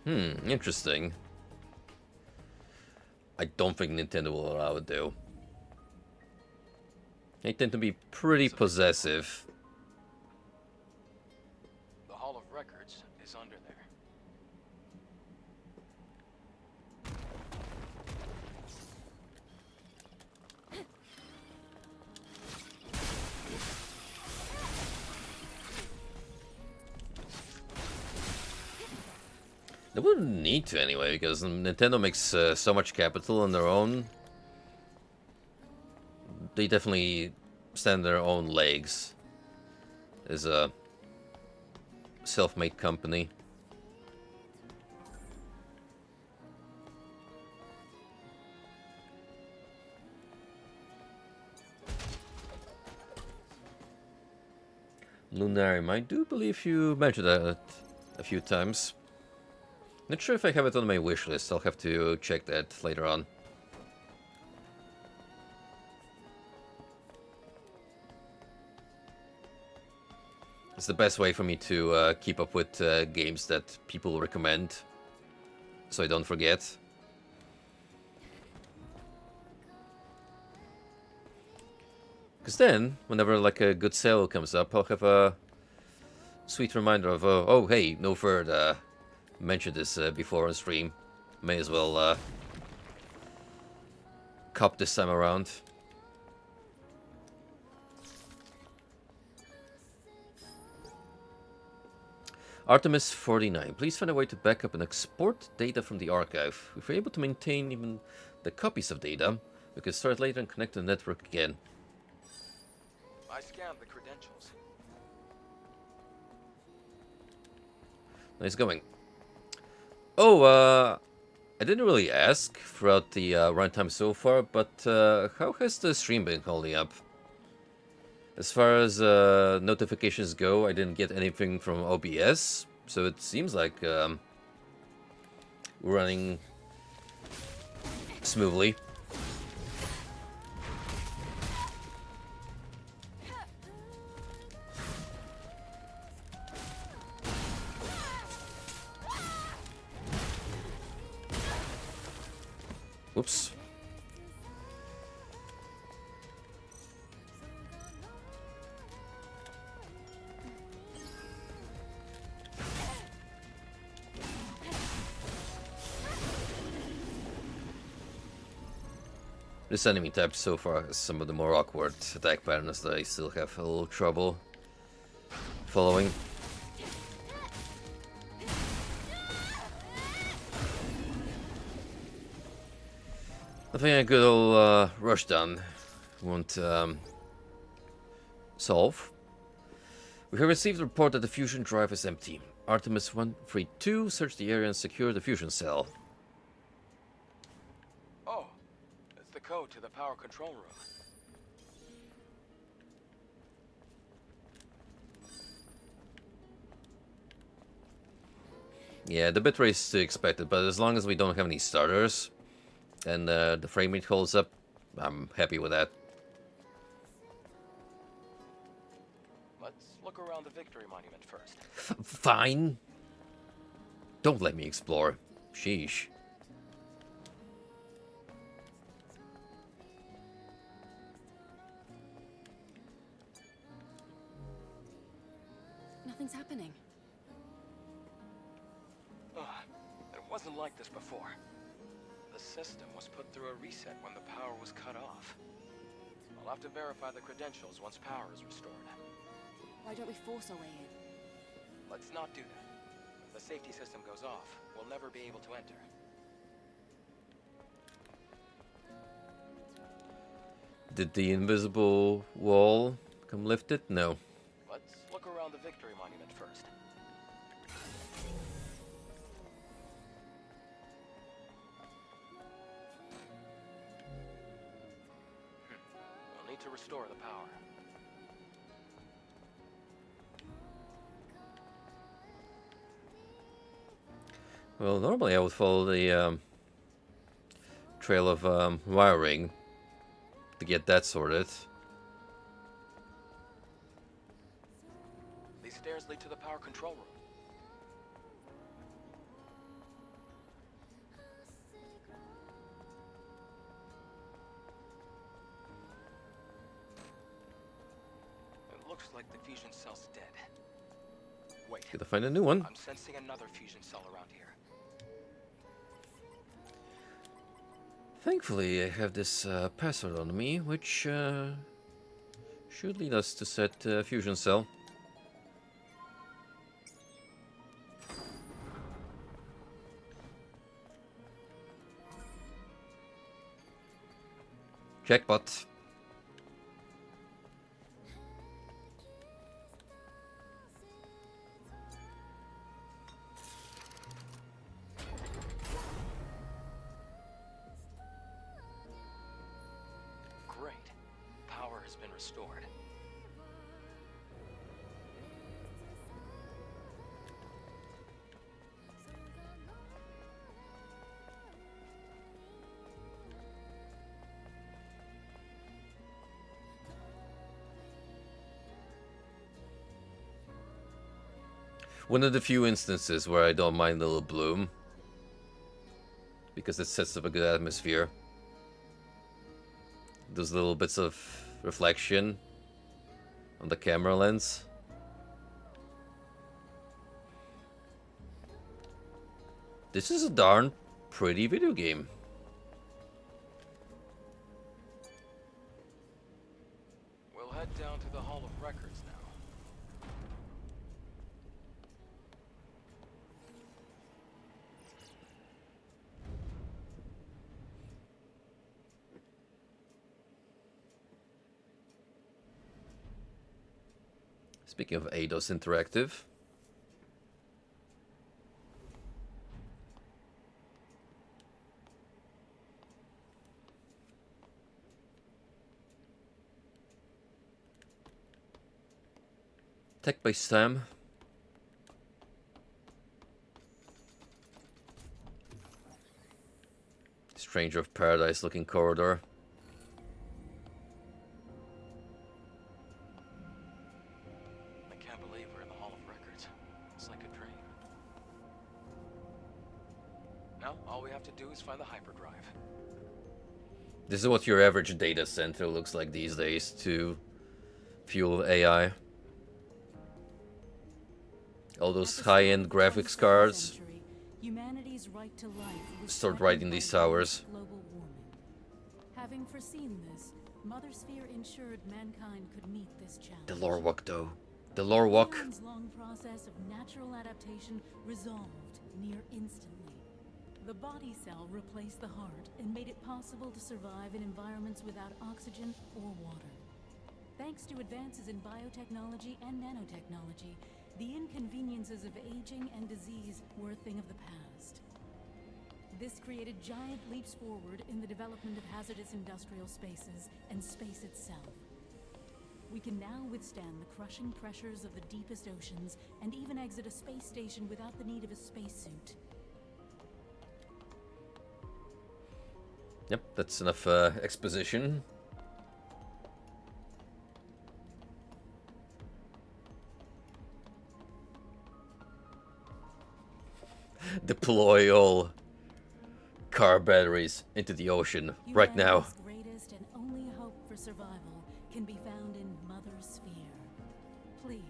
Interesting. I don't think Nintendo will allow it though. They tend to be pretty possessive. The Hall of Records is under there. They wouldn't need to anyway, because Nintendo makes so much capital on their own. They definitely stand on their own legs as a self-made company. Lunarium, I do believe you mentioned that a few times. Not sure if I have it on my wish list. I'll have to check that later on. It's the best way for me to keep up with games that people recommend, so I don't forget. Because then, whenever like a good sale comes up, I'll have a sweet reminder of, oh hey, no further. Mentioned this before on stream. May as well cop this time around. Artemis 49. Please find a way to back up and export data from the archive. If we're able to maintain even the copies of data, we can start later and connect to the network again. I scanned the credentials. Nice going. Oh, I didn't really ask throughout the runtime so far, but how has the stream been holding up? As far as notifications go, I didn't get anything from OBS, so it seems like we're running smoothly. Whoops. This enemy type so far has some of the more awkward attack patterns that I still have a little trouble following. I think a good old rush down won't solve. We have received a report that the fusion drive is empty. Artemis 132, search the area and secure the fusion cell. Oh, it's the code to the power control room. Yeah, the bitrate is to expected, but as long as we don't have any starters and the frame rate holds up, I'm happy with that. Let's look around the Victory Monument first. Fine. Don't let me explore. Sheesh. Nothing's happening. It wasn't like this before. The system was put through a reset when the power was cut off. I'll have to verify the credentials once power is restored. Why don't we force our way in? Let's not do that. If the safety system goes off, we'll never be able to enter. Did the invisible wall come lifted? No. Let's look around the Victory Monument first. We'll need to restore the power. Well, normally I would follow the trail of wiring to get that sorted. These stairs lead to the power control room. like the fusion cell's dead. Wait, Gotta find a new one. I'm sensing another fusion cell around here. Thankfully, I have this password on me, which should lead us to set fusion cell. Jackpot. Great. Power has been restored. One of the few instances where I don't mind a little bloom, because it sets up a good atmosphere. Those little bits of reflection on the camera lens. This is a darn pretty video game. We'll head down to the Hall of Records now. Speaking of Eidos Interactive. Tech by Sam. Stranger of Paradise looking corridor. I can't believe we're in the Hall of Records. It's like a dream. Now, all we have to do is find the hyperdrive. This is what your average data center looks like these days to fuel AI. All those high-end graphics cards humanity's right to life was start threatened writing by these towers. global warming. Having foreseen this, Mother Sphere ensured mankind could meet this challenge. The lore walk though. The lore walk. Man's long process of natural adaptation resolved near instantly. The body cell replaced the heart and made it possible to survive in environments without oxygen or water. Thanks to advances in biotechnology and nanotechnology, the inconveniences of aging and disease were a thing of the past. This created giant leaps forward in the development of hazardous industrial spaces and space itself. We can now withstand the crushing pressures of the deepest oceans and even exit a space station without the need of a spacesuit. Yep, that's enough exposition. Deploy all car batteries into the ocean right now. Humanity's greatest and only hope for survival can be found in Mother Sphere. Please,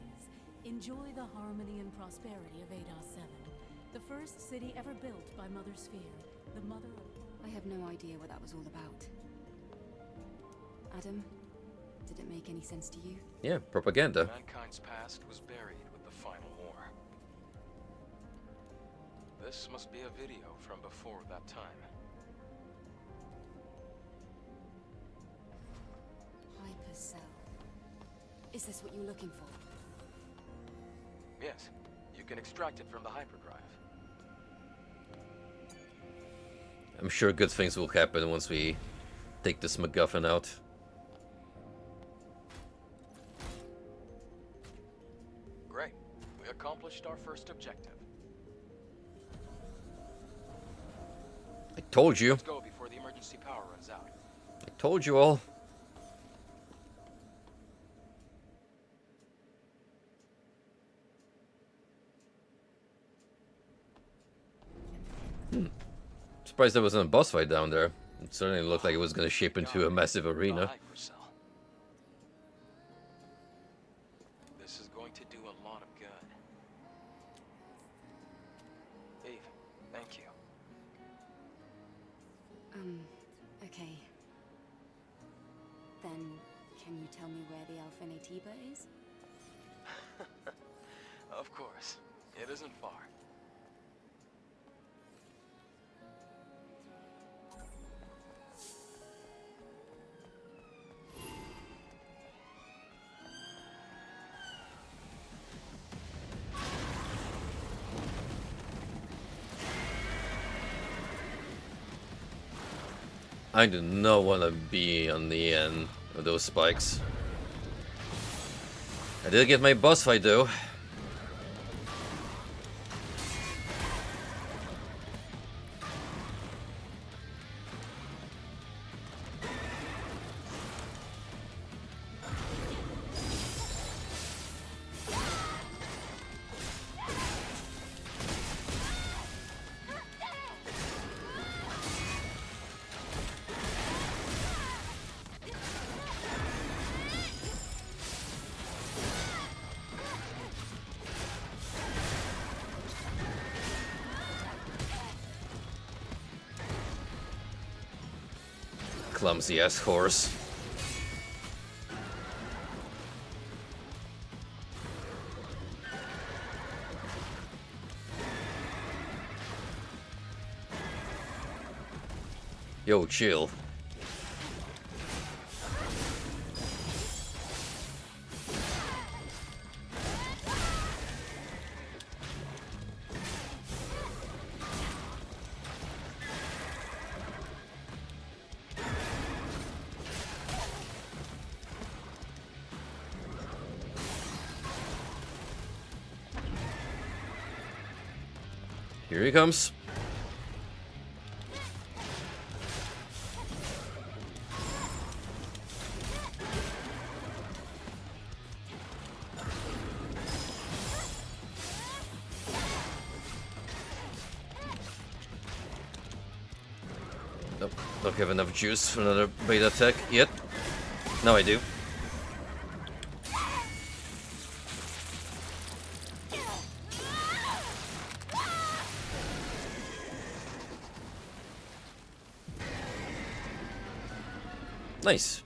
enjoy the harmony and prosperity of Eidos 7, the first city ever built by Mother Sphere, the mother of... I have no idea what that was all about. Adam, did it make any sense to you? Yeah, propaganda. Mankind's past was buried with the final war. This must be a video from before that time. Hypercell. Is this what you're looking for? Yes, you can extract it from the hyperdrive. I'm sure good things will happen once we take this MacGuffin out. Great. We accomplished our first objective. I told you. Let's go before the emergency power runs out. I told you all. Surprised there wasn't a boss fight down there. It certainly looked like it was going to shape into a massive arena. Hypercell. This is going to do a lot of good. Eve, thank you. Okay. Then, can you tell me where the Alpha Natiba is? Of course. It isn't far. I do not want to be on the end of those spikes. I did get my boss fight though. Clumsy ass horse. Yo, chill. Here he comes. Nope, don't have enough juice for another beta attack yet. Now I do. Nice.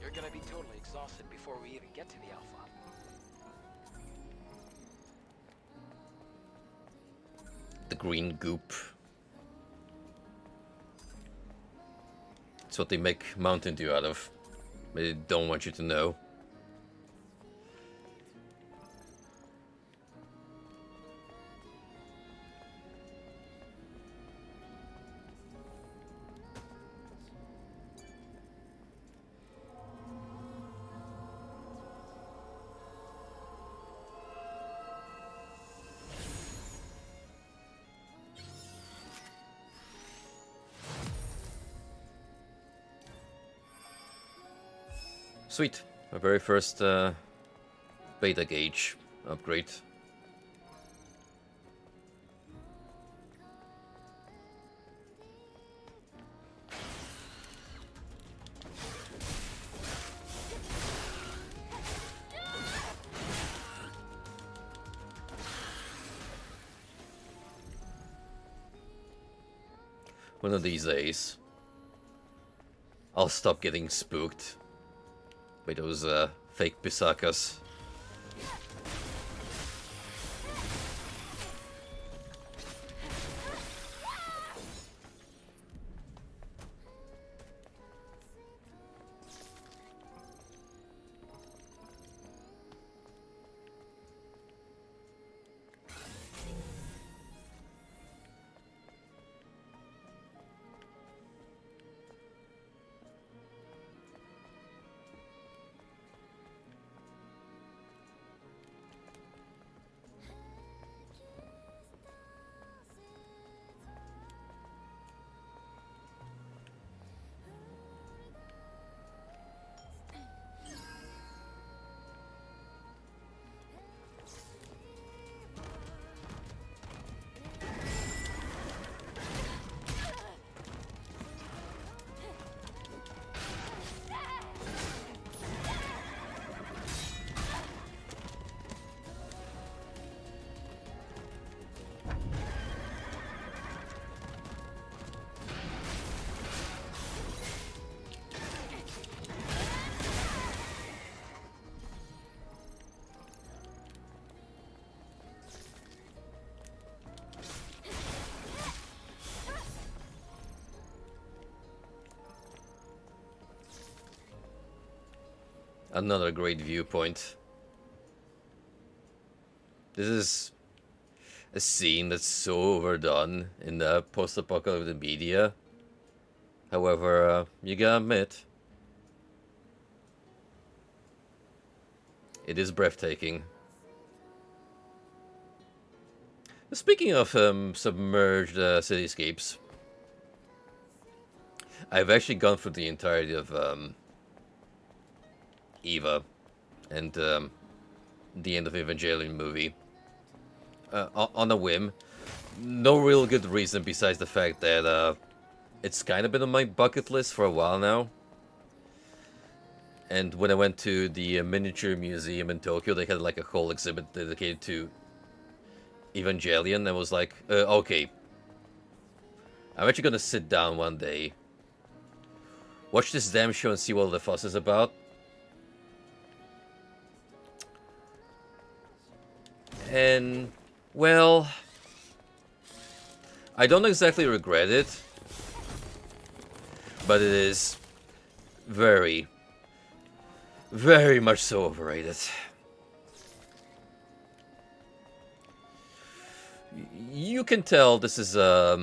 You're gonna be totally exhausted before we even get to the Alpha. The green goop. It's what they make Mountain Dew out of. But they don't want you to know. Sweet. My very first beta gauge upgrade. One of these days, I'll stop getting spooked by those fake Pisakas. Another great viewpoint. This is a scene that's so overdone in the post-apocalyptic media. However, you gotta admit, it is breathtaking. Speaking of submerged cityscapes, I've actually gone through the entirety of Eva and the end of Evangelion movie on a whim. No real good reason besides the fact that it's kind of been on my bucket list for a while now. And when I went to the miniature museum in Tokyo, they had like a whole exhibit dedicated to Evangelion. I was like, okay, I'm actually gonna sit down one day, watch this damn show and see what the fuss is about. And, well, I don't exactly regret it, but it is very, very much so overrated. You can tell this is a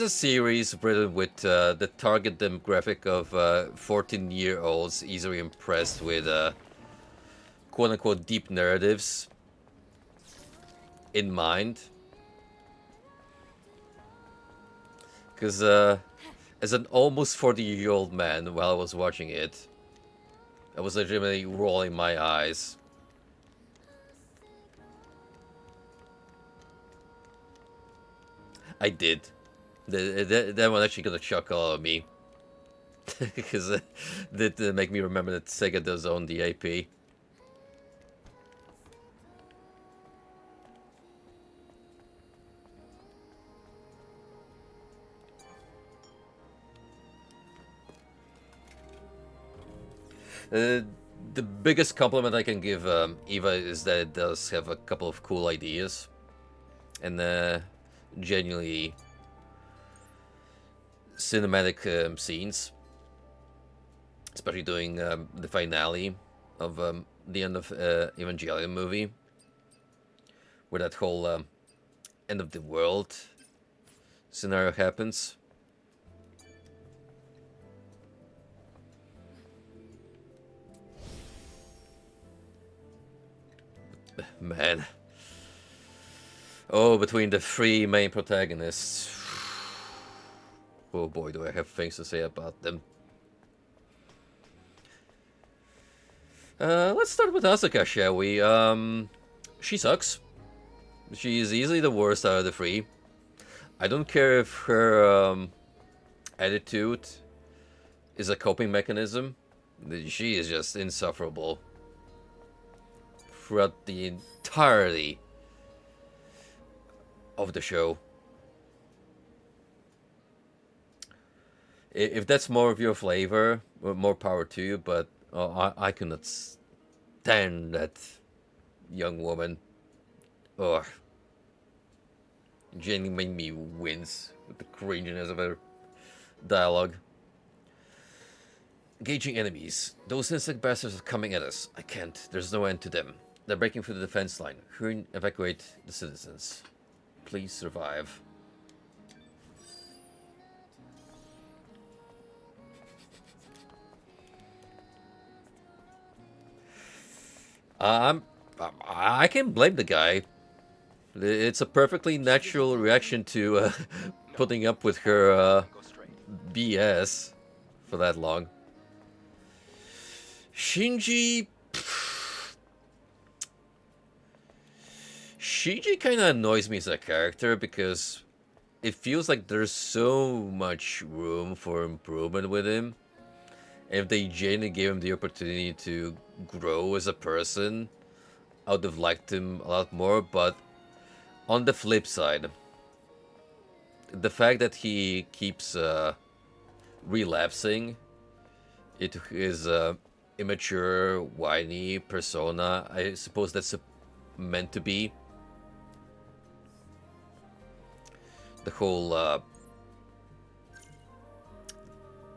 series written with the target demographic of 14-year-olds easily impressed with quote-unquote deep narratives in mind. Because as an almost 40-year-old man, while I was watching it, I was legitimately rolling my eyes. I did. That one actually got a chuckle out of me. Because it did make me remember that Sega does own the IP. The biggest compliment I can give Eva is that it does have a couple of cool ideas. And genuinely cinematic scenes. Especially during the finale of the end of Evangelion movie. Where that whole end of the world scenario happens. Man. Oh, between the three main protagonists. Oh boy, do I have things to say about them. Let's start with Asuka, shall we? She sucks. She is easily the worst out of the three. I don't care if her attitude is a coping mechanism. She is just insufferable throughout the entirety of the show. If that's more of your flavor, more power to you, but I cannot stand that young woman. Ugh. Genuinely made me wince with the cringiness of her dialogue. Engaging enemies. Those insect bastards are coming at us. I can't. There's no end to them. They're breaking through the defense line. Hurry, evacuate the citizens. Please survive. I can't blame the guy. It's a perfectly natural reaction to putting up with her BS for that long. Shinji kind of annoys me as a character because it feels like there's so much room for improvement with him. And if they genuinely gave him the opportunity to grow as a person, I would have liked him a lot more. But on the flip side, the fact that he keeps relapsing into his immature, whiny persona, I suppose that's meant to be. The whole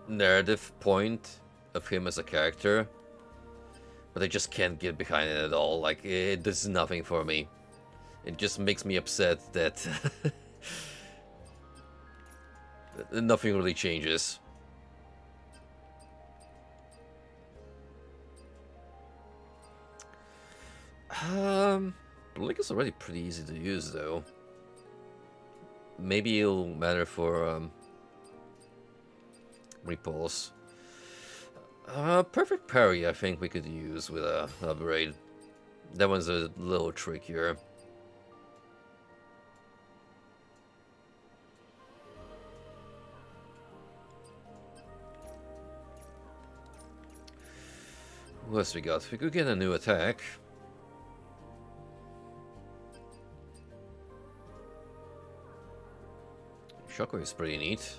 narrative point of him as a character, but I just can't get behind it at all. Like, it does nothing for me. It just makes me upset that nothing really changes. Blink is already pretty easy to use, though. Maybe it'll matter for repulse. Perfect parry, I think we could use with a upgrade. That one's a little trickier. What else we got? We could get a new attack. Shockwave is pretty neat.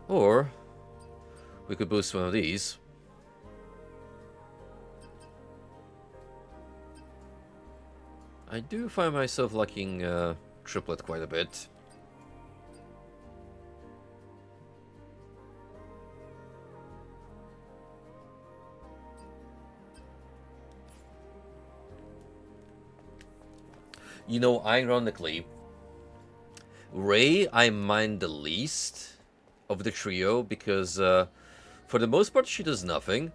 Or we could boost one of these. I do find myself liking Triplet quite a bit. You know, ironically, Rey I mind the least of the trio because for the most part she does nothing.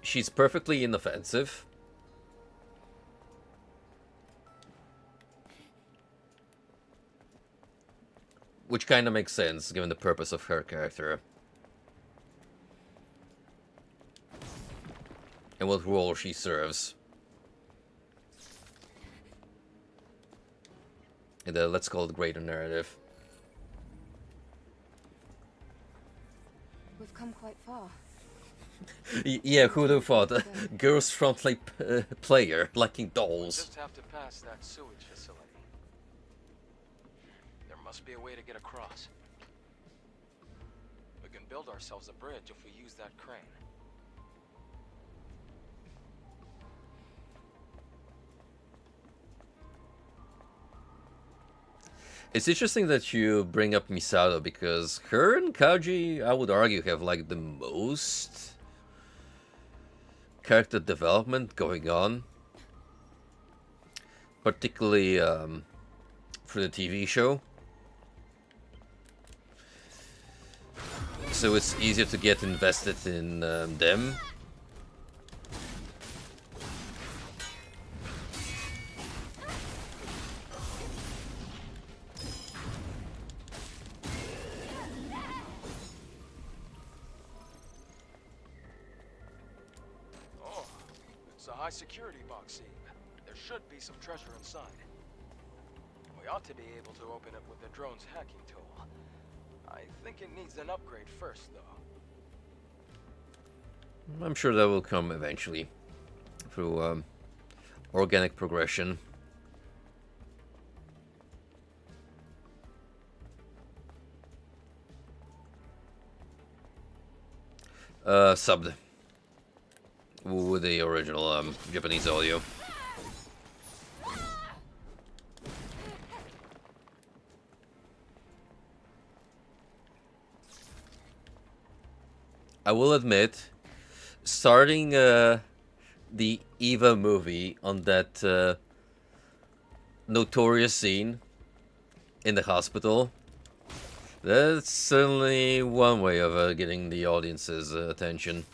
She's perfectly inoffensive. Which kind of makes sense given the purpose of her character. And what role she serves. In the, let's call it, greater narrative. We've come quite far. Yeah, who'd have thought? Girls frontline player liking dolls. Just have to pass that sewage facility. There must be a way to get across. We can build ourselves a bridge if we use that crane. It's interesting that you bring up Misato because her and Kaji, I would argue, have like the most character development going on. Particularly for the TV show. So it's easier to get invested in them. High security box, Eve. There should be some treasure inside. We ought to be able to open it with the drone's hacking tool. I think it needs an upgrade first, though. I'm sure that will come eventually through organic progression. Subbed. With the original Japanese audio. I will admit, starting the Eva movie on that notorious scene in the hospital, that's certainly one way of getting the audience's attention.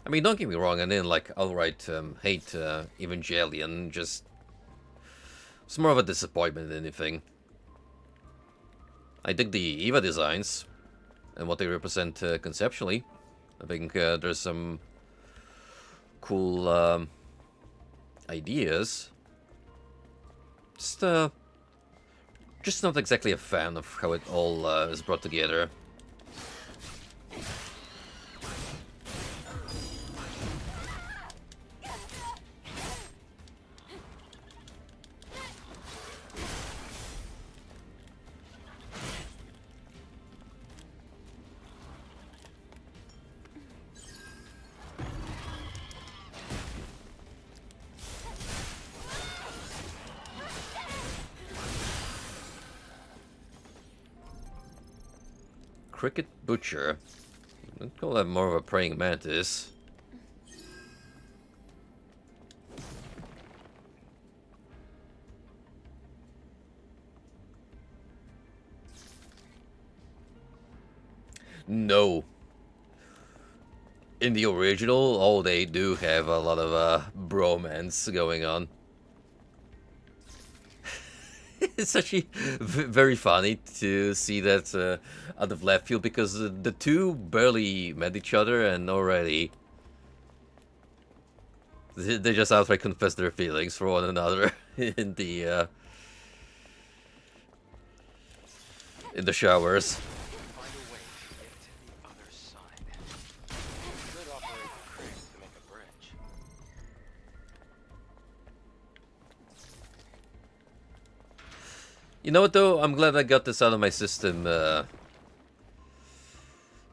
I mean, don't get me wrong, I didn't like outright hate Evangelion, just it's more of a disappointment than anything. I dig the Eva designs and what they represent conceptually. I think there's some cool ideas. Just not exactly a fan of how it all is brought together. cricket butcher. I'd call that more of a praying mantis. No. In the original, oh, they do have a lot of bromance going on. It's actually very funny to see that out of left field, because the two barely met each other and already they just outright confess their feelings for one another in the showers. Find a way to get to the other side. Could operate the crane to make a bridge. You know what though? I'm glad I got this out of my system,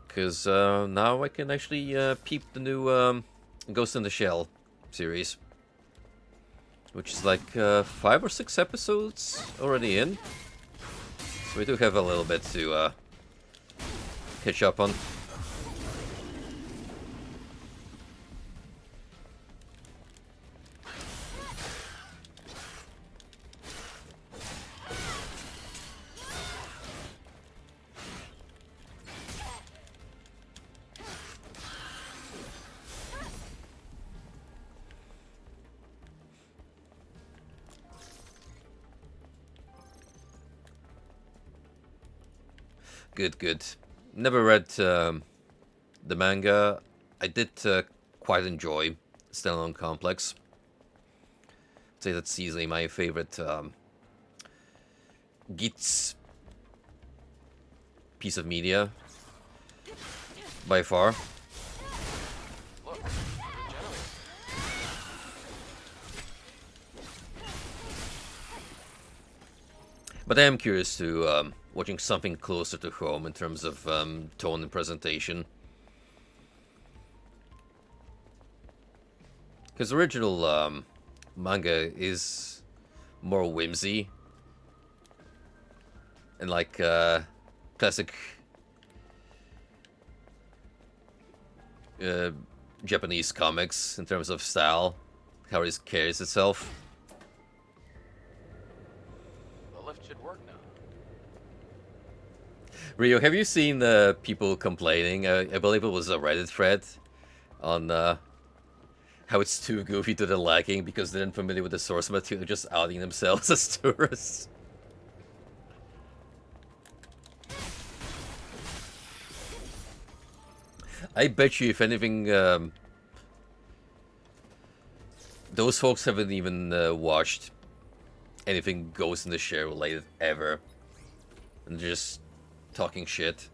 because now I can actually peep the new Ghost in the Shell series, which is like 5 or 6 episodes already in. So we do have a little bit to catch up on. Good, good. Never read the manga. I did quite enjoy Stellar Complex. I'd say that's easily my favorite Gits piece of media by far. Look, regenerate. But I am curious to watching something closer to home in terms of tone and presentation. Because original manga is more whimsy and like classic Japanese comics in terms of style, how it carries itself. The lift should work now. Rio, have you seen people complaining? I believe it was a Reddit thread on how it's too goofy to the liking because they're unfamiliar with the source material, just outing themselves as tourists. I bet you, if anything, those folks haven't even watched anything Ghost in the Shell related ever, and they're just talking shit.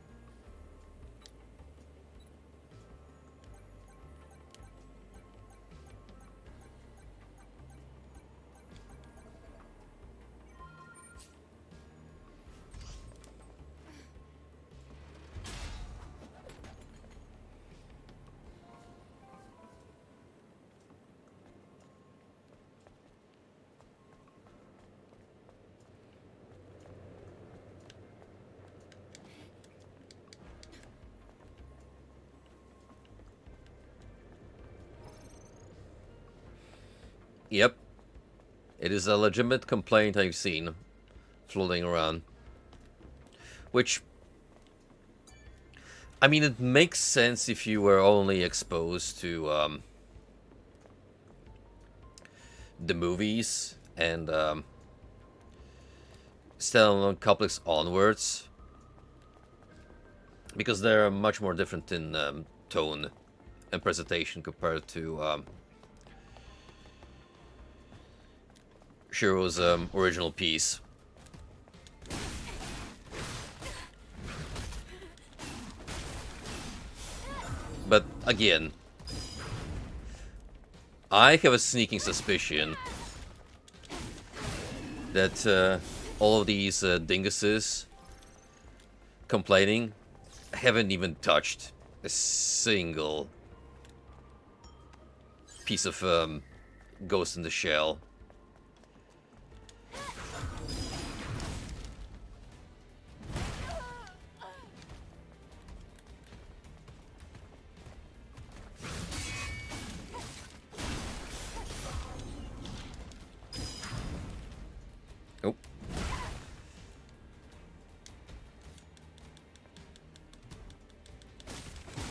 Yep. It is a legitimate complaint I've seen floating around. Which, I mean, it makes sense if you were only exposed to the movies and Stellar Complex onwards. Because they're much more different in tone and presentation compared to Shiro's original piece. But again, I have a sneaking suspicion that all of these dinguses complaining haven't even touched a single piece of Ghost in the Shell.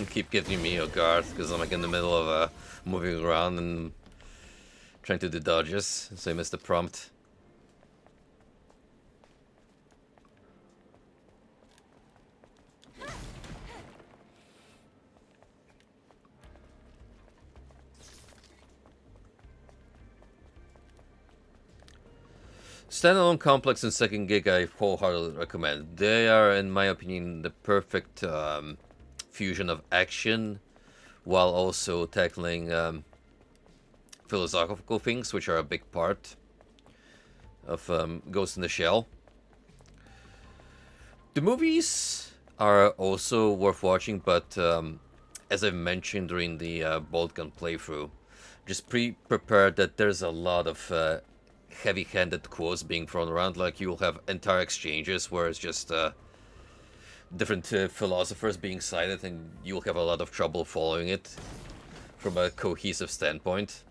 keep getting me off guard because I'm like in the middle of moving around and trying to do dodges, so I missed the prompt. Standalone Complex and Second Gig I wholeheartedly recommend. They are, in my opinion, the perfect fusion of action while also tackling philosophical things, which are a big part of Ghost in the Shell. The movies are also worth watching, but as I mentioned during the Bolt Gun playthrough, just prepared that there's a lot of heavy-handed quotes being thrown around. Like, you'll have entire exchanges where it's just different philosophers being cited, and you'll have a lot of trouble following it from a cohesive standpoint.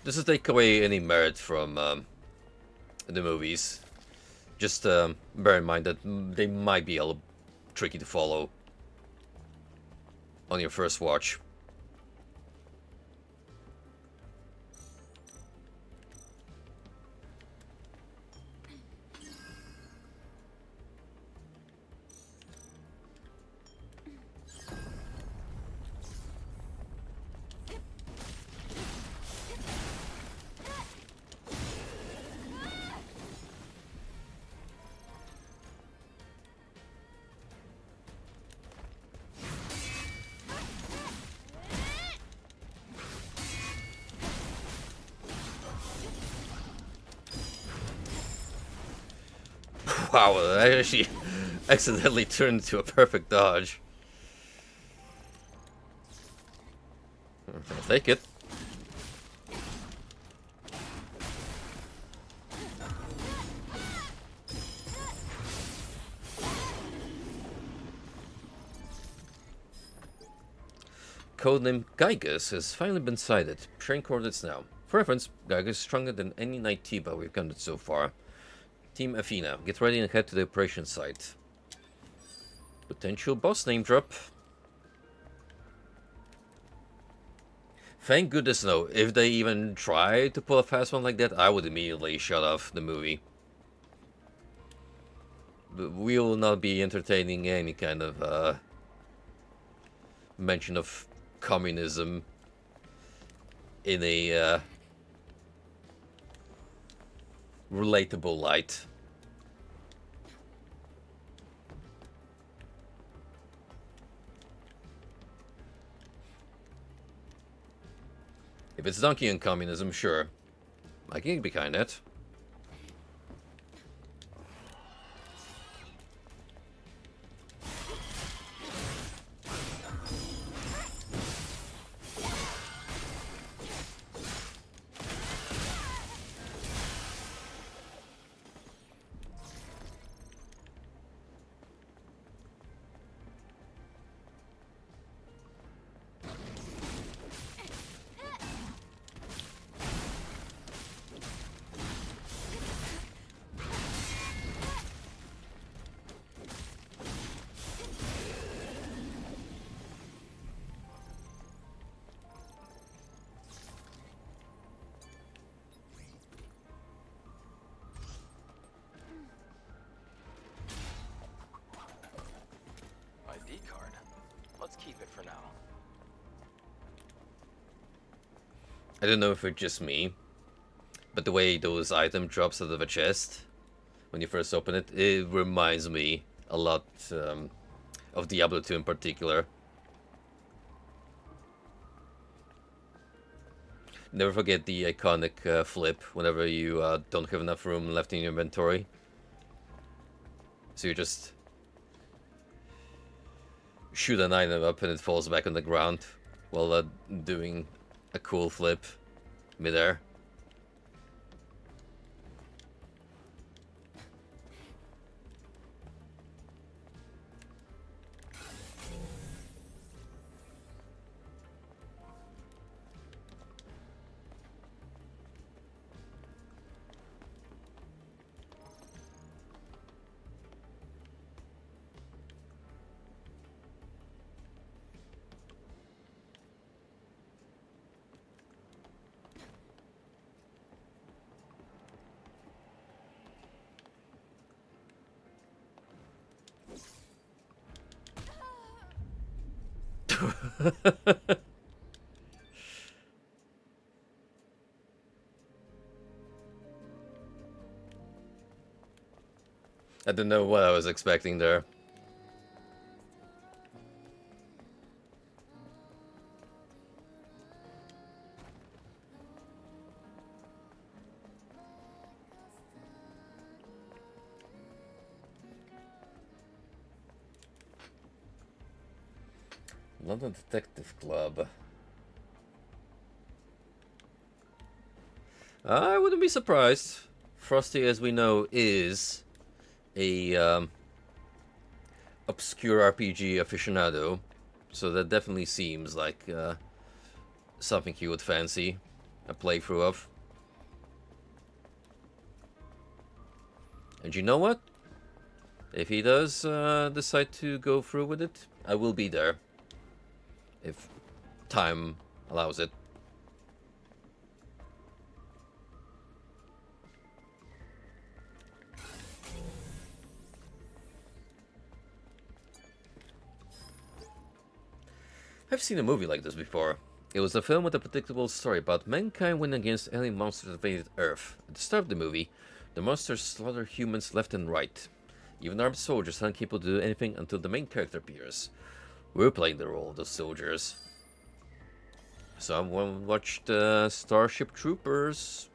This is take away any merit from the movies. Just bear in mind that they might be a little tricky to follow on your first watch. Wow, I actually accidentally turned into a perfect dodge. I'll take it. Codename Gygus has finally been sighted. Sharing coordinates now. For reference, Gygus is stronger than any Knight T-Bow we've counted so far. Team Athena, get ready and head to the operation site. Potential boss name drop. Thank goodness though, if they even try to pull a fast one like that, I would immediately shut off the movie. But we will not be entertaining any kind of mention of communism in a relatable light. If it's Donkey and communism, sure. I can get behind that. I don't know if it's just me, but the way those item drops out of a chest when you first open it, it reminds me a lot of Diablo 2 in particular. Never forget the iconic flip whenever you don't have enough room left in your inventory. So you just shoot an item up and it falls back on the ground while doing a cool flip midair. I didn't know what I was expecting there. London Detective Club. I wouldn't be surprised. Frosty, as we know, is a obscure RPG aficionado, so that definitely seems like something he would fancy a playthrough of. And you know what? If he does decide to go through with it, I will be there. If time allows it. I've seen a movie like this before. It was a film with a predictable story about mankind winning against alien monsters that invaded Earth. At the start of the movie, the monsters slaughter humans left and right. Even armed soldiers aren't capable to do anything until the main character appears. We're playing the role of those soldiers. Someone watched Starship Troopers.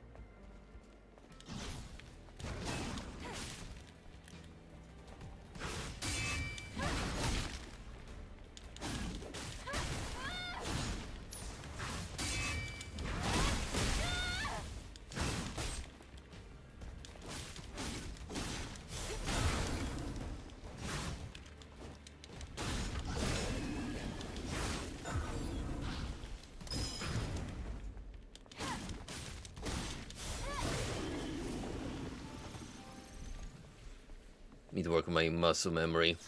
Need to work on my muscle memory.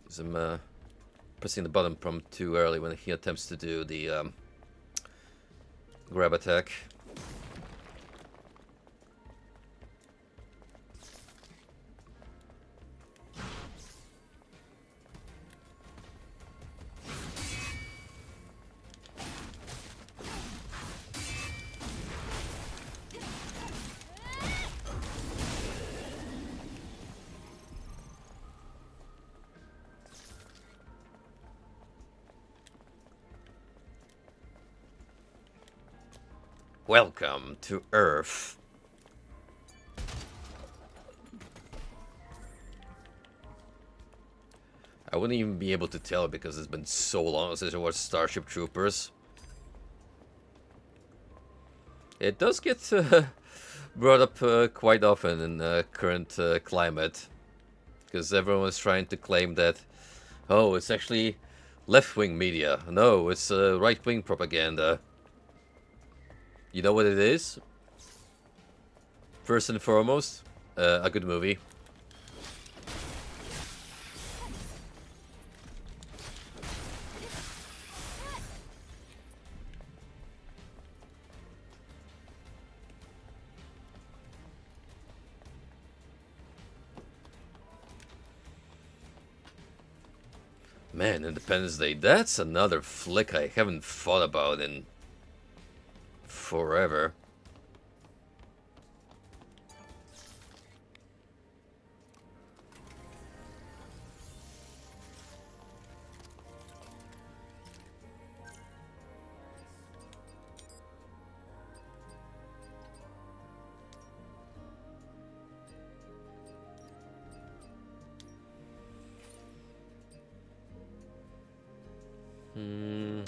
Because I'm pressing the button prompt too early when he attempts to do the grab attack. Welcome to Earth. I wouldn't even be able to tell because it's been so long since I watched Starship Troopers. It does get brought up quite often in the current climate. Because everyone is trying to claim that, oh, it's actually left-wing media. No, it's right-wing propaganda. You know what it is? First and foremost, a good movie. Man, Independence Day, that's another flick I haven't thought about in forever.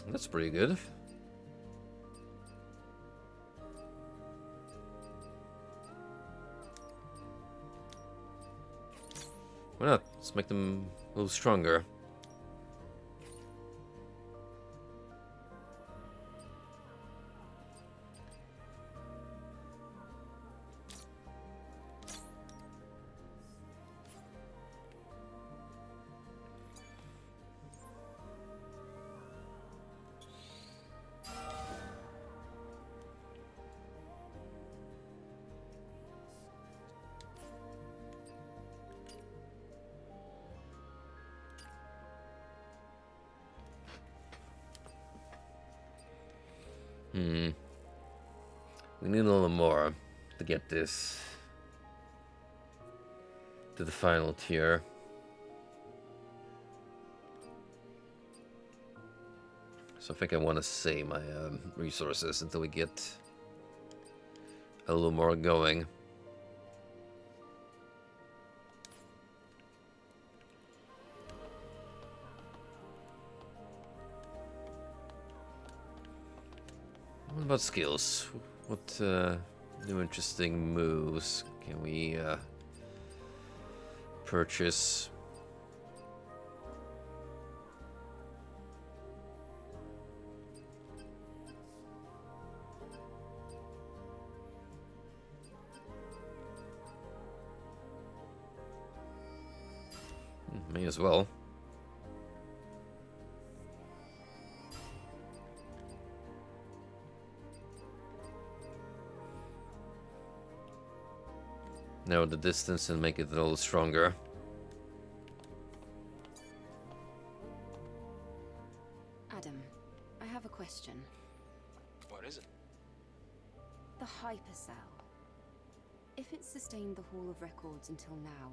That's pretty good. Why not? Let's make them a little stronger. We need a little more to get this to the final tier. So I think I want to save my resources until we get a little more going. What about skills? What new interesting moves can we purchase? May as well. Narrow the distance and make it a little stronger. Adam, I have a question. What is it? The hypercell. If it sustained the Hall of Records until now,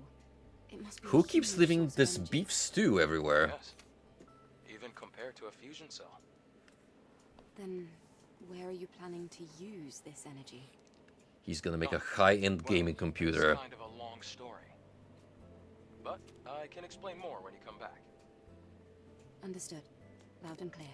it must be Who a keeps huge leaving source of this energy. beef stew everywhere? Yes. Even compared to a fusion cell. Then, where are you planning to use this energy? He's gonna make a high-end gaming computer. It's kind of a long story. But I can explain more when you come back. Understood. Loud and clear.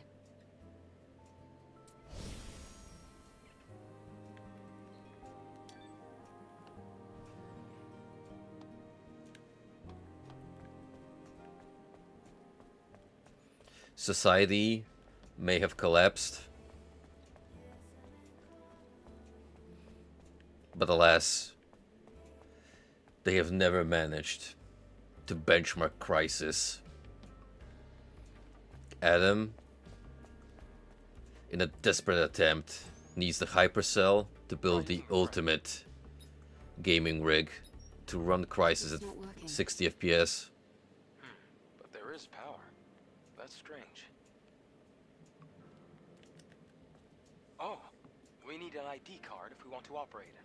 Society may have collapsed, but alas, they have never managed to benchmark Crisis. Adam, in a desperate attempt, needs the hypercell to build the ultimate gaming rig to run Crisis at It's not working. 60 FPS. But there is power. That's strange. Oh, we need an ID card if we want to operate it.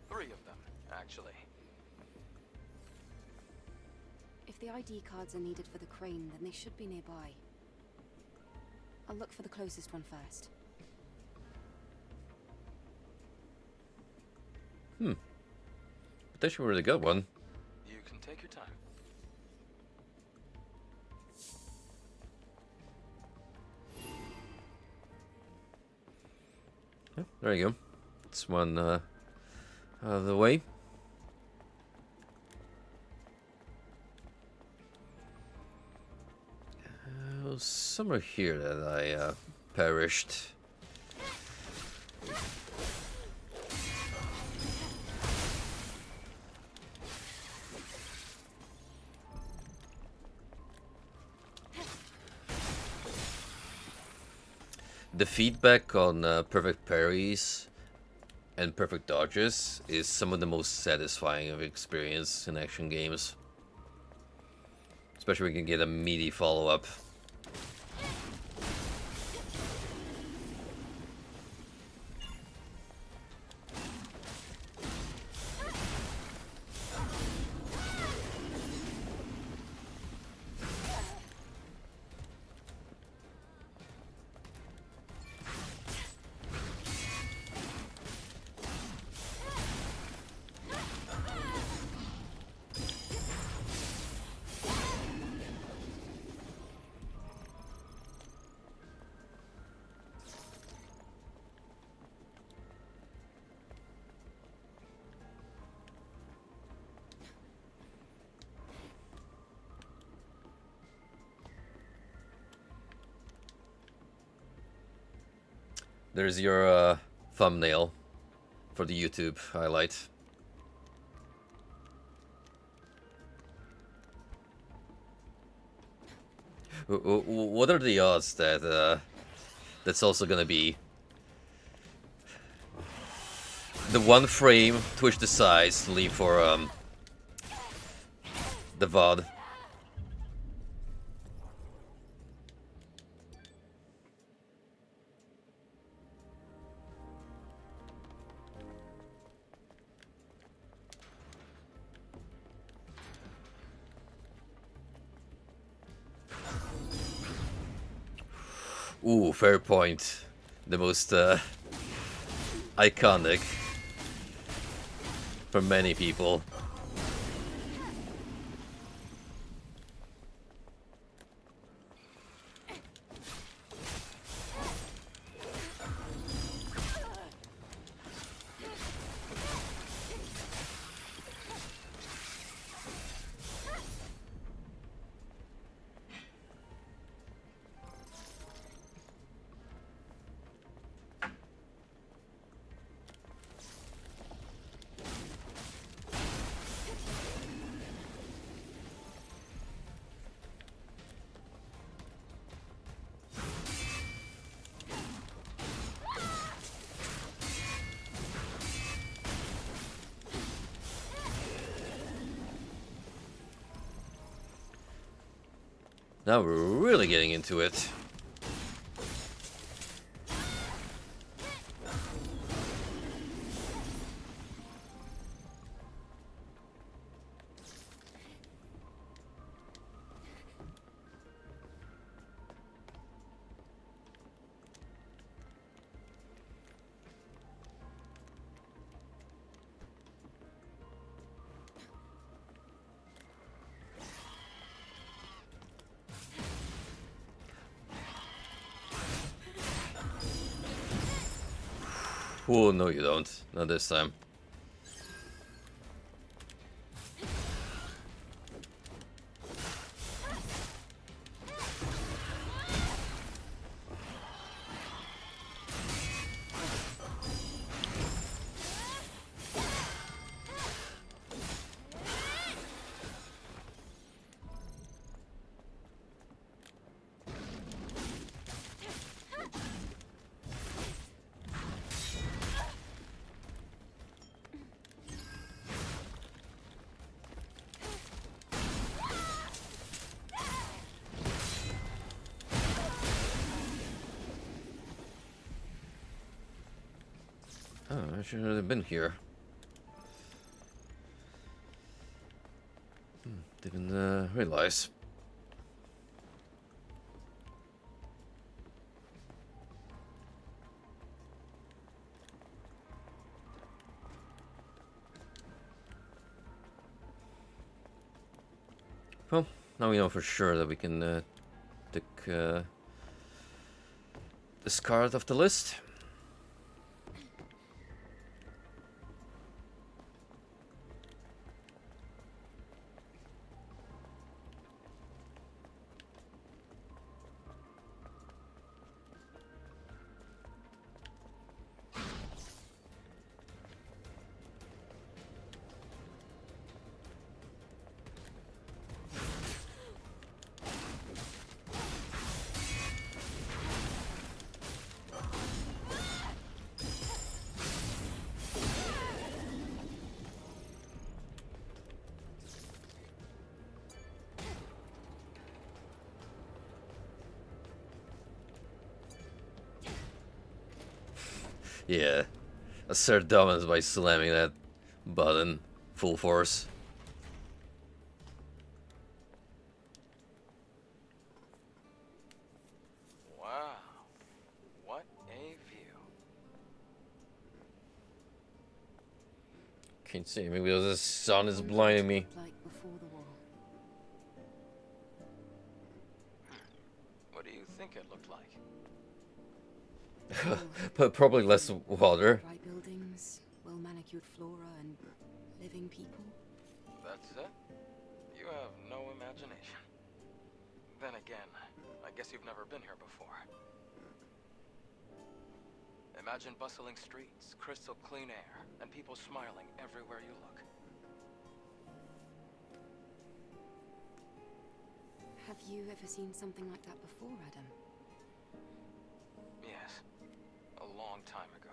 3 of them, actually. If the ID cards are needed for the crane, then they should be nearby. I'll look for the closest one first. Potentially a really good one. You can take your time. Yeah, there you go. It's one out of the way. Somewhere here that I perished. The feedback on perfect parries and perfect dodges is some of the most satisfying I've experienced in action games. Especially when you can get a meaty follow-up. There's your thumbnail for the YouTube highlight. What are the odds that that's also gonna be the one frame twitch decides to leave for the VOD? Ooh, fair point. The most iconic for many people. Now we're really getting into it. Oh, no you don't. Not this time. Oh, I shouldn't have been here. Didn't realize. Well, now we know for sure that we can discard it off the list. Yeah, assert dominance by slamming that button full force. Wow, what a view. Can't see me because the sun is blinding me. Like before the war. What do you think it looked like? But probably less water. Bright buildings, well-manicured flora, and living people. That's it? You have no imagination. Then again, I guess you've never been here before. Imagine bustling streets, crystal clean air, and people smiling everywhere you look. Have you ever seen something like that before, Adam? Yes, a long time ago.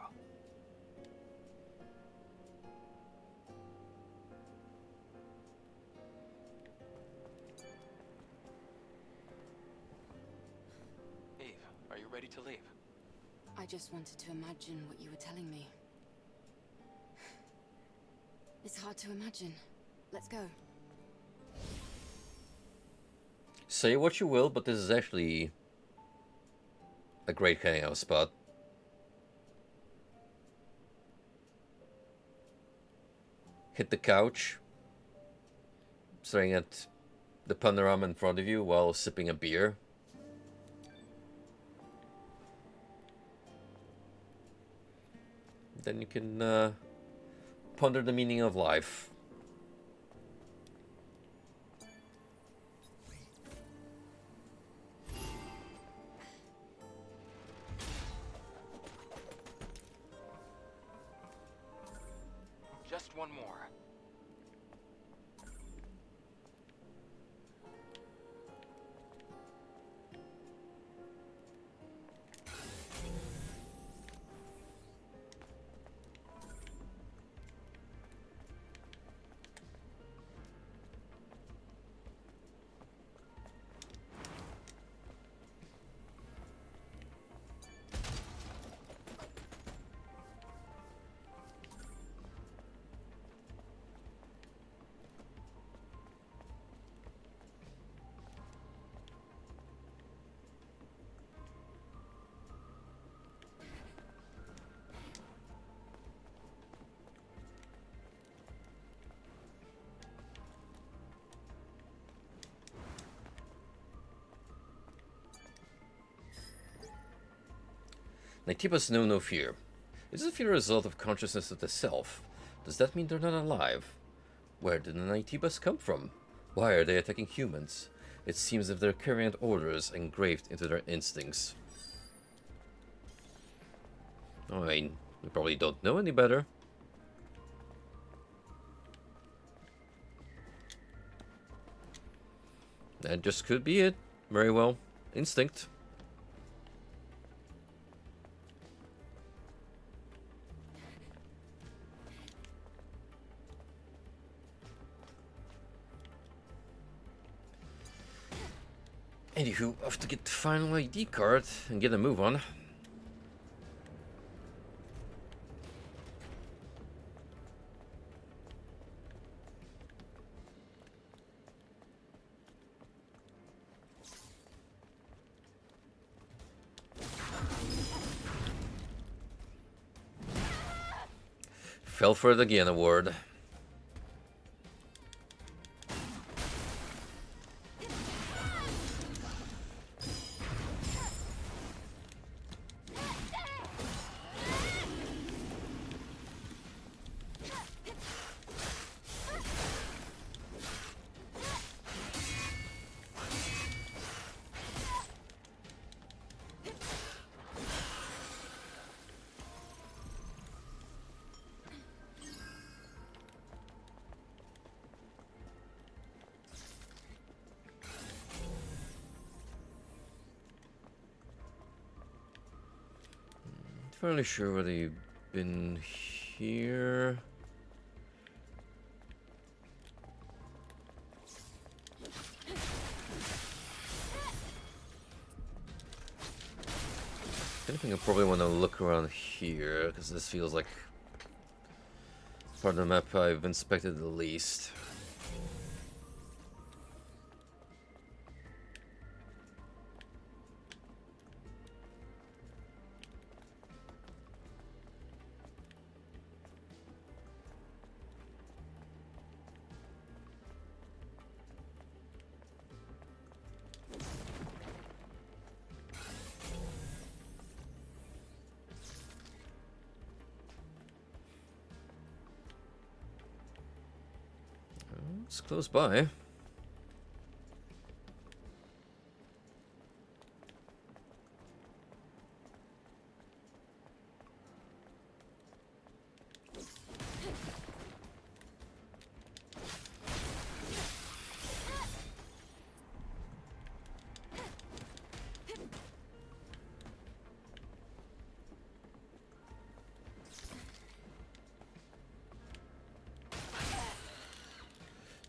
Eve, are you ready to leave? I just wanted to imagine what you were telling me. It's hard to imagine. Let's go. Say what you will, but this is actually a great hangout spot. Hit the couch, staring at the panorama in front of you while sipping a beer. Then you can ponder the meaning of life. Just one more. Naytibas know no fear. Is this fear a result of consciousness of the self? Does that mean they're not alive? Where did the Naytibas come from? Why are they attacking humans? It seems as if they're carrying out orders engraved into their instincts. I mean, we probably don't know any better. That just could be it. Very well. Instinct. Anywho, I have to get the final ID card and get a move on. Fell for it again, award. Fairly sure whether you've been here. I think I probably want to look around here, because this feels like part of the map I've inspected the least. It's close by.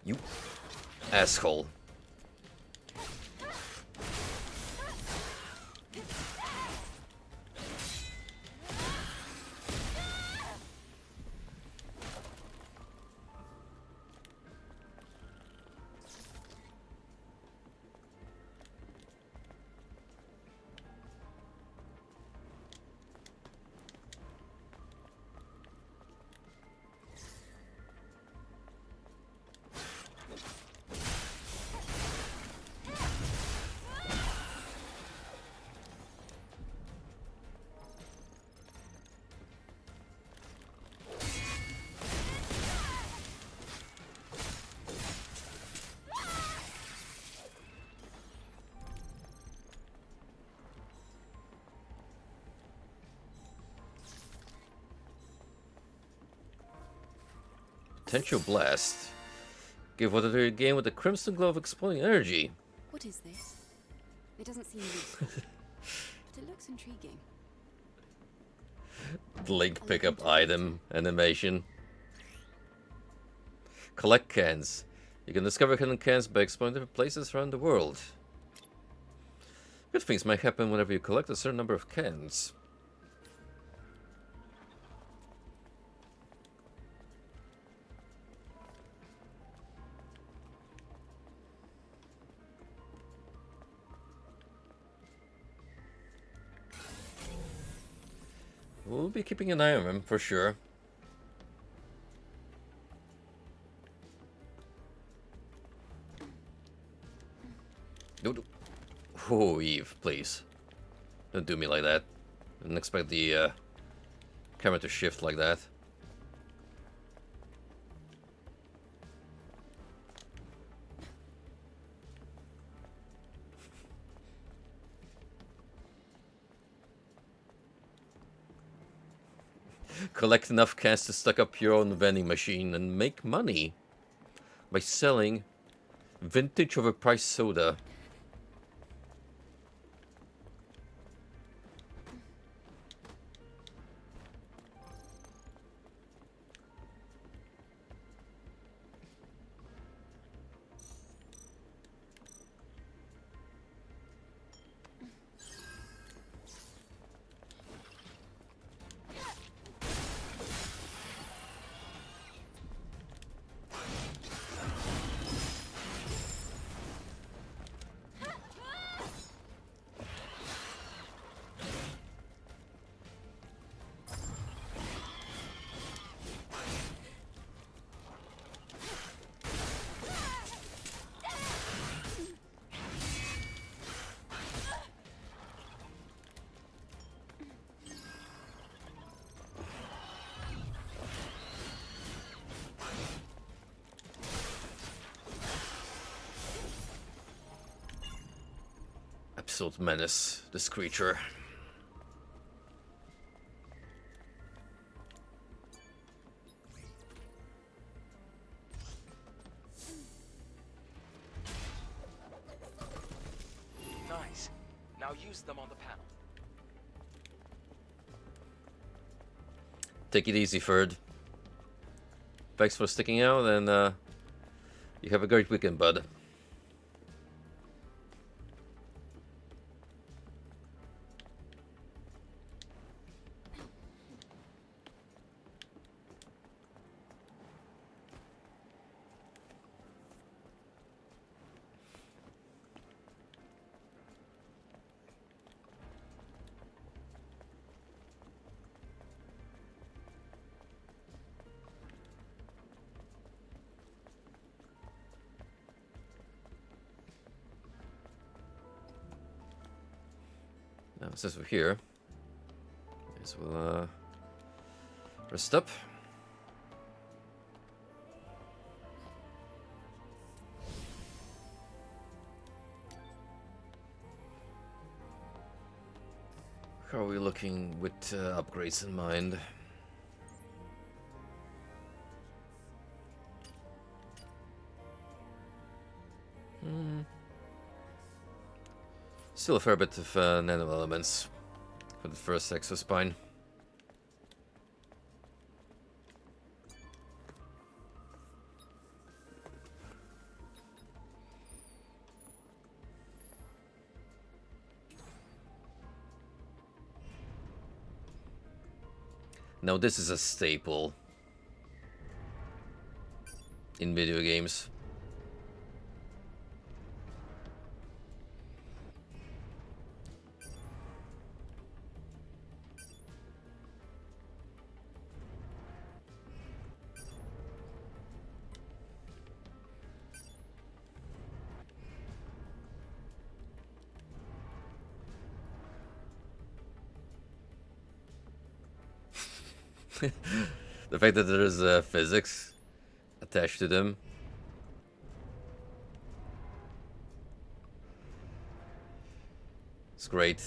You asshole. Potential Blast. Give water to your game with a crimson glow of exploding energy. What is this? It doesn't seem useful, but it looks intriguing. Link pickup item animation. Collect cans. You can discover hidden cans by exploring different places around the world. Good things might happen whenever you collect a certain number of cans. We'll be keeping an eye on him for sure. Oh, Eve, please. Don't do me like that. Didn't expect the camera to shift like that. Collect enough cans to stock up your own vending machine and make money by selling vintage overpriced soda. Absolute menace, this creature. Nice. Now use them on the panel. Take it easy, Ferd. Thanks for sticking out, and you have a great weekend, bud. Now, since we're here, I guess we'll rest up. How are we looking with upgrades in mind? Still a fair bit of nano elements for the first exospine. Now this is a staple in video games. The fact that there is physics attached to them. It's great.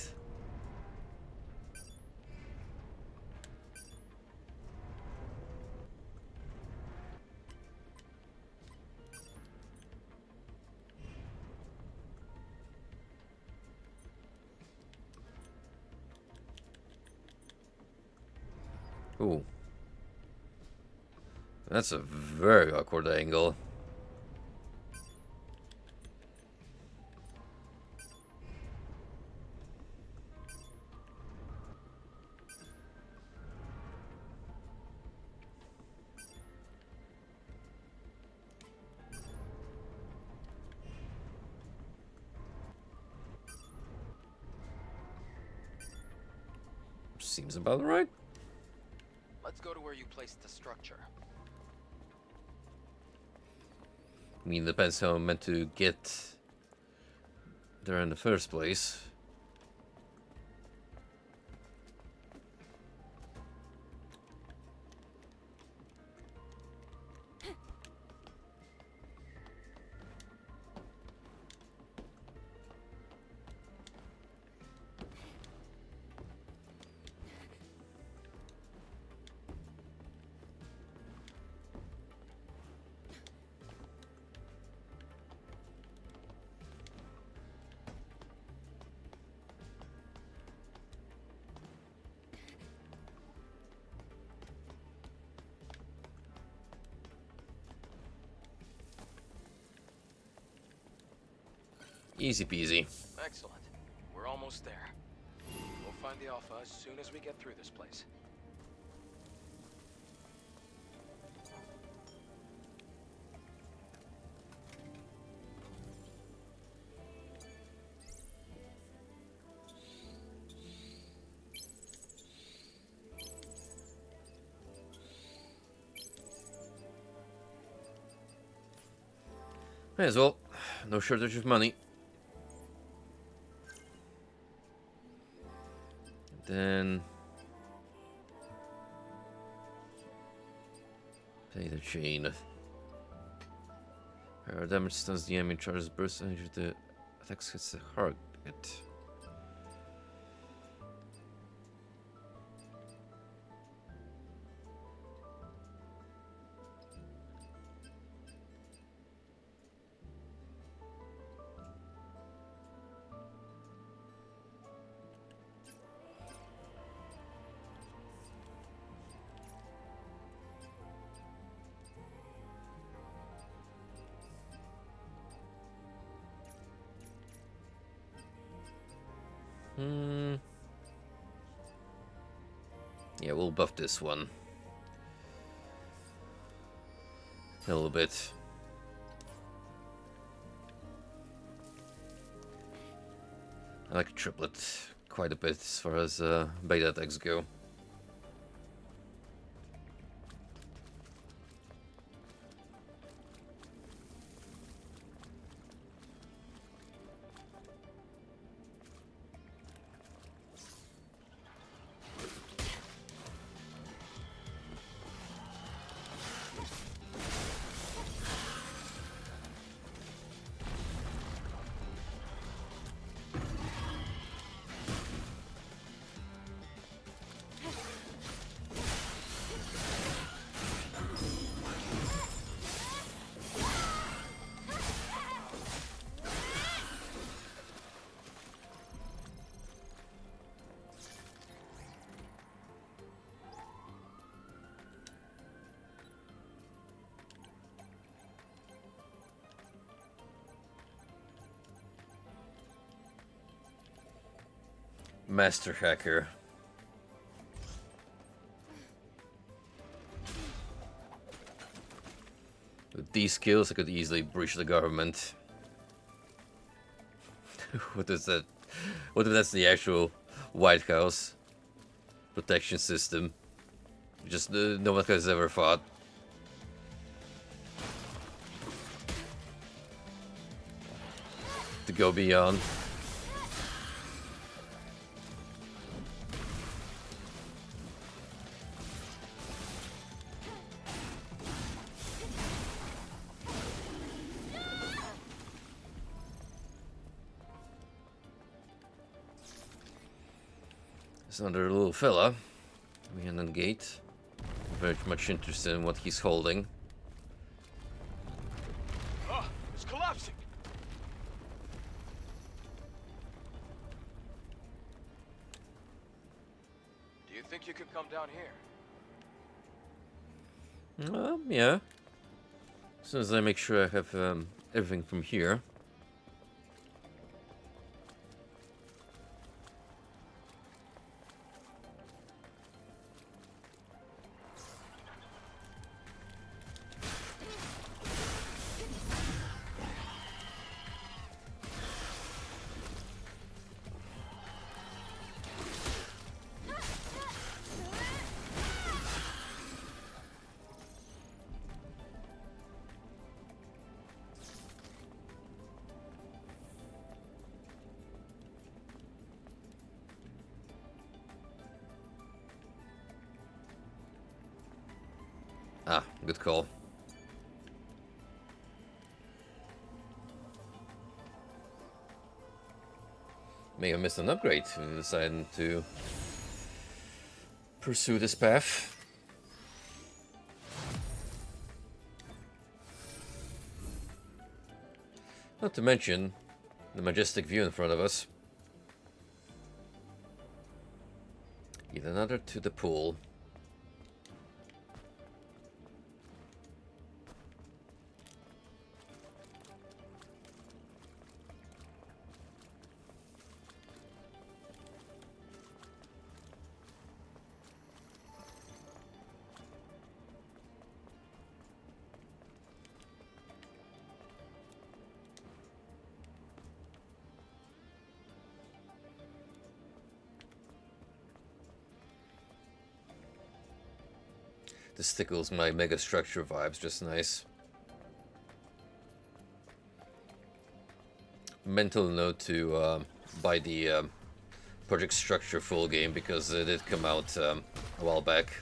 Ooh. That's a very awkward angle. Seems about right. Let's go to where you placed the structure. I mean, depends how I'm meant to get there in the first place. Easy peasy. Excellent. We're almost there. We'll find the Alpha as soon as we get through this place. May as well. No shortage of money. Then pay the chain. Damage stuns the enemy, charges burst energy. The attacks hits the target. Yeah, we'll buff this one a little bit. I like a triplet quite a bit as far as beta attacks go. Master Hacker. With these skills, I could easily breach the government. What is that? What if that's the actual White House protection system? Just no one has ever fought. To go beyond. There's another little fella behind the gate. Very much interested in what he's holding. Ah, it's collapsing. Do you think you could come down here? Yeah. As soon as I make sure I have everything from here. Ah, good call. May have missed an upgrade if we decided to pursue this path. Not to mention the majestic view in front of us. Yet another to the pool. This tickles my mega structure vibes just nice. Mental note to buy the Project Structure full game because it did come out a while back.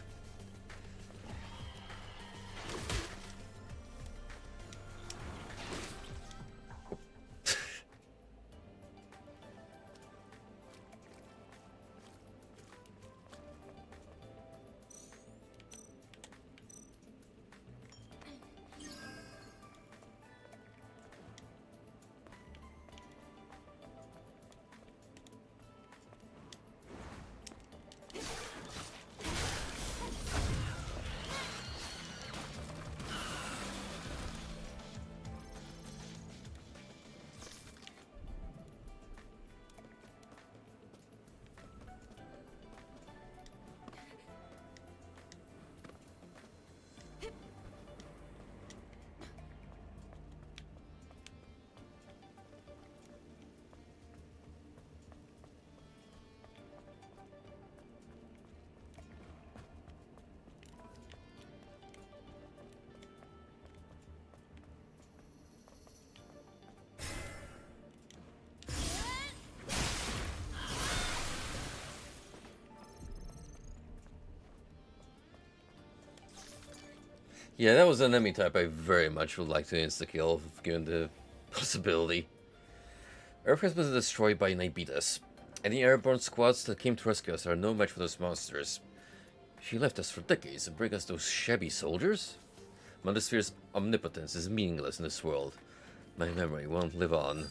Yeah, that was an enemy type I very much would like to insta-kill, given the possibility. Earth has been destroyed by Nibitas. Any airborne squads that came to rescue us are no match for those monsters. She left us for decades and bring us those shabby soldiers? Mandasphere's omnipotence is meaningless in this world. My memory won't live on.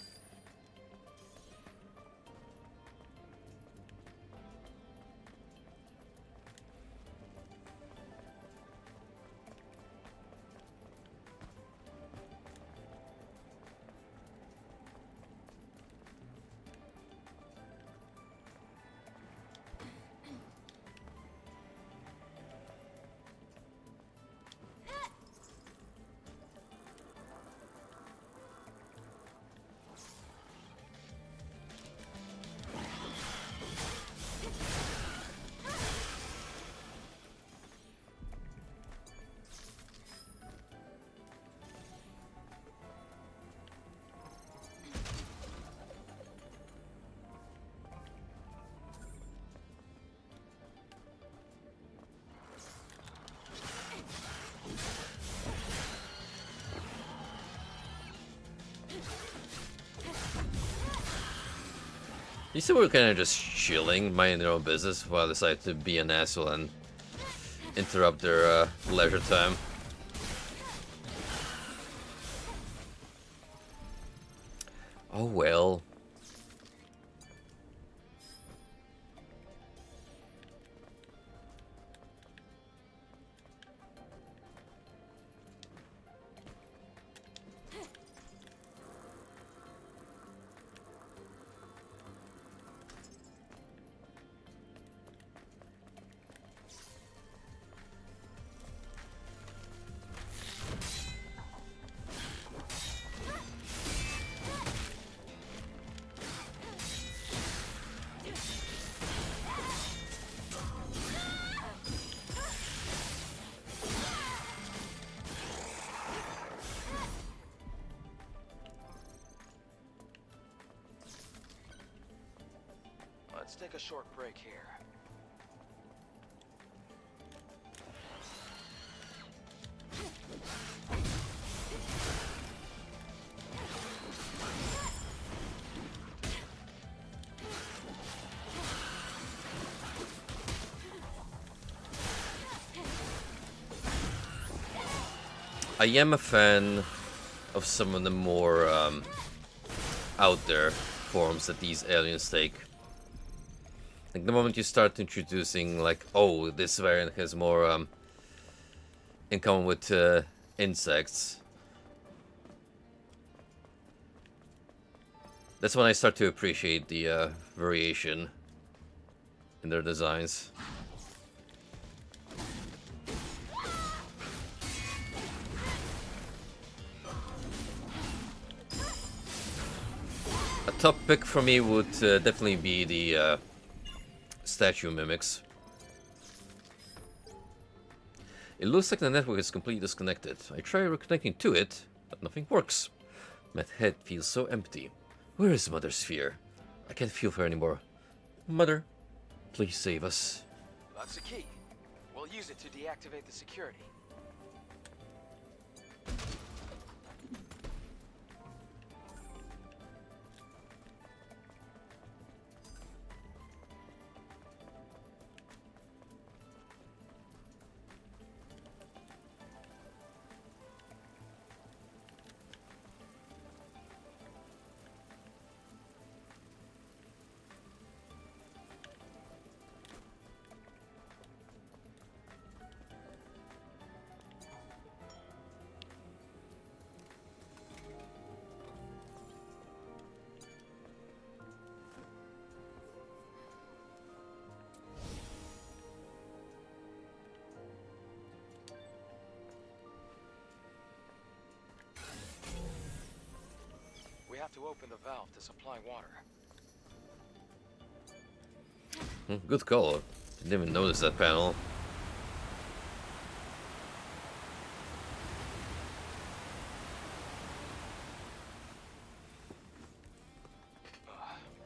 You see, we're kind of just chilling, minding their own business, while I decide to be an asshole and interrupt their leisure time. Oh well. take a short break here. I am a fan of some of the more out there forms that these aliens take. Like the moment you start introducing, like, oh, this variant has more in common with insects. That's when I start to appreciate the variation in their designs. A top pick for me would definitely be the statue mimics. It looks like the network is completely disconnected. I try reconnecting to it, but nothing works. My head feels so empty. Where is Mother Sphere? I can't feel her anymore. Mother, please save us. That's the key. We'll use it to deactivate the security. We have to open the valve to supply water. Good call. Didn't even notice that panel.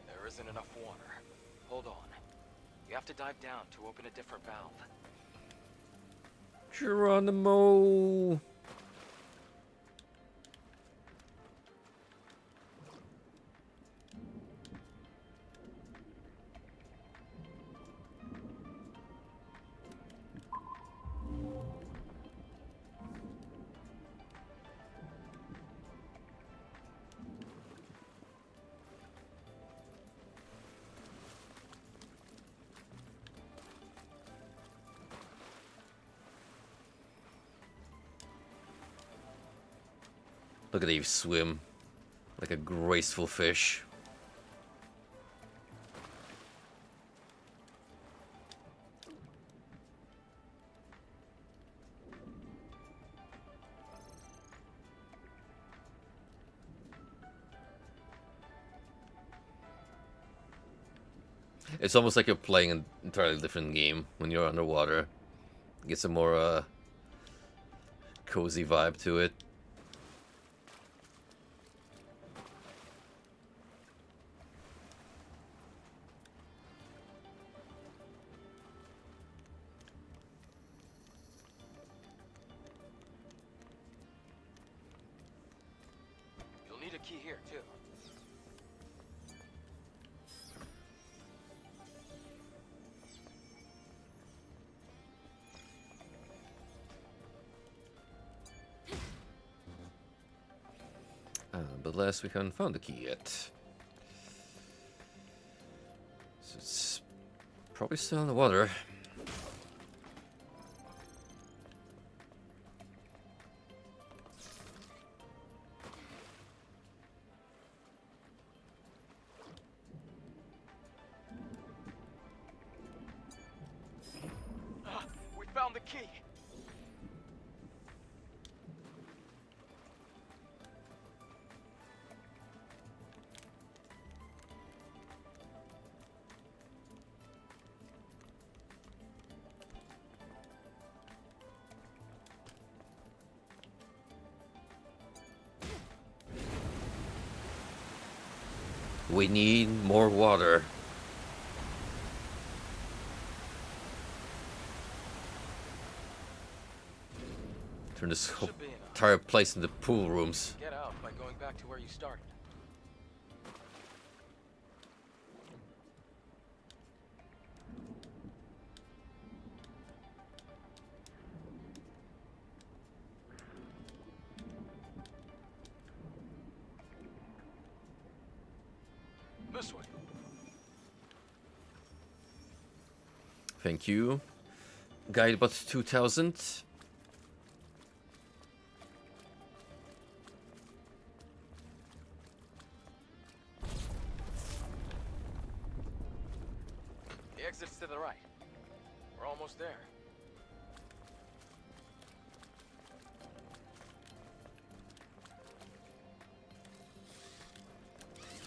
There isn't enough water. Hold on. You have to dive down to open a different valve. Geronimo! Look at Eve swim like a graceful fish. It's almost like you're playing an entirely different game when you're underwater. It gets a more cozy vibe to it. You'll need a key here, too. But alas, we haven't found the key yet. So it's probably still in the water. We found the key. We need more water. Turn this whole Should be enough. entire place into pool rooms. Get out by going back to where you started. This way. Thank you. Guidebot 2000. The exit's to the right. We're almost there.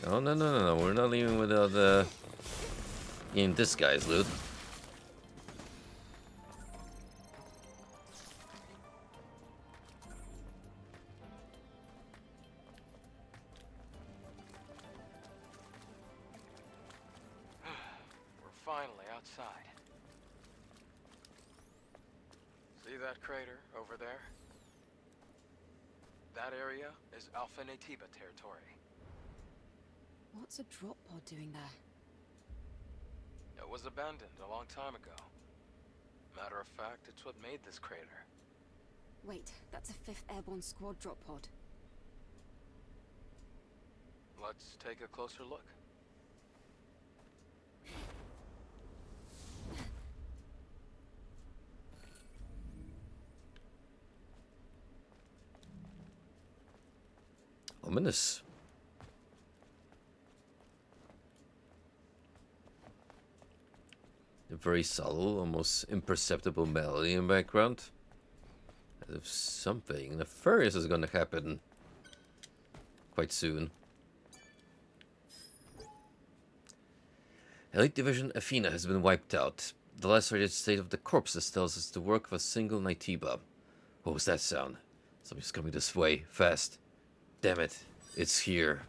Oh, no. We're not leaving without getting this guy's loot. We're finally outside. See that crater over there? That area is Alpha Natiba territory. What's a drop pod doing there? It was abandoned a long time ago. Matter of fact, it's what made this crater. Wait, that's a 5th Airborne Squad drop pod. Let's take a closer look. Ominous. A very subtle, almost imperceptible melody in the background. As if something nefarious is going to happen quite soon. Elite Division Athena has been wiped out. The lacerated state of the corpses tells us the work of a single Nitiba. What was that sound? Something's coming this way, fast. Damn it, it's here.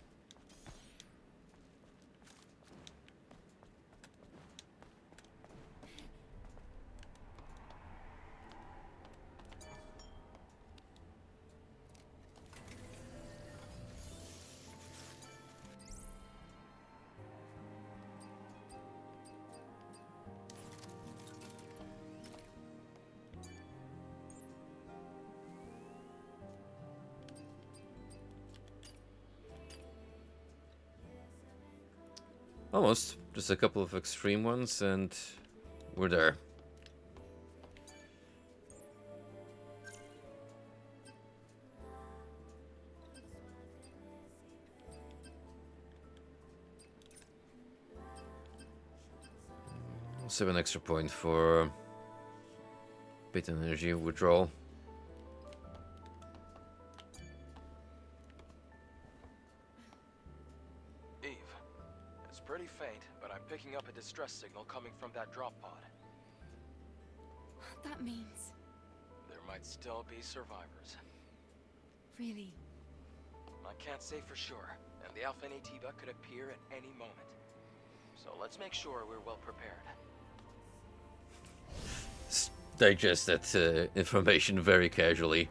Almost. Just a couple of extreme ones and we're there. Save an extra point for bit energy withdrawal. Eve, it's pretty faint, but I'm picking up a distress signal coming from that drop pod. That means... There might still be survivors. Really? I can't say for sure, and the Alpha Natiba could appear at any moment. So let's make sure we're well prepared. Digest that information very casually.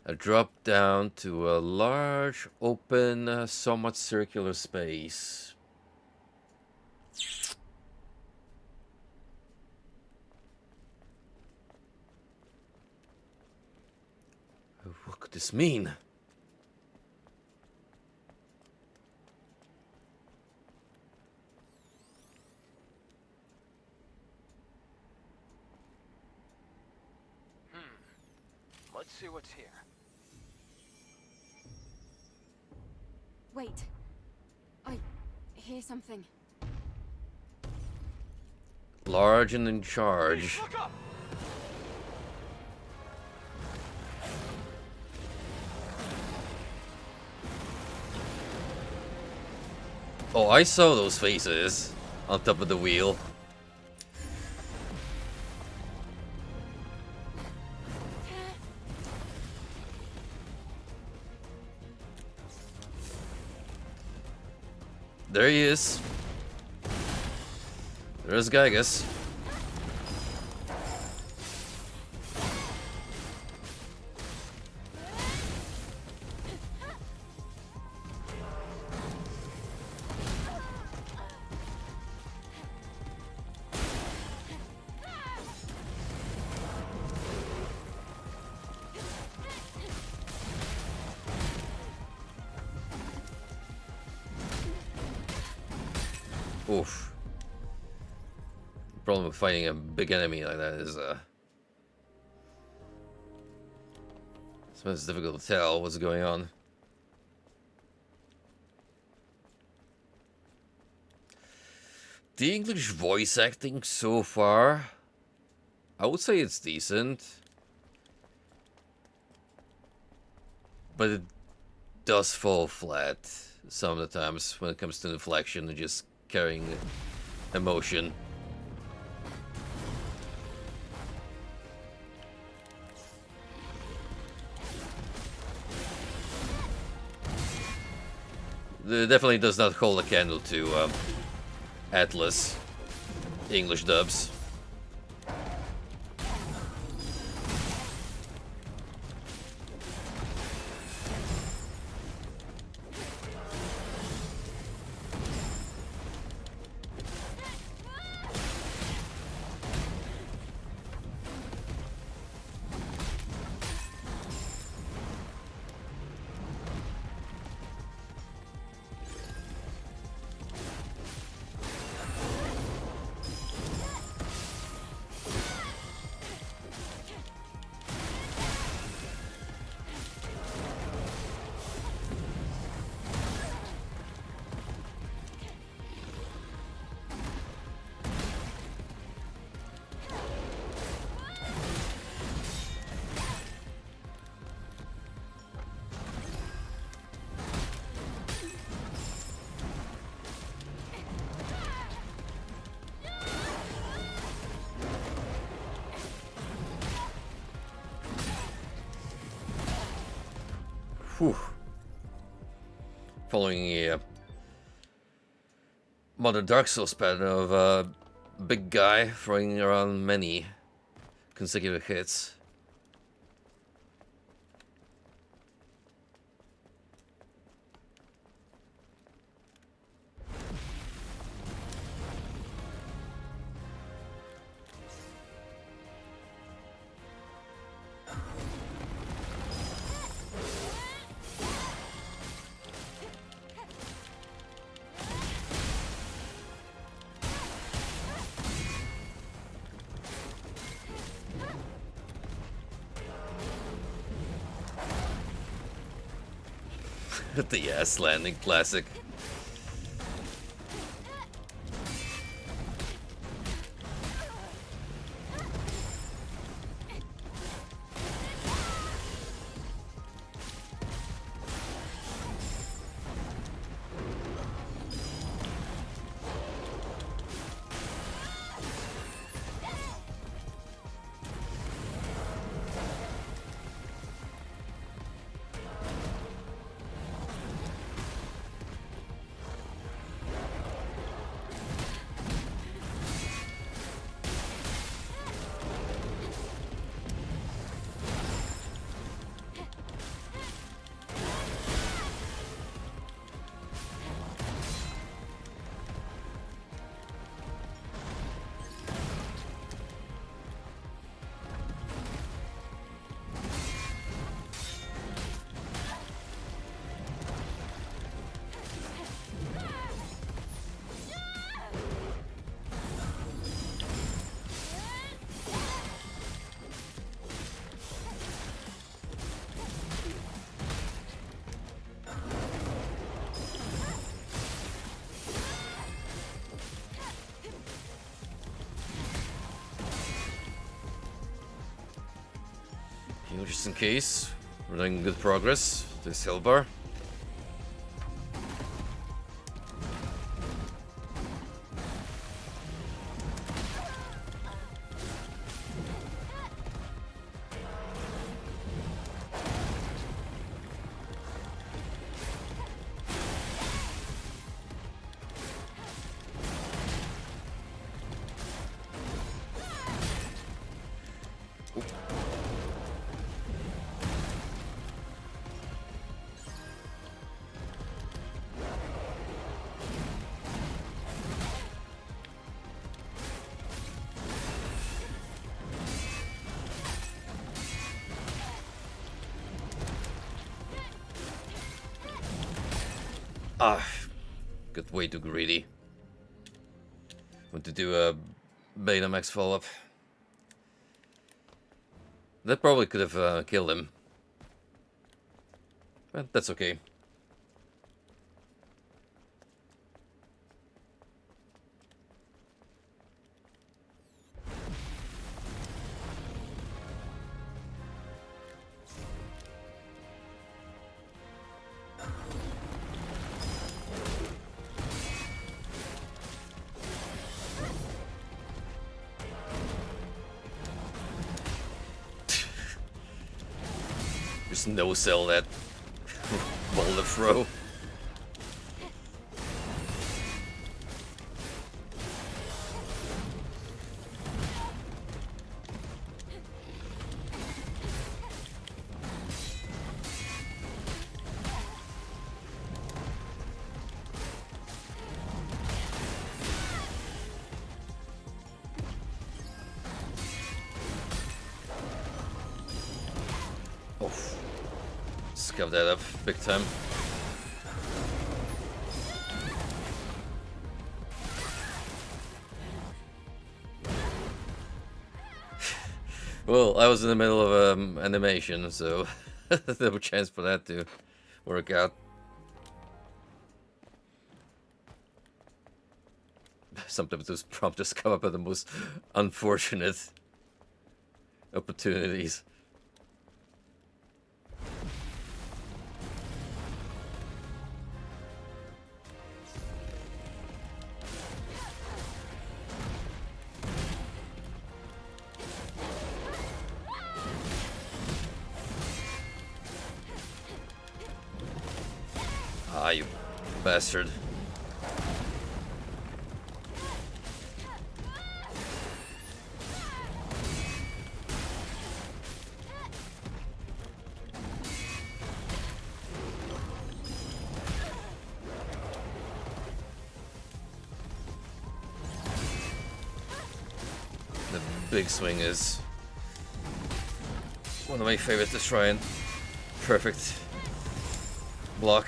A drop down to a large, open, somewhat circular space. What could this mean? Let's see what's here. Wait. I hear something. Large and in charge. Look up! Oh, I saw those faces on top of the wheel. There he is. There's Gygas. Oof. The problem with fighting a big enemy like that is, sometimes it's difficult to tell what's going on. The English voice acting so far, I would say it's decent. But it does fall flat some of the times when it comes to inflection and just carrying emotion. It definitely does not hold a candle to Atlas English dubs. Whew. Following a modern Dark Souls pattern of a big guy throwing around many consecutive hits. The ass landing classic. Just in case, we're doing good progress. This hill bar. Ah, got way too greedy. Want to do a Betamax follow-up. That probably could have killed him. But that's okay. Just no-sell that boulder throw. Oh, scuff that up big time. Well, I was in the middle of animation, so no chance for that to work out. Sometimes those prompters come up at the most unfortunate opportunities. Ah, you bastard. The big swing is one of my favorites to try and perfect block.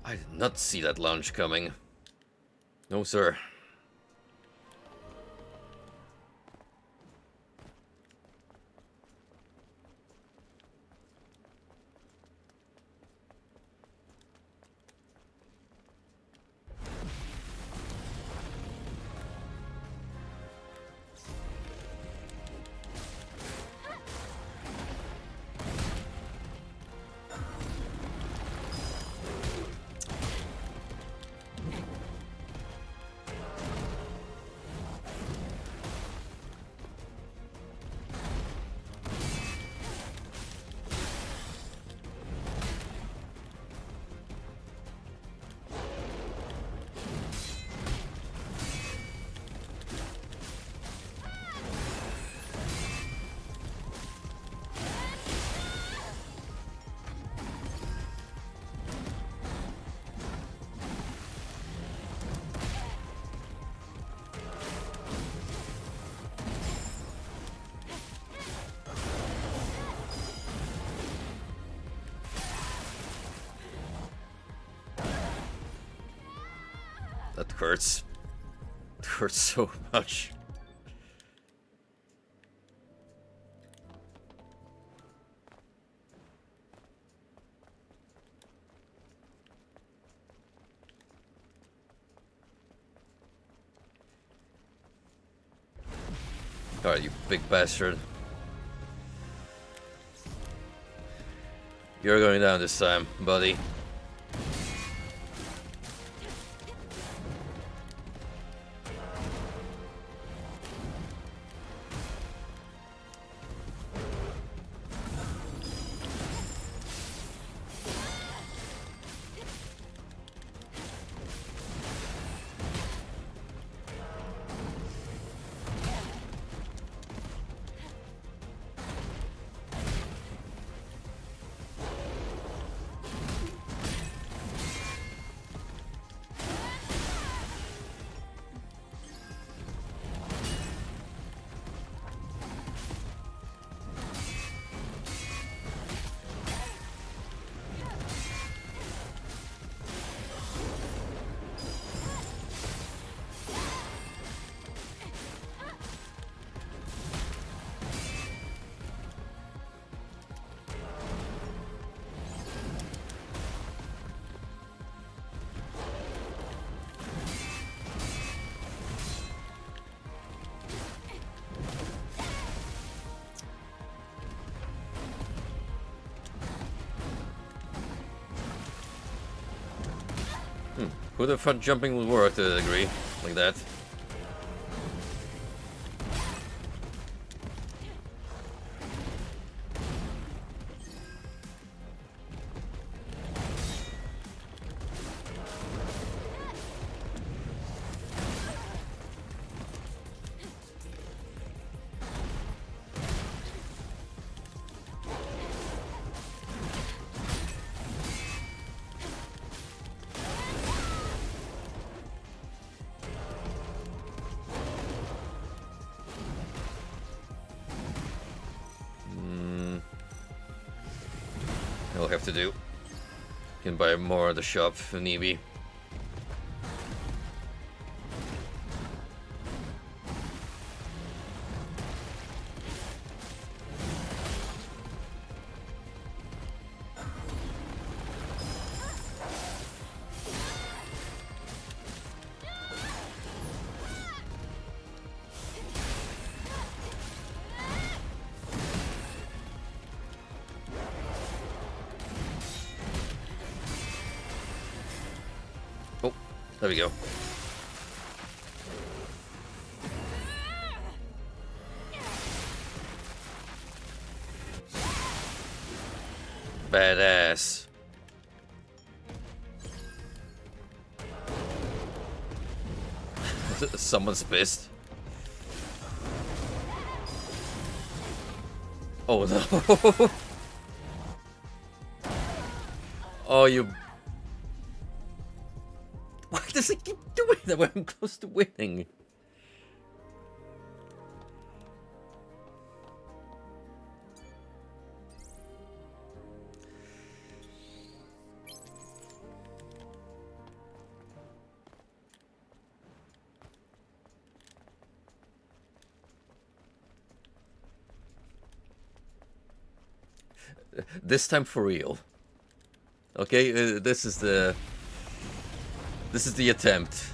I did not see that launch coming. No, sir. That hurts. It hurts so much. Alright, you big bastard. You're going down this time, buddy. Who'd have thought jumping would work to a degree like that? I'll have to do. Can buy more at the shop for Neeby. Oh, there we go. Badass. Someone's pissed. Oh no. Oh, you. Why does it keep doing that when I'm close to winning? This time for real. Okay, this is the attempt.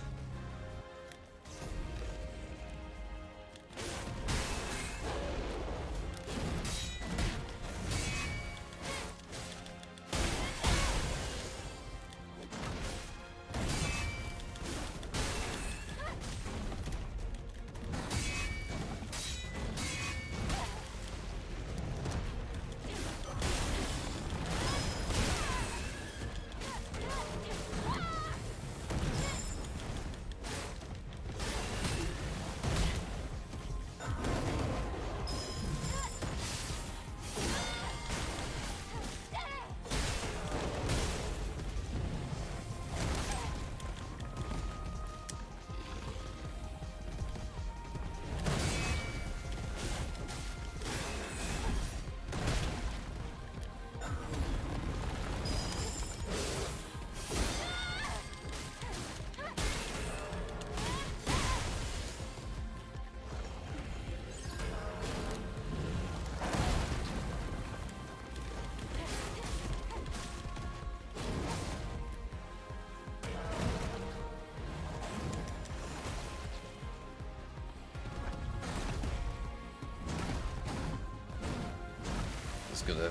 Just gonna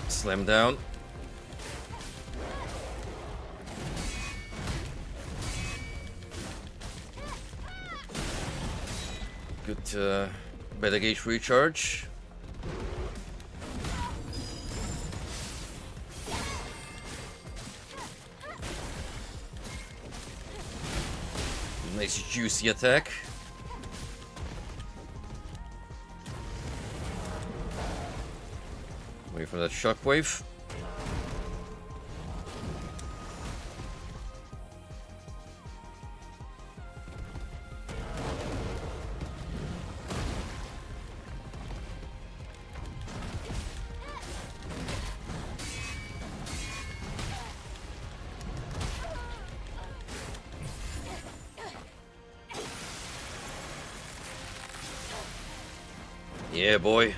slam down. Good better gauge recharge. Nice juicy attack. Wait for that shockwave. Yeah, boy.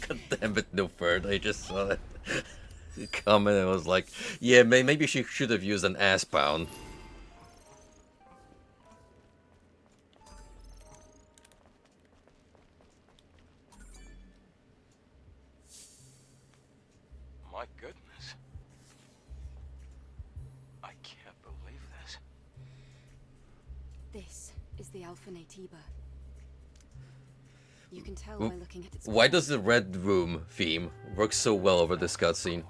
God damn it, no bird. I just saw it comment and was like, yeah, maybe she should have used an ass pound. can't believe this. This is the Alpha Natiba. You can tell W- by looking at its. Why does the Red Room theme work so well over this cutscene?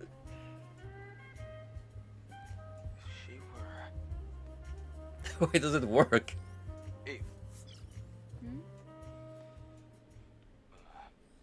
If she were... Why does it work? Eve,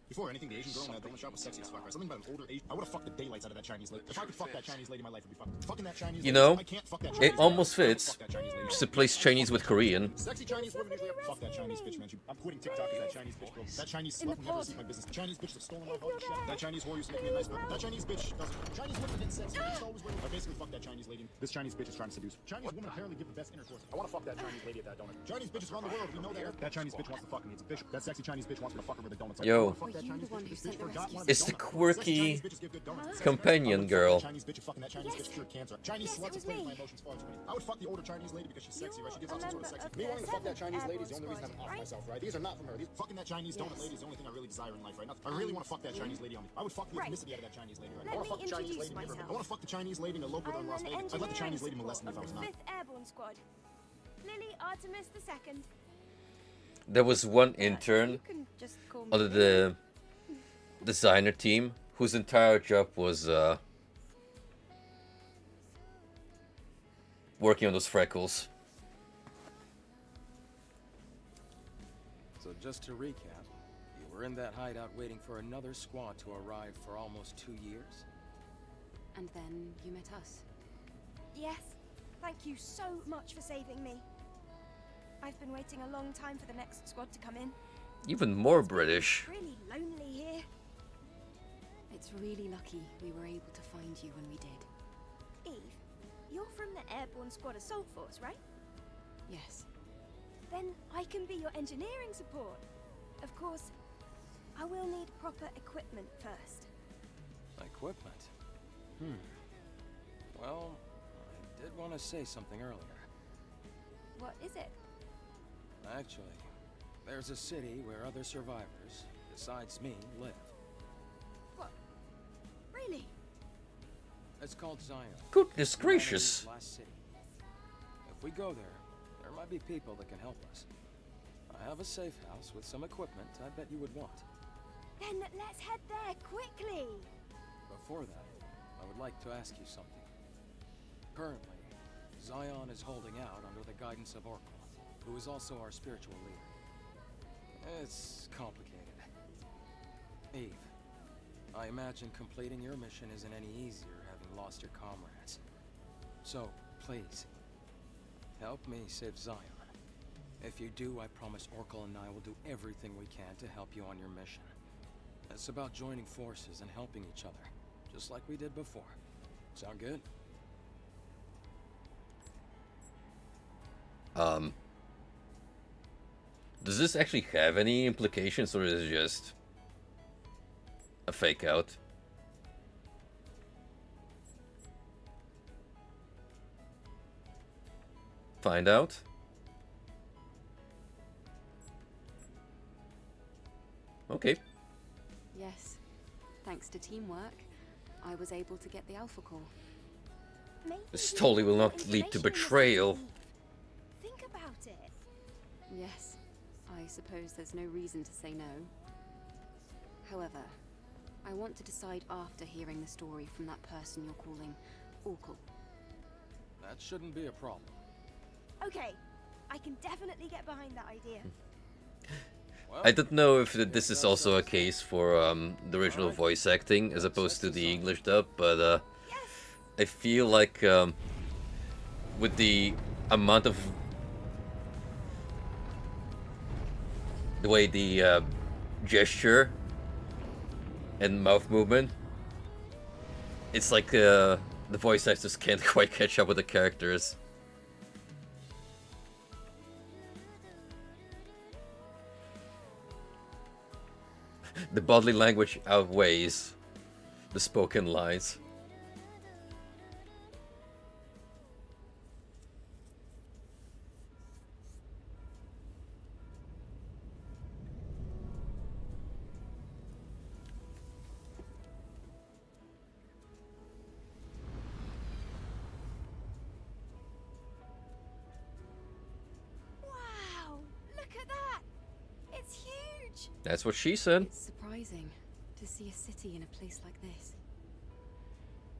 Before anything, the Asian girl in that donut shop was sexy as fuck. Right? Something about an older Asian. I would have fucked the daylights out of that Chinese lady. If I could fuck that Chinese lady, my life would be fucked. Fucking that Chinese lady. You know, I can't fuck that it Chinese almost lady. fits. Fuck that Chinese lady. Just to place Chinese with Korean. Sexy Chinese women usually fuck that Chinese bitch, man. I'm quitting TikTok as that Chinese bitch, bro. That Chinese slut will never see my business. Chinese bitches have stolen my heart and shit. That Chinese whore used to make me a nice girl. That Chinese bitch doesn't. Chinese women get sex. It's always weird. I basically fuck that Chinese lady. This Chinese bitch is trying to seduce. Chinese women apparently give the best intercourse. I want to fuck that Chinese lady at that donut. Chinese bitches around the world, we know that. That Chinese bitch wants to fuck me. It's official. That sexy Chinese bitch wants me to fuck her with a donut. Yo. I wanna fuck that Were you Chinese the one bitch. who This sent bitch the forgot rescue one of It's the the donuts. quirky Sexy Chinese bitches give good donuts. companion I would girl. fuck that Chinese bitch fucking that Chinese bitch cure cancer. Chinese sluts have played my emotions far too many. I would fuck the older Chinese lady because she's sexy, right? She gives off some sort of sexy. Me wanting to fuck that Chinese lady is the only reason I'm off myself, right? These are not from her. These fucking that Chinese donut lady is the only thing I really desire in life, right? I really want to fuck that Chinese lady on me. I would fuck the ethnicity out of that Chinese lady, right? I want to fuck the Chinese lady. I want to fuck the Chinese lady and elope with her in Las Vegas. I'd let the Chinese lady molest me if I was not. 5th Airborne Squad. Lily Artemis II. There was one intern You can just call me under Lily. the designer team whose entire job was working on those freckles. so just to recap, you were in that hideout waiting for another squad to arrive for almost 2 years? And then you met us. Yes. Thank you so much for saving me. I've been waiting a long time for the next squad to come in. Even more British. Really lonely here. It's really lucky we were able to find you when we did. Eve, you're from the Airborne Squad Assault Force, right? Yes. Then I can be your engineering support. Of course, I will need proper equipment first. Equipment? Well, I did want to say something earlier. What is it? Actually, there's a city where other survivors, besides me, live. What? Really? It's called Zion. Goodness gracious. Humanity's last city. If we go there might be people that can help us. I have a safe house with some equipment I bet you would want. Then let's head there quickly. Before that, I would like to ask you something. Currently, Zion is holding out under the guidance of Oracle, who is also our spiritual leader. It's complicated. Eve, I imagine completing your mission isn't any easier having lost your comrades. So, please, help me save Zion. If you do, I promise Oracle and I will do everything we can to help you on your mission. It's about joining forces and helping each other, just like we did before. Sound good? Does this actually have any implications, or is it just a fake out? Find out. Okay. Yes. Thanks to teamwork, I was able to get the Alpha core. Maybe This we totally can will put not lead to information in this betrayal. leaf. Think about it. Yes. I suppose there's no reason to say no. However, I want to decide after hearing the story from that person you're calling Oracle. That shouldn't be a problem. Okay, I can definitely get behind that idea. Well, I don't know if this is also a case for the original voice acting as opposed to the English dub, but I feel like with the amount of the way the gesture and mouth movement, it's like the voice actors can't quite catch up with the characters. The bodily language outweighs the spoken lines. That's what she said. It's surprising to see a city in a place like this.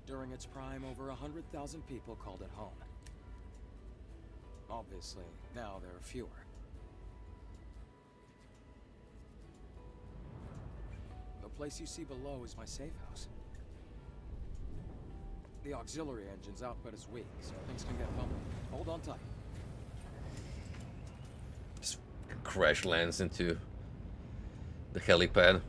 During its prime, over 100,000 people called it home. Obviously, now there are fewer. The place you see below is my safe house. The auxiliary engine's output is weak, so things can get bumpy. Hold on tight. Just crash lands into the helipad.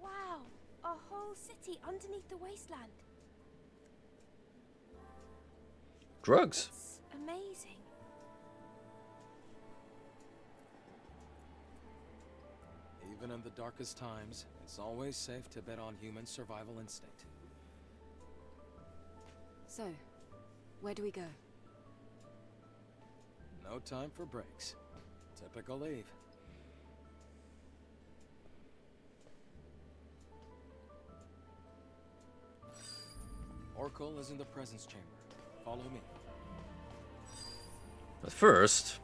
Wow, a whole city underneath the wasteland. Drugs. It's amazing. Even in the darkest times, it's always safe to bet on human survival instinct. So, where do we go? No time for breaks. Typical Eve. Oracle is in the presence chamber. Follow me. But first,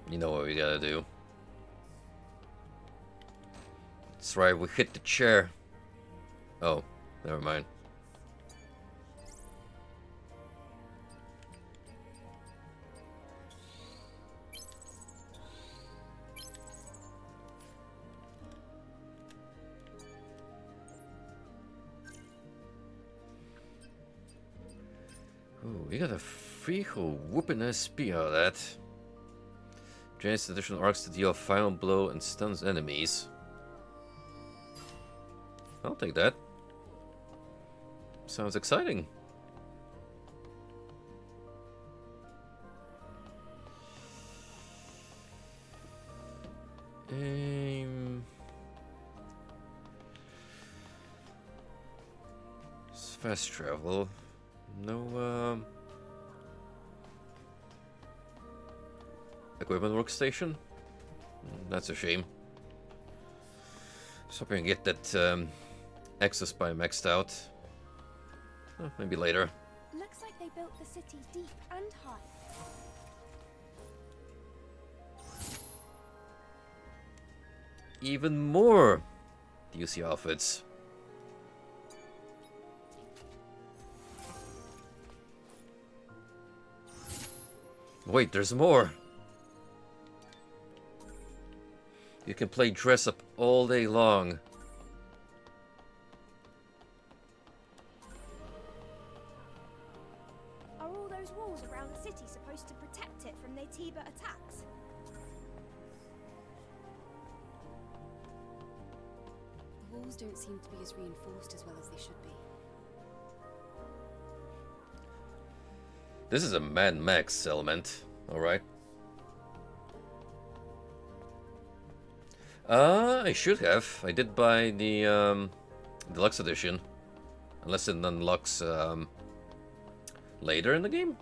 you know what we gotta do. That's right, we hit the chair. Oh, never mind. Ooh, we got a free whole whooping SP out of that. Drains additional arcs to deal a final blow and stuns enemies. I'll take that. Sounds exciting. It's fast travel. No, equipment workstation? That's a shame. So we can get that access by maxed out. Maybe later. Looks like they built the city deep and high. Even more DLC outfits. Wait, there's more. You can play dress up all day long. Are all those walls around the city supposed to protect it from Naytiba attacks? The walls don't seem to be as reinforced as well as they should be. This is a Mad Max element, alright. I should have. I did buy the deluxe edition. Unless it unlocks later in the game.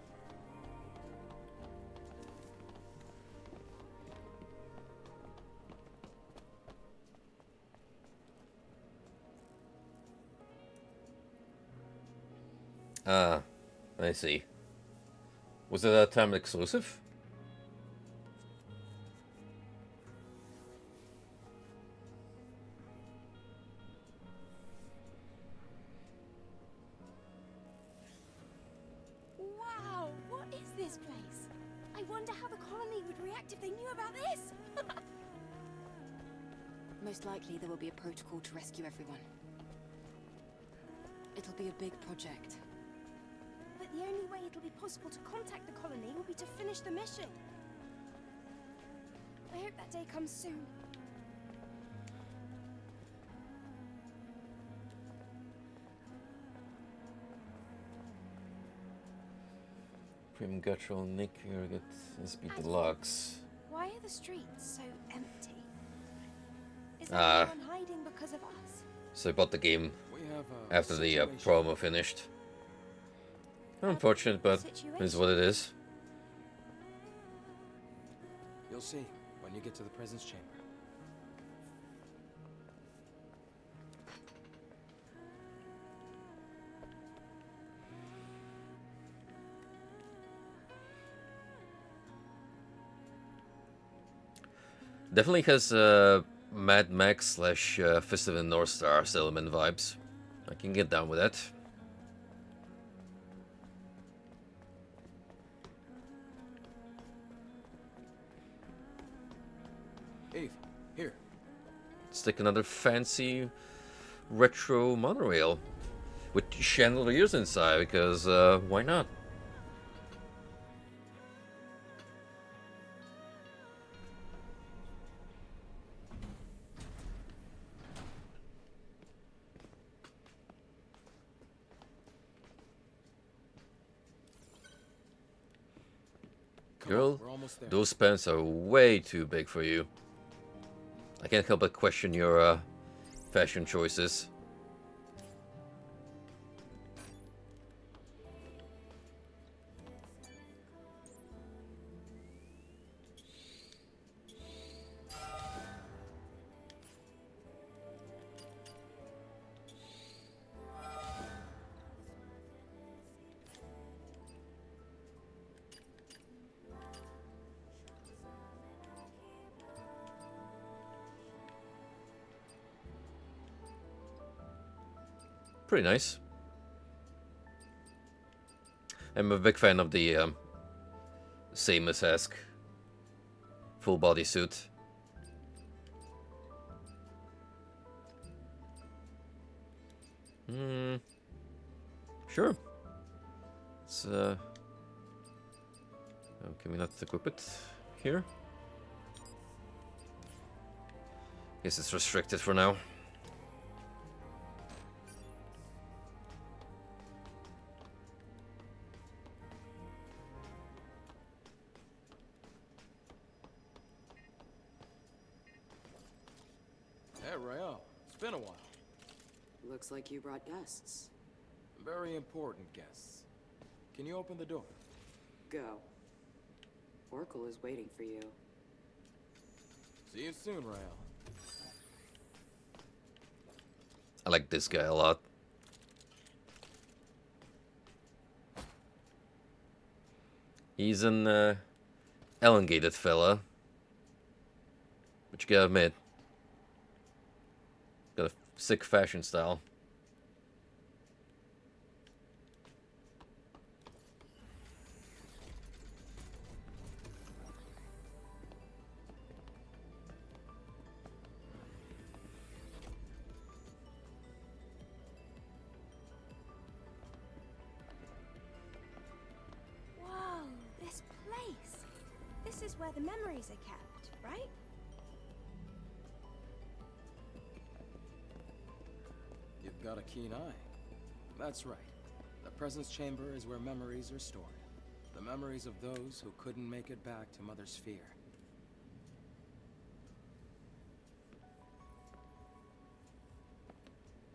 Ah, I see. Was it a time exclusive? Wow, what is this place? I wonder how the colony would react if they knew about this. Most likely there will be a protocol to rescue everyone. It'll be a big project. But the only way it'll be possible to contact the colony will be to finish the mission. I hope that day comes soon. Prim Guttural Nick Urget SB Deluxe. Why are the streets so empty? Is Ah. everyone hiding because of us? So I bought the game We have after the promo finished. Unfortunate, but it is what it is. You'll see when you get to the presence chamber. Definitely has Mad Max slash Fist of the North Star Settlement vibes. I can get down with that. Eve, here. Stick another fancy retro monorail with chandeliers inside, because why not? Girl, those pants are way too big for you. I can't help but question your fashion choices. Pretty nice. I'm a big fan of the Samus-esque full body suit. Sure. It's oh, can we not equip it here? Guess it's restricted for now. Hey, Rael. It's been a while. Looks like you brought guests. Very important guests. Can you open the door? Go. Oracle is waiting for you. See you soon, Rael. I like this guy a lot. He's an elongated fella, but you gotta admit, got a sick fashion style. Whoa, this place. This is where the memories are kept, right? You've got a keen eye. That's right. The presence chamber is where memories are stored. The memories of those who couldn't make it back to Mother Sphere.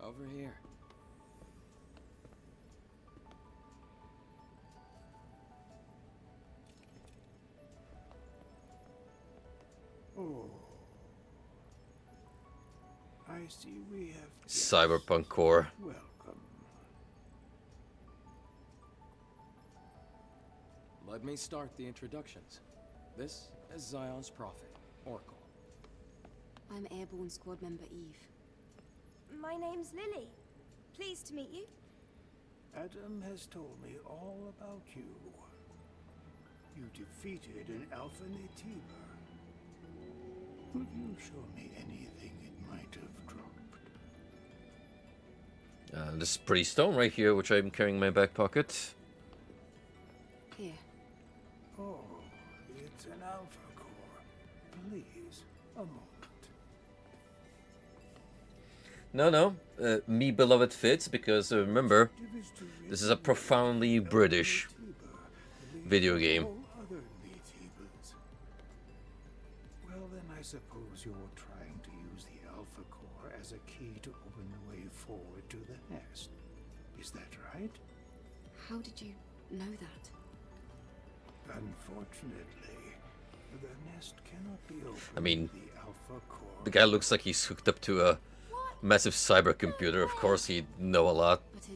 Over here. Oh. I see we have Cyberpunk core. welcome. Let me start the introductions. This is Zion's prophet, Oracle. I'm Airborne Squad Member Eve. My name's Lily. Pleased to meet you. Adam has told me all about you. You defeated an Alpha Natiba. Will you show me anything it might have dropped? This pretty stone right here, which I'm carrying in my back pocket. Here. Oh, it's an Alpha core. Please, a moment. No, me beloved fits, because remember, this is a profoundly British video game. All other Natibas. Well, then I suppose you're trying to use the Alpha core as a key to open the way forward to the nest. Is that right? How did you know that? Unfortunately, The nest cannot be opened. I mean, with the Alpha Core. the guy looks like he's hooked up to a massive cybercomputer. Of course he'd know a lot. But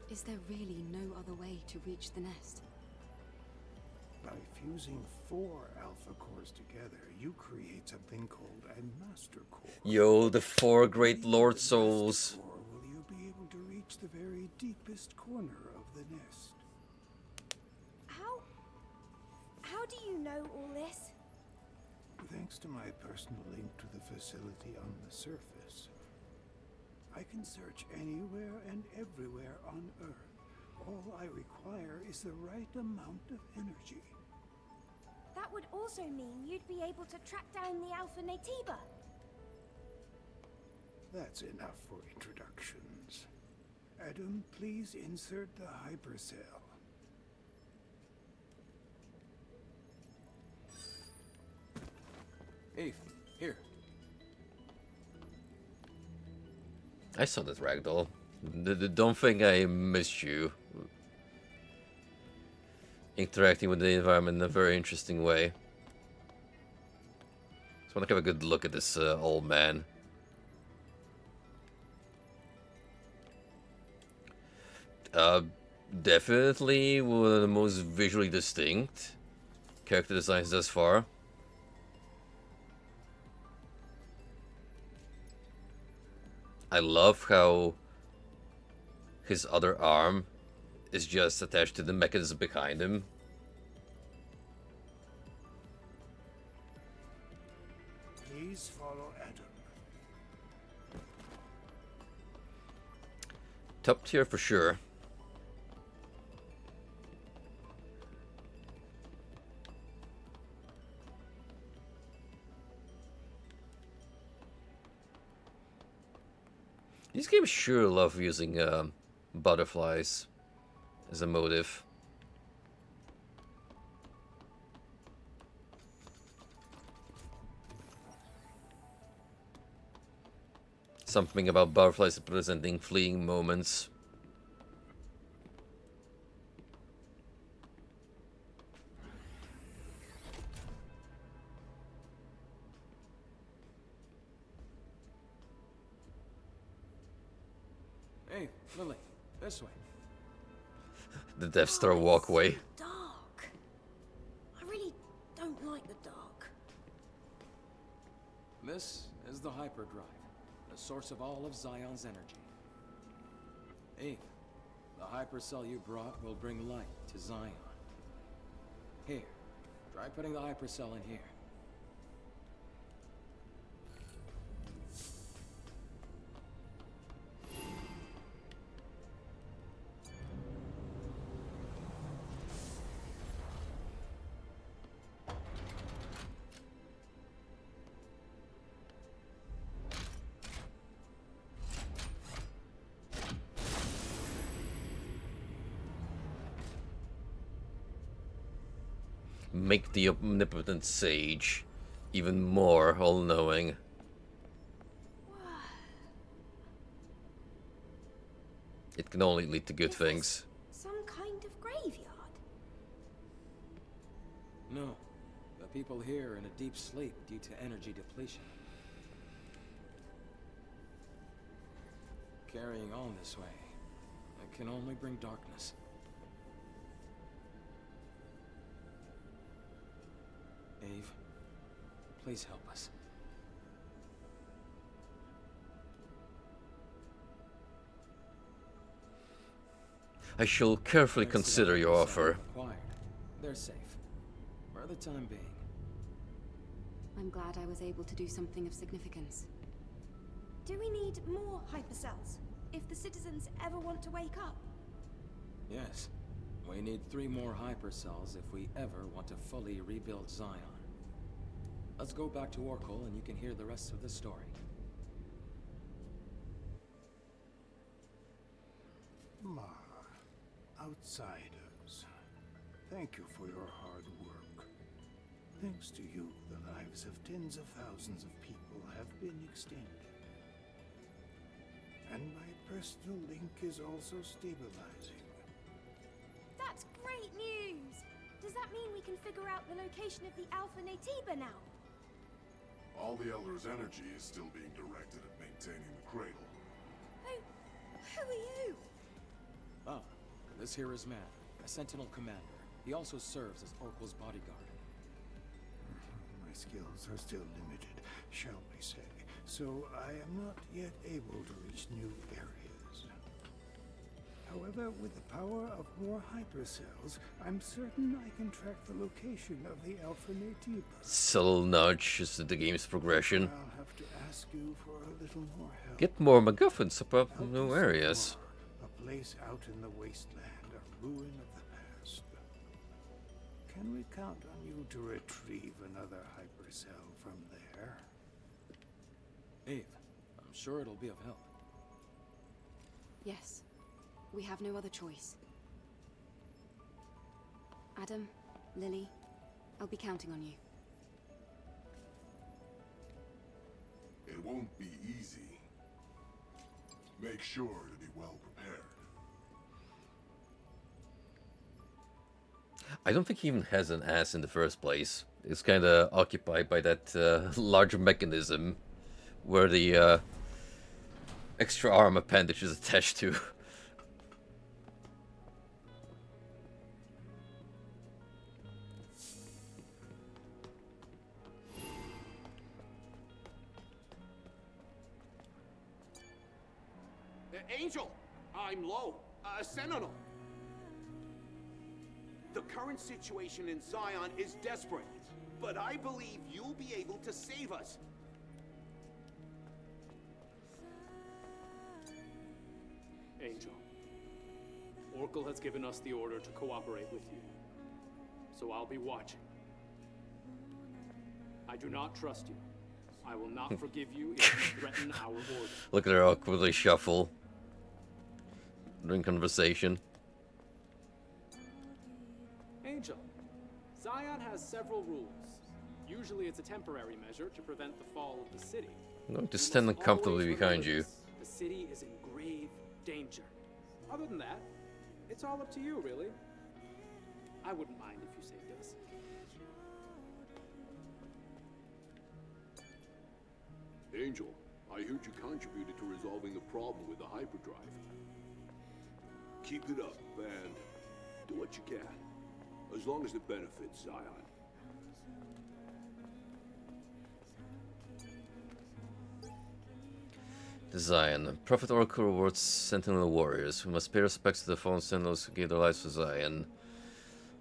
is there really no other way to reach the nest? By fusing 4 Alpha Cores together, you create something called a Master Core. Yo, the 4 great Lord Souls. Or will you be able to reach the very deepest corner of the nest? How do you know all this? Thanks to my personal link to the facility on the surface, I can search anywhere and everywhere on Earth. All I require is the right amount of energy. That would also mean you'd be able to track down the Alpha Natiba. That's enough for introductions. Adam, please insert the hypercell. Eve, here. I saw that ragdoll. Don't think I missed you. Interacting with the environment in a very interesting way. Just want to have a good look at this old man. Definitely one of the most visually distinct character designs thus far. I love how his other arm is just attached to the mechanism behind him. Please follow Adam. Top tier for sure. These games sure love using butterflies as a motive. Something about butterflies representing fleeting moments. Hey, Lily, this way. The Death Star walkway. Dark. I really don't like the dark. This is the hyperdrive, the source of all of Zion's energy. Eve, the hypercell you brought will bring light to Zion. Here, try putting the hypercell in here. Make the omnipotent sage even more all-knowing. It can only lead to good things. Some kind of graveyard? No, the people here are in a deep sleep due to energy depletion. Carrying on this way, it can only bring darkness. Eve, please help us. I shall carefully Thanks to consider the your hypercell offer. acquired, they're safe. For the time being. I'm glad I was able to do something of significance. Do we need more hypercells if the citizens ever want to wake up? Yes. We need 3 more hypercells if we ever want to fully rebuild Zion. Let's go back to Oracle and you can hear the rest of the story. Ma, outsiders, thank you for your hard work. Thanks to you, the lives of tens of thousands of people have been extended. And my personal link is also stabilizing. That's great news! Does Does that mean we can figure out the location of the Alpha Natiba now? All the Elder's energy is still being directed at maintaining the cradle. Who are you? Ah, this here is Matt, a Sentinel commander. He also serves as Oracle's bodyguard. My skills are still limited, shall we say, so I am not yet able to reach new areas. However, with the power of more hypercells, I'm certain I can track the location of the Alpha Natiba. Subtle nudge as to the game's progression. I'll have to ask you for a little more help. Get more MacGuffins to pop up new areas. A place out in the wasteland, a ruin of the past. Can we count on you to retrieve another hypercell from there? Eve, I'm sure it'll be of help. Yes. We have no other choice. Adam, Lily, I'll be counting on you. It won't be easy. Make sure to be well prepared. I don't think he even has an ass in the first place. It's kind of occupied by that larger mechanism where the extra arm appendage is attached to. Angel, I'm low. Sentinel. The current situation in Zion is desperate, but I believe you'll be able to save us. Angel, Oracle has given us the order to cooperate with you, so I'll be watching. I do not trust you. I will not forgive you if you threaten our order. Look at her awkwardly shuffle during conversation. Angel, Zion has several rules. Usually it's a temporary measure to prevent the fall of the city. I'm going to stand uncomfortably behind you. The city is in grave danger. Other than that, it's all up to you, really. I wouldn't mind if you saved us. Angel, I heard you contributed to resolving the problem with the hyperdrive. Keep it up, and do what you can, as long as it benefits Zion. The Zion. Prophet Oracle rewards Sentinel warriors. We must pay respects to the fallen Sentinels who gave their lives for Zion.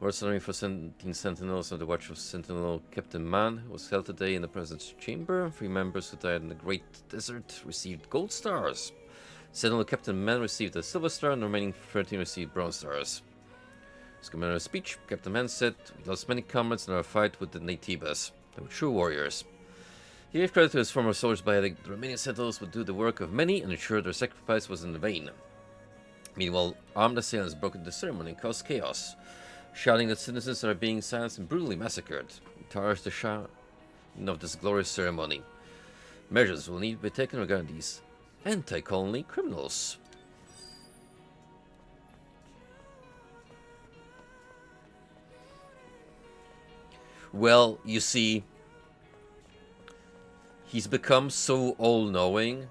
We're serving for 17 Sentinels under the watch of Sentinel Captain Man, who was held today in the President's chamber. 3 members who died in the Great Desert received gold stars. Sentinel Captain Man received a silver star, and the remaining 13 received bronze stars. His commander's speech, Captain Man said, "We lost many comrades in our fight with the Natibas. They were true warriors." He gave credit to his former soldiers by adding the remaining Sentinels would do the work of many and ensure their sacrifice was in vain. Meanwhile, armed assailants broke into the ceremony and caused chaos, shouting that citizens are being silenced and brutally massacred. It tires the shine of this glorious ceremony. Measures will need to be taken regarding these anti-colony criminals. Well, you see, he's become so all-knowing.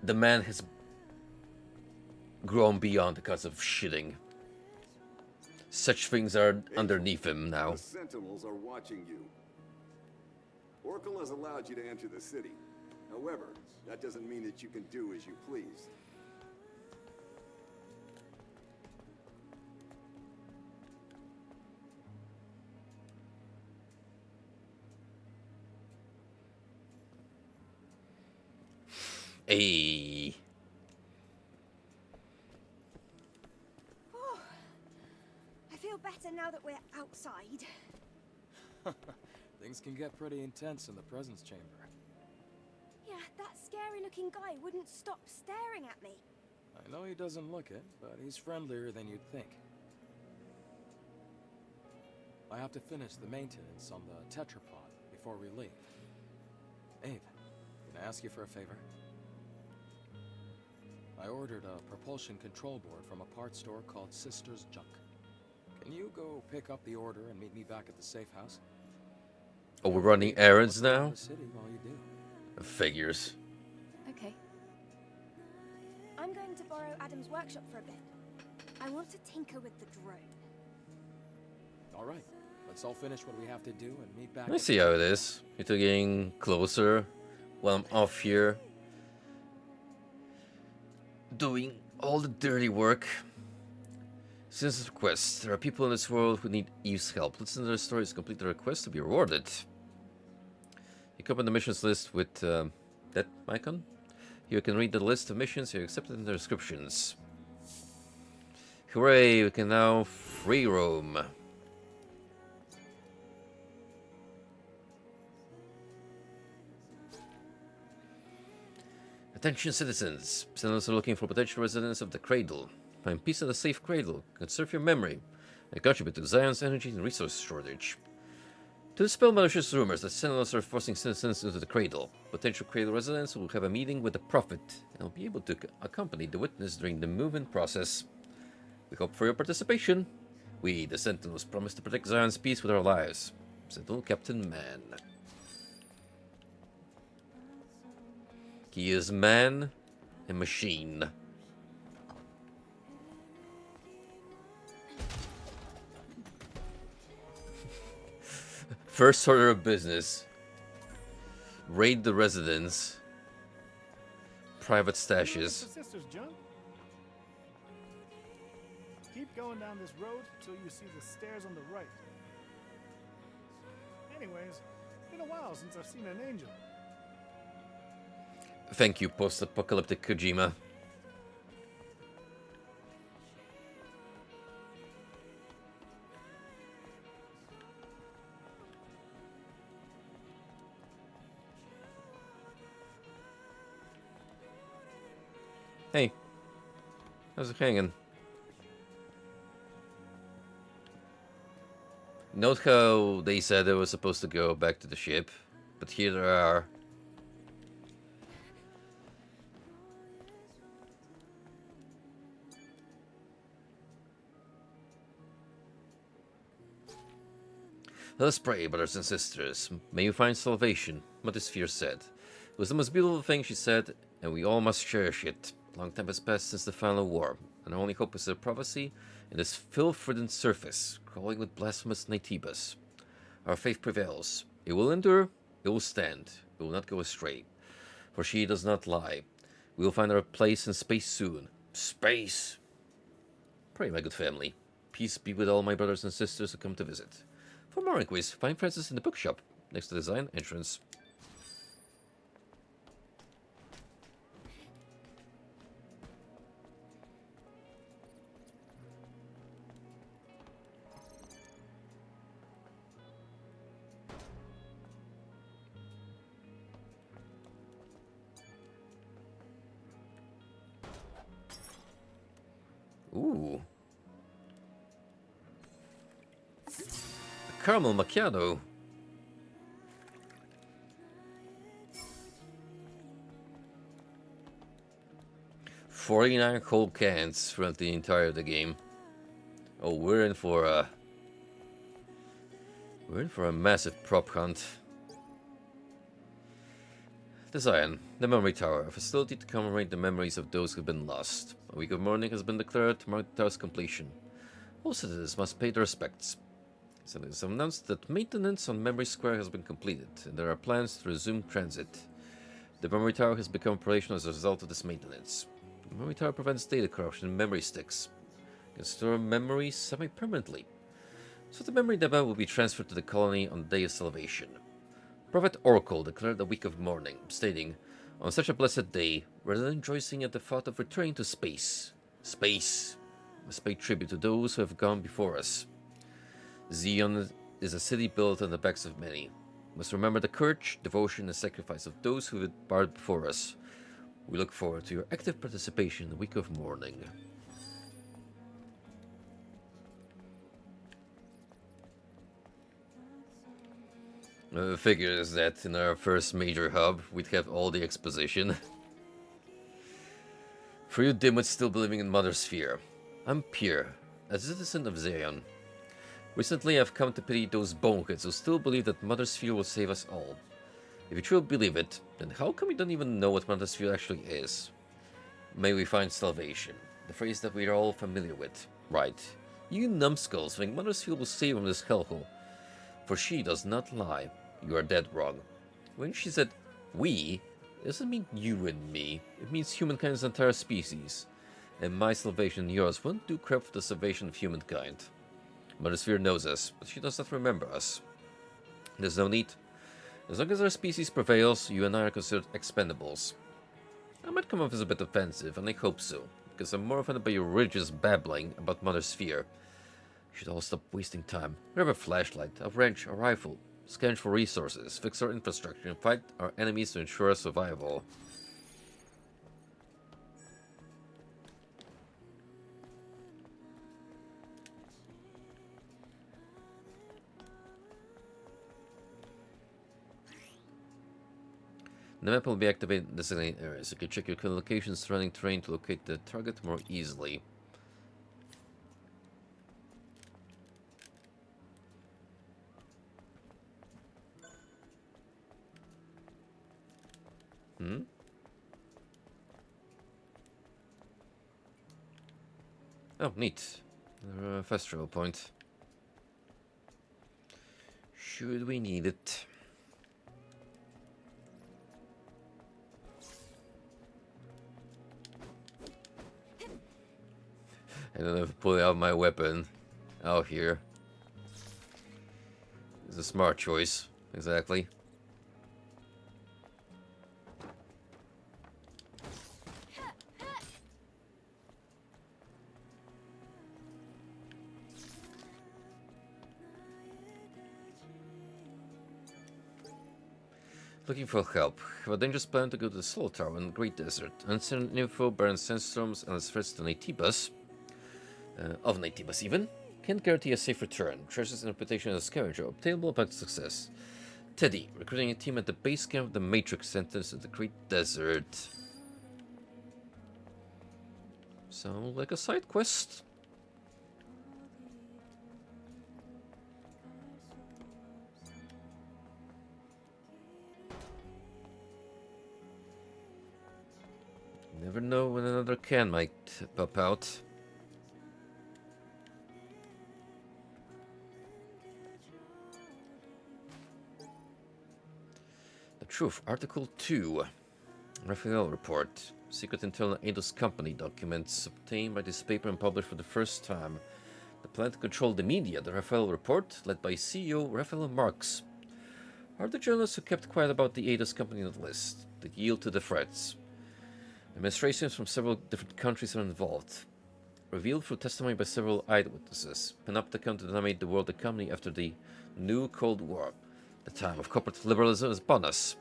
The man has grown beyond the cause of shitting. Such things are underneath him now. The Sentinels are watching you. Oracle has allowed you to enter the city. However, that doesn't mean that you can do as you please. Hey. Oh, I feel better now that we're outside. Things can get pretty intense in the Presence Chamber. Yeah, that scary-looking guy wouldn't stop staring at me. I know he doesn't look it, but he's friendlier than you'd think. I have to finish the maintenance on the tetrapod before we leave. Abe, can I ask you for a favor? I ordered a propulsion control board from a parts store called Sisters Junk. Can you go pick up the order and meet me back at the safe house? Oh, we're running errands now? The city while you do. Figures. Okay. I'm going to borrow Adam's workshop for a bit. I want to tinker with the drone. All right. Let's all finish what we have to do and meet back. I see how it is. You're getting closer while I'm off here doing all the dirty work. Since the request, there are people in this world who need Eve's help. Listen to their stories, complete the request to be rewarded. You come on the missions list with that icon. You can read the list of missions you accepted in the descriptions. Hooray, we can now free roam. Attention citizens, Sentinels are looking for potential residents of the Cradle. Find peace in a safe cradle, conserve your memory, and contribute to Zion's energy and resource shortage. To dispel malicious rumors that Sentinels are forcing citizens into the Cradle, potential Cradle residents will have a meeting with the Prophet and will be able to accompany the witness during the movement process. We hope for your participation. We, the Sentinels, promise to protect Zion's peace with our lives. Sentinel Captain Man. He is man and machine. First order of business. Raid the residence. Private stashes. Sisters Junk. Keep going down this road till you see the stairs on the right. Anyways, been a while since I've seen an angel. Thank you, post-apocalyptic Kojima. Hey, how's it hanging? Note how they said they were supposed to go back to the ship, but here they are. Let us pray, brothers and sisters. May you find salvation, Mother Sphere said. It was the most beautiful thing she said, and we all must cherish it. A long time has passed since the final war, and our only hope is a prophecy in this filth-ridden surface, crawling with blasphemous Naitibas. Our faith prevails. It will endure, it will stand, it will not go astray. For she does not lie. We will find our place in space soon. Space! Pray, my good family. Peace be with all my brothers and sisters who come to visit. For more inquiries, find Francis in the bookshop, next to the Zion entrance. Ooh. A caramel macchiato. $49 cold cans throughout the entire of the game. Oh, we're in for a massive prop hunt. The Zion, the Memory Tower, a facility to commemorate the memories of those who've been lost. A week of mourning has been declared to mark the tower's completion. All citizens must pay their respects. It is announced that maintenance on Memory Square has been completed, and there are plans to resume transit. The Memory Tower has become operational as a result of this maintenance. The Memory Tower prevents data corruption in memory sticks. It can store memories semi-permanently. So the memory data will be transferred to the colony on the day of salvation. Prophet Oracle declared a week of mourning, stating, "On such a blessed day, rather than rejoicing at the thought of returning to space, must pay tribute to those who have gone before us. Zion is a city built on the backs of many. We must remember the courage, devotion, and sacrifice of those who have barred before us. We look forward to your active participation in the week of mourning." Figures that in our first major hub, we'd have all the exposition. For you dimwits still believing in Mother Sphere, I'm Pierre, a citizen of Zion. Recently I've come to pity those boneheads who still believe that Mother Sphere will save us all. If you truly believe it, then how come you don't even know what Mother Sphere actually is? May we find salvation, the phrase that we are all familiar with. Right, you numbskulls think Mother Sphere will save from this hellhole. For she does not lie. You are dead wrong. When she said we, it doesn't mean you and me. It means humankind's entire species. And my salvation and yours won't do crap for the salvation of humankind. Mother Sphere knows us, but she does not remember us. There's no need. As long as our species prevails, you and I are considered expendables. I might come off as a bit offensive, and I hope so, because I'm more offended by your religious babbling about Mother Sphere. You should all stop wasting time. We have a flashlight, a wrench, a rifle. Scan for resources, fix our infrastructure, and fight our enemies to ensure our survival. The map will be activated in designated areas. You can check your location surrounding terrain to locate the target more easily. Oh, neat. Fast travel point. Should we need it? I don't have to pull out my weapon out here. It's a smart choice, exactly. Looking for help. Have a dangerous plan to go to the Slow Tower in the Great Desert. Uncertain info, barren sandstorms, and threats to Naytibas. Of Naytibas even. Can't guarantee a safe return. Treasures and reputation as a scavenger obtainable upon success. Teddy, recruiting a team at the base camp of the Matrix Centers in the Great Desert. Sounds like a side quest. Never know when another can might pop out. The Truth, Article 2. Raphael Report. Secret internal Eidos Company documents obtained by this paper and published for the first time. The plan to control the media, the Raphael Report, led by CEO Raphael Marx. Are the journalists who kept quiet about the Eidos Company on the list that yield to the threats? Administrations from several different countries are involved. Revealed through testimony by several eyewitnesses. Panopticon to dominate the world economy after the new Cold War. The time of corporate liberalism is upon us.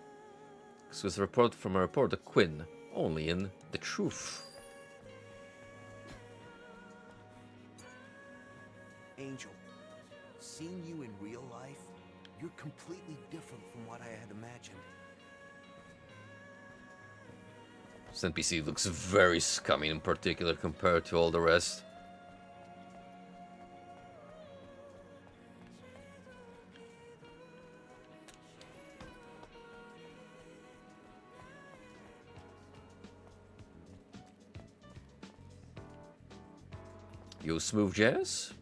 Exclusive report from a reporter Quinn, only in The Truth. Angel, seeing you in real life, you're completely different from what I had imagined. This NPC looks very scummy in particular compared to all the rest. You smooth jazz?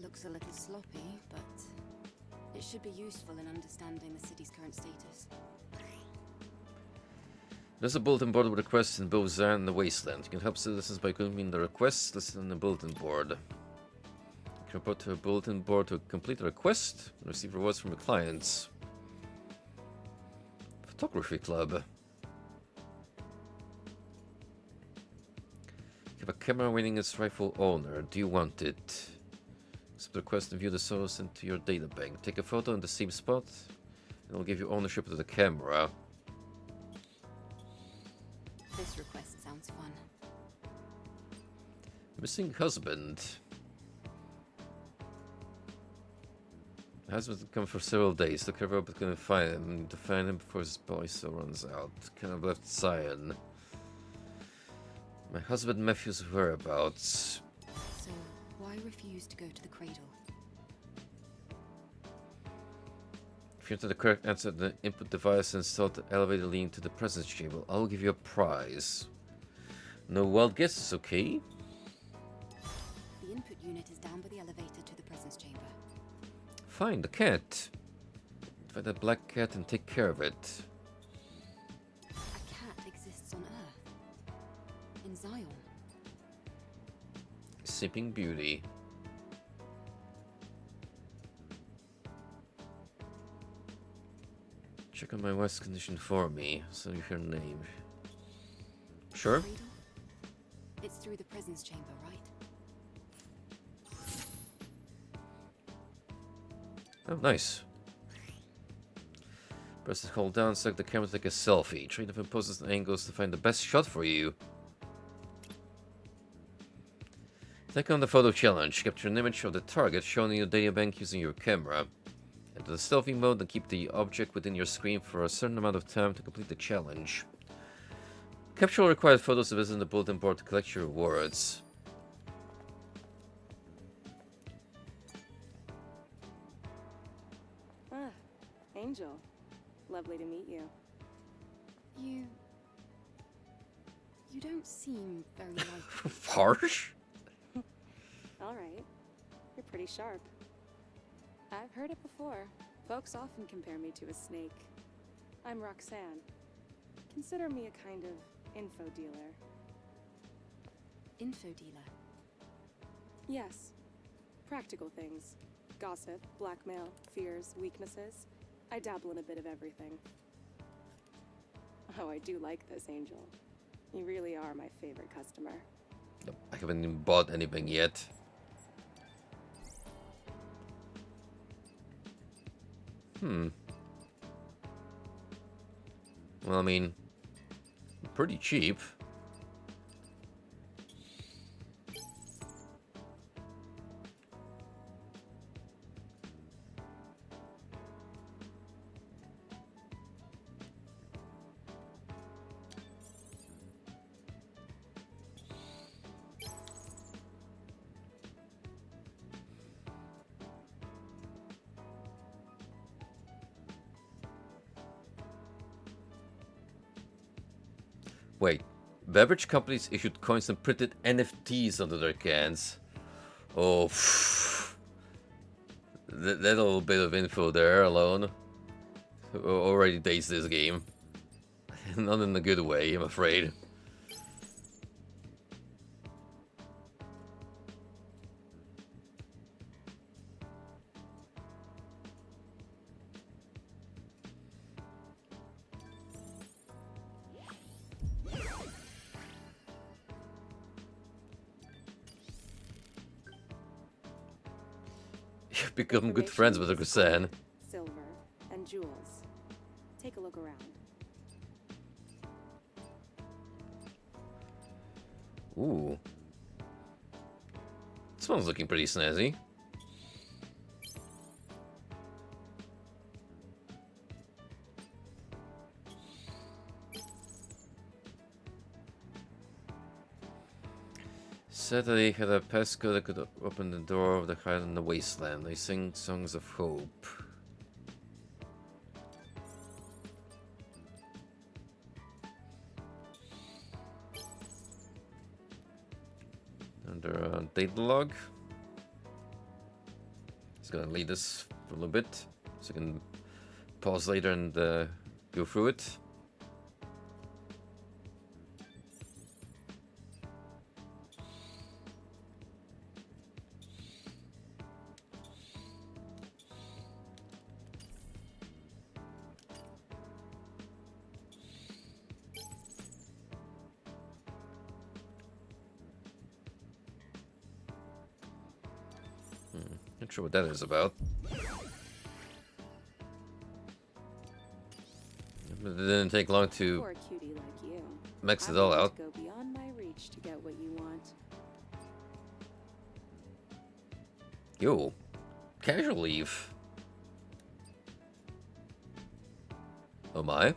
Looks a little sloppy, but it should be useful in understanding the city's current status. There's a bulletin board with requests in both Zion and the Wasteland. You can help citizens by completing the requests listed on the bulletin board. You can report to a bulletin board to complete a request and receive rewards from your clients. Photography club. You have a camera waiting its rightful owner. Do you want it? Accept the request and view the photos into your data bank. Take a photo in the same spot and it'll give you ownership of the camera. This request sounds fun. Missing husband. The husband's been come for several days. Look everyone but gonna find him. To find him before his boy still runs out. Kind of left Zion. My husband Matthew's whereabouts. So, why refuse to go to the cradle? If you enter the correct answer, the input device and install the elevator leading to the presence chamber. I'll give you a prize. No wild guesses, okay? The input unit is down by the elevator to the presence chamber. Find the cat. Find that black cat and take care of it. A cat exists on Earth. In Zion. Sleeping Beauty. Check on my wife's condition for me. So you her name. Sure. Cradle? It's through the presence chamber, right? Oh, nice. Press and hold down, select the camera to take a selfie. Try different poses and angles to find the best shot for you. Click on the photo challenge. Capture an image of the target shown in your data bank using your camera. Enter the selfie mode and keep the object within your screen for a certain amount of time to complete the challenge. Capture all required photos to visit the bulletin board to collect your rewards. Ah, Angel. Lovely to meet you. You don't seem very likely. Harsh? All right. You're pretty sharp. I've heard it before. Folks often compare me to a snake. I'm Roxanne. Consider me a kind of info dealer. Info dealer? Yes. Practical things. Gossip, blackmail, fears, weaknesses. I dabble in a bit of everything. Oh, I do like this, Angel. You really are my favorite customer. I haven't even bought anything yet. Well, I mean, pretty cheap. Wait, beverage companies issued coins and printed NFTs under their cans. Oh, that little bit of info there alone already dates this game. Not in a good way, I'm afraid. You've become good friends with Roxanne. Silver and jewels. Take a look around. Ooh. This one's looking pretty snazzy. Said they had a passcode that could open the door of the hide in the wasteland. They sing songs of hope. Under data log. It's gonna lead us for a little bit, so I can pause later and go through it. Not sure what that is about. But it didn't take long to For a cutie like you, max it I'm all willing out. to go beyond my reach to get what you want. Yo, casual leave. Oh my.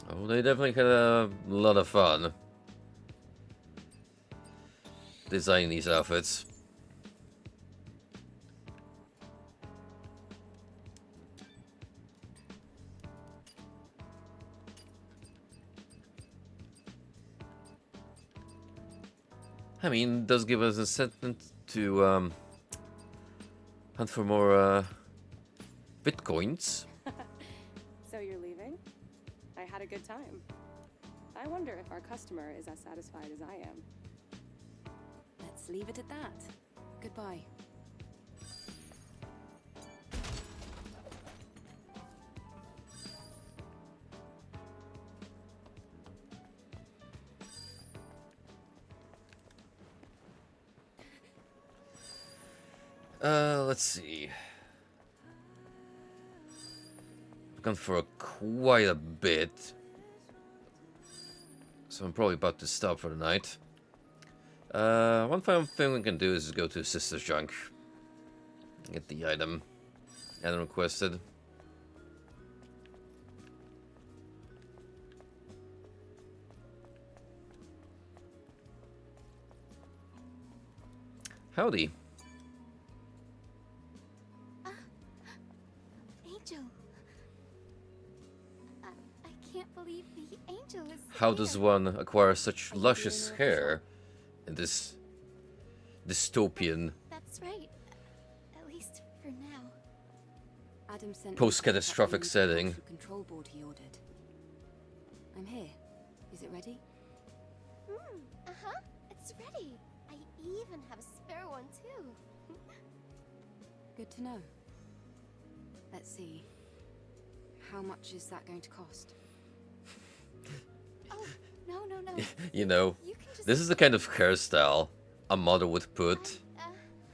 Oh, they definitely had a lot of fun designing these outfits. I mean, it does give us a incentive to hunt for more bitcoins. So you're leaving? I had a good time. I wonder if our customer is as satisfied as I am. Let's leave it at that. Goodbye. Let's see. I've gone for quite a bit, so I'm probably about to stop for the night. One final thing we can do is go to Sister's Junk, get the item requested. Howdy. Angel. I can't believe the angel is How does one acquire such luscious hair in this dystopian That's right. At least for now. Adam sent post-catastrophic me the setting? control board he ordered. I'm here. Is it ready? Uh-huh. It's ready. I even have a spare one too. Good to know. Let's see. How much is that going to cost? Oh, no. You know, You can just this is the kind of hairstyle a mother would put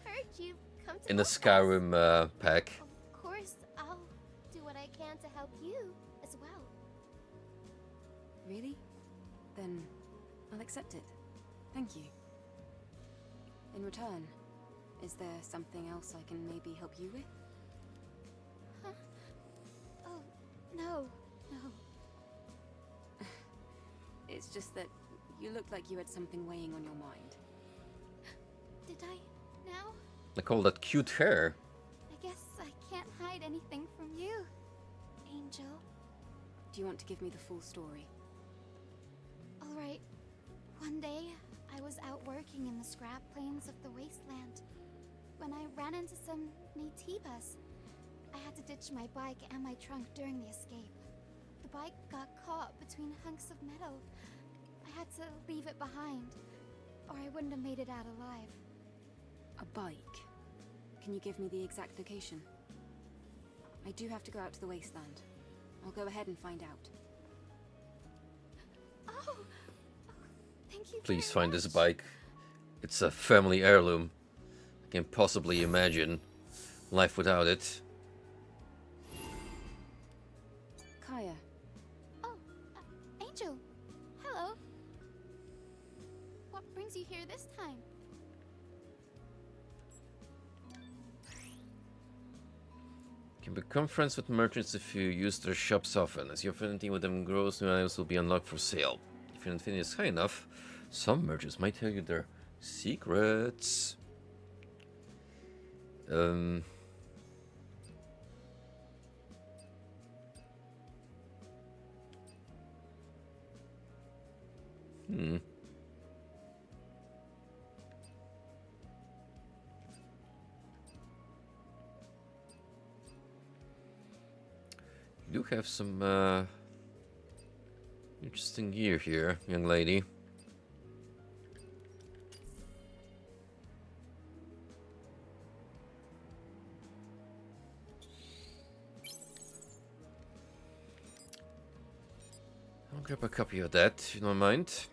heard you come to in a help us. Skyrim pack. Of course, I'll do what I can to help you as well. Really? Then I'll accept it. Thank you. In return, is there something else I can maybe help you with? Huh? Oh, no. It's just that you look like you had something weighing on your mind. Did I now? I call that cute hair. I guess I can't hide anything from you, Angel. Do you want to give me the full story? All right. One day, I was out working in the scrap plains of the wasteland when I ran into some Naytibas. I had to ditch my bike and my trunk during the escape. The bike got caught between hunks of metal. I had to leave it behind, or I wouldn't have made it out alive. A bike? Can you give me the exact location? I do have to go out to the wasteland. I'll go ahead and find out. Oh, thank you. Please find this bike. It's a family heirloom. I can't possibly imagine life without it. Kaya. Oh, Angel. Hello. What brings you here this time? You can become friends with merchants if you use their shops often. As your affinity with them grows, new items will be unlocked for sale. If your affinity is high enough, some merchants might tell you their secrets. You do have some interesting gear here, young lady. I'll grab a copy of that, if you don't mind.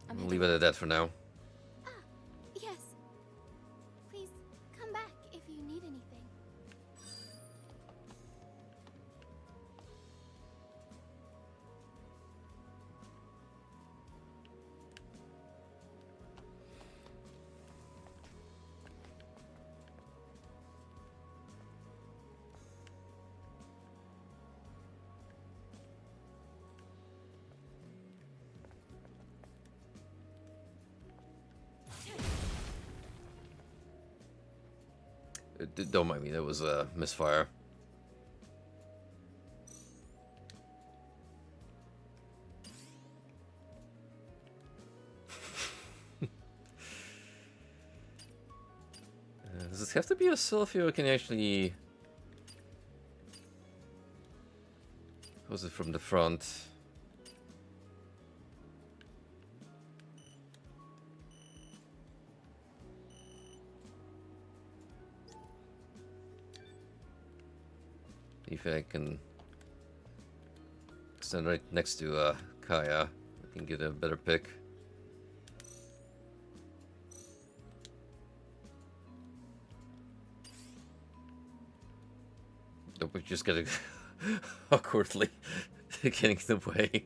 I'll leave it at that for now. Yes. Please come back if you need anything. Don't mind me, that was a misfire. Does this have to be a selfie, or can you actually pose it from the front? If I can stand right next to Kaya, I can get a better pick. Nope, we're just getting awkwardly getting in the way.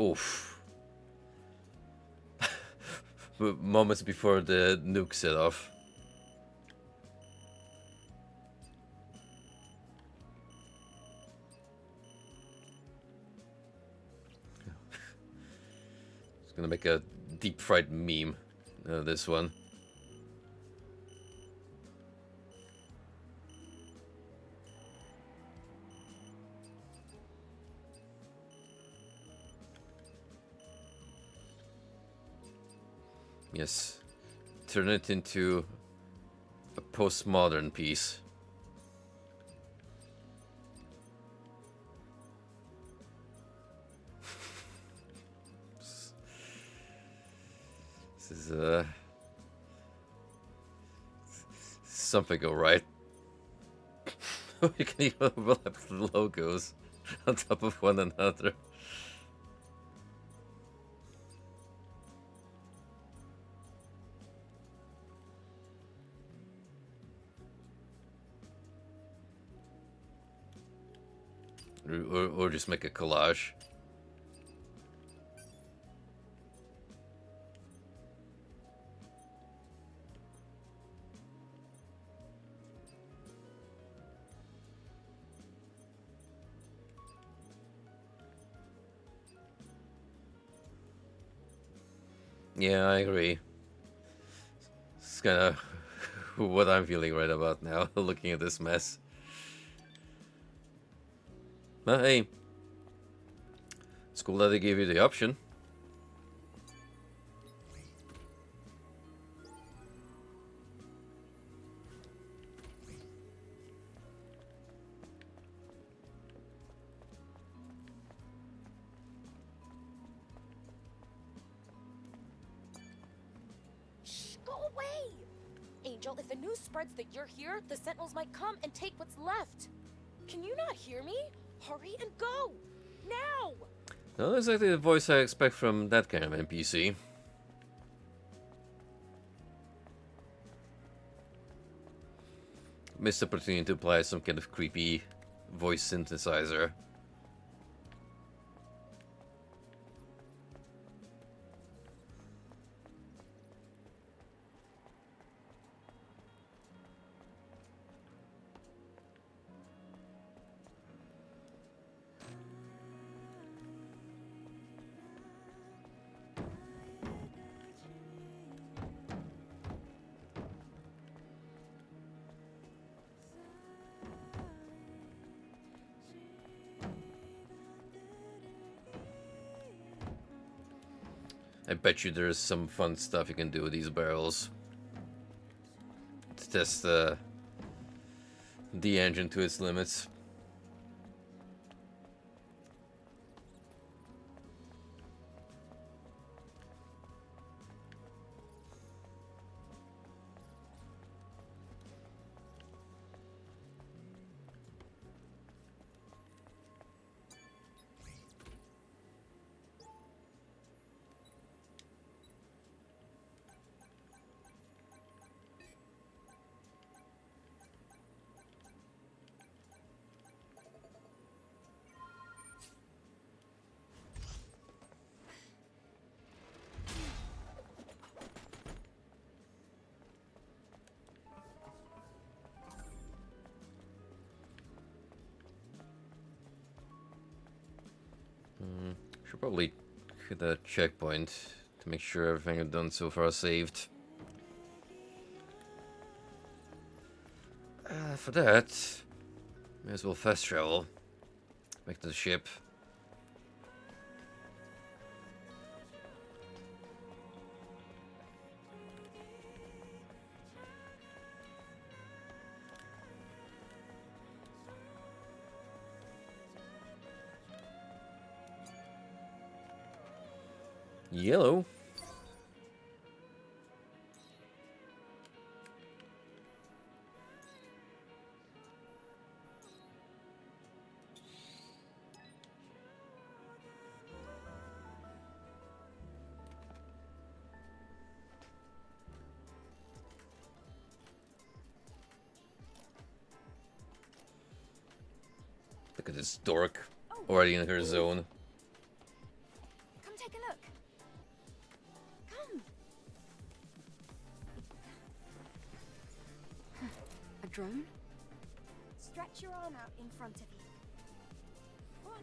Oof. Moments before the nuke set off. It's gonna make a deep fried meme, this one. Yes, turn it into a postmodern piece. This is something go right. You can even overlap the logos on top of one another. Or just make a collage. Yeah, I agree. It's kind of what I'm feeling right about now, looking at this mess. But hey, it's cool that they gave you the option. Shh, go away! Angel, if the news spreads that you're here, the Sentinels might come and take what's left. Can you not hear me? Hurry and go! Now! Not exactly the voice I expect from that kind of NPC. Missed opportunity to apply some kind of creepy voice synthesizer. I bet you there's some fun stuff you can do with these barrels to test the engine to its limits. probably hit a checkpoint to make sure everything I've done so far is saved. For that, may as well fast travel back to the ship. Yellow. Look at this dork already in her zone. Come take a look. Come. A drone? Stretch your arm out in front of you. Go on.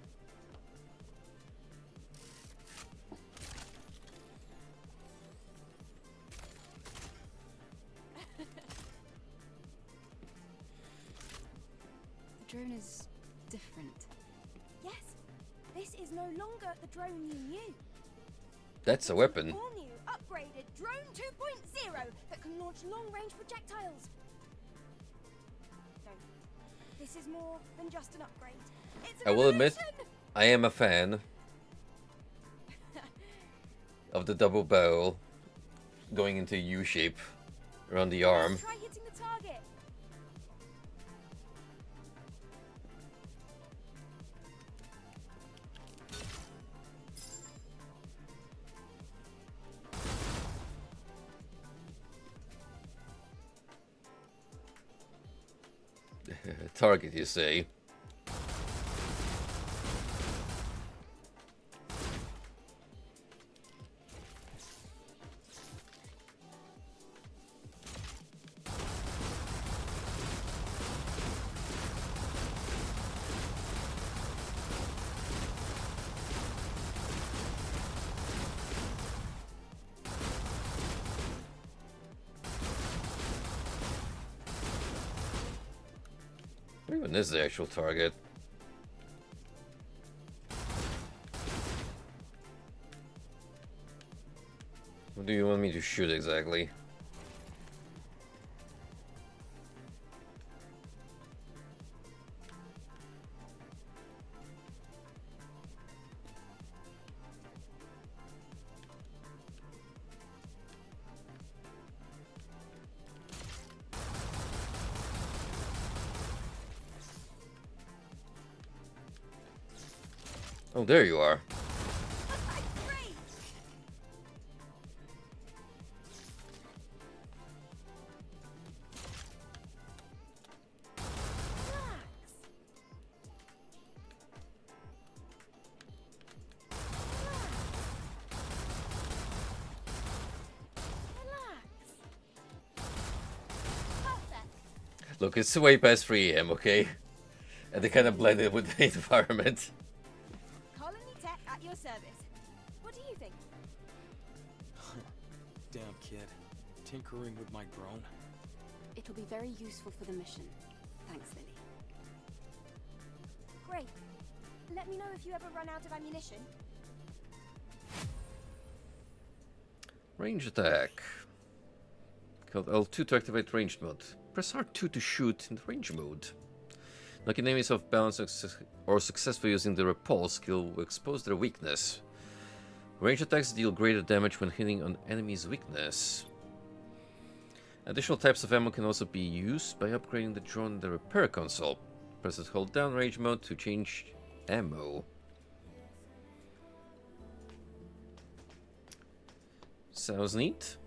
The drone is different. Yes, this is no longer the drone you knew. That's a weapon. All new, upgraded Drone 2.0 that can launch long-range projectiles. No, this is more than just an upgrade. It's I an will admit, evolution! I am a fan of the double barrel going into U shape around the arm. Try hitting the target. Target, you say? Where even is the actual target? What do you want me to shoot exactly? Oh, there you are. Look, it's way past 3 AM, okay? And they kind of blended with the environment. Colony Tech at your service. What do you think? Damn, kid. Tinkering with my drone. It'll be very useful for the mission. Thanks, Lily. Great. Let me know if you ever run out of ammunition. Range attack. Called L2 to activate ranged mode. Press R2 to shoot in the range mode. Like enemies off balance or successful using the repulse skill will expose their weakness. Range attacks deal greater damage when hitting on enemy's weakness. Additional types of ammo can also be used by upgrading the drone in the repair console. Press and hold down range mode to change ammo. Sounds neat.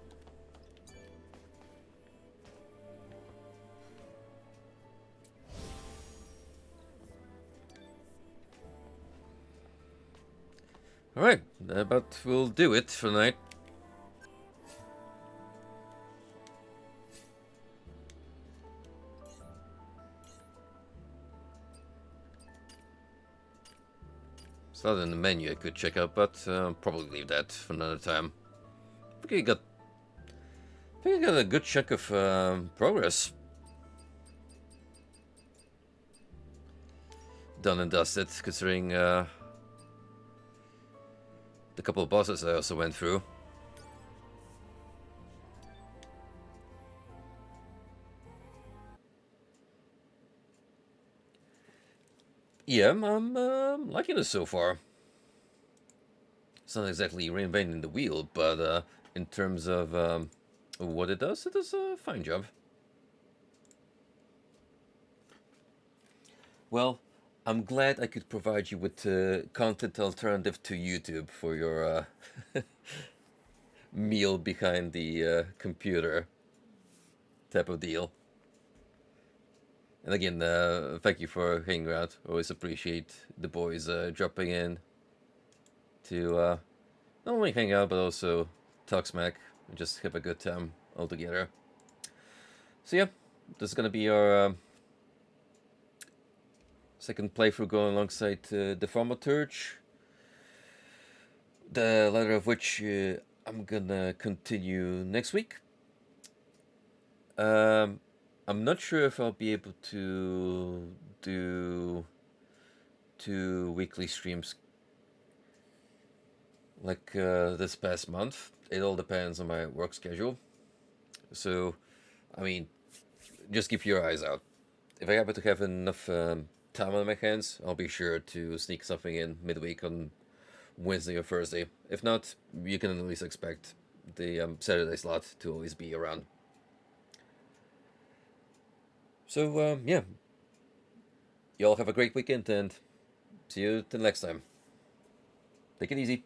Alright, that about will do it for tonight. It's not in the menu I could check out, but probably leave that for another time. I think I got a good chunk of progress done and dusted, considering the couple of bosses I also went through. Yeah, I'm liking it so far. It's not exactly reinventing the wheel, but in terms of what it does a fine job. Well, I'm glad I could provide you with content alternative to YouTube for your meal behind the computer type of deal. And again, thank you for hanging out. Always appreciate the boys dropping in to not only hang out, but also talk smack and just have a good time all together. So yeah, this is going to be our second playthrough going alongside the Thaumaturge. The latter of which I'm going to continue next week. I'm not sure if I'll be able to do 2 weekly streams like this past month. It all depends on my work schedule. So, I mean, just keep your eyes out. If I happen to have enough time on my hands, I'll be sure to sneak something in midweek on Wednesday or Thursday. If not, you can at least expect the Saturday slot to always be around. So, yeah. Y'all have a great weekend and see you till next time. Take it easy.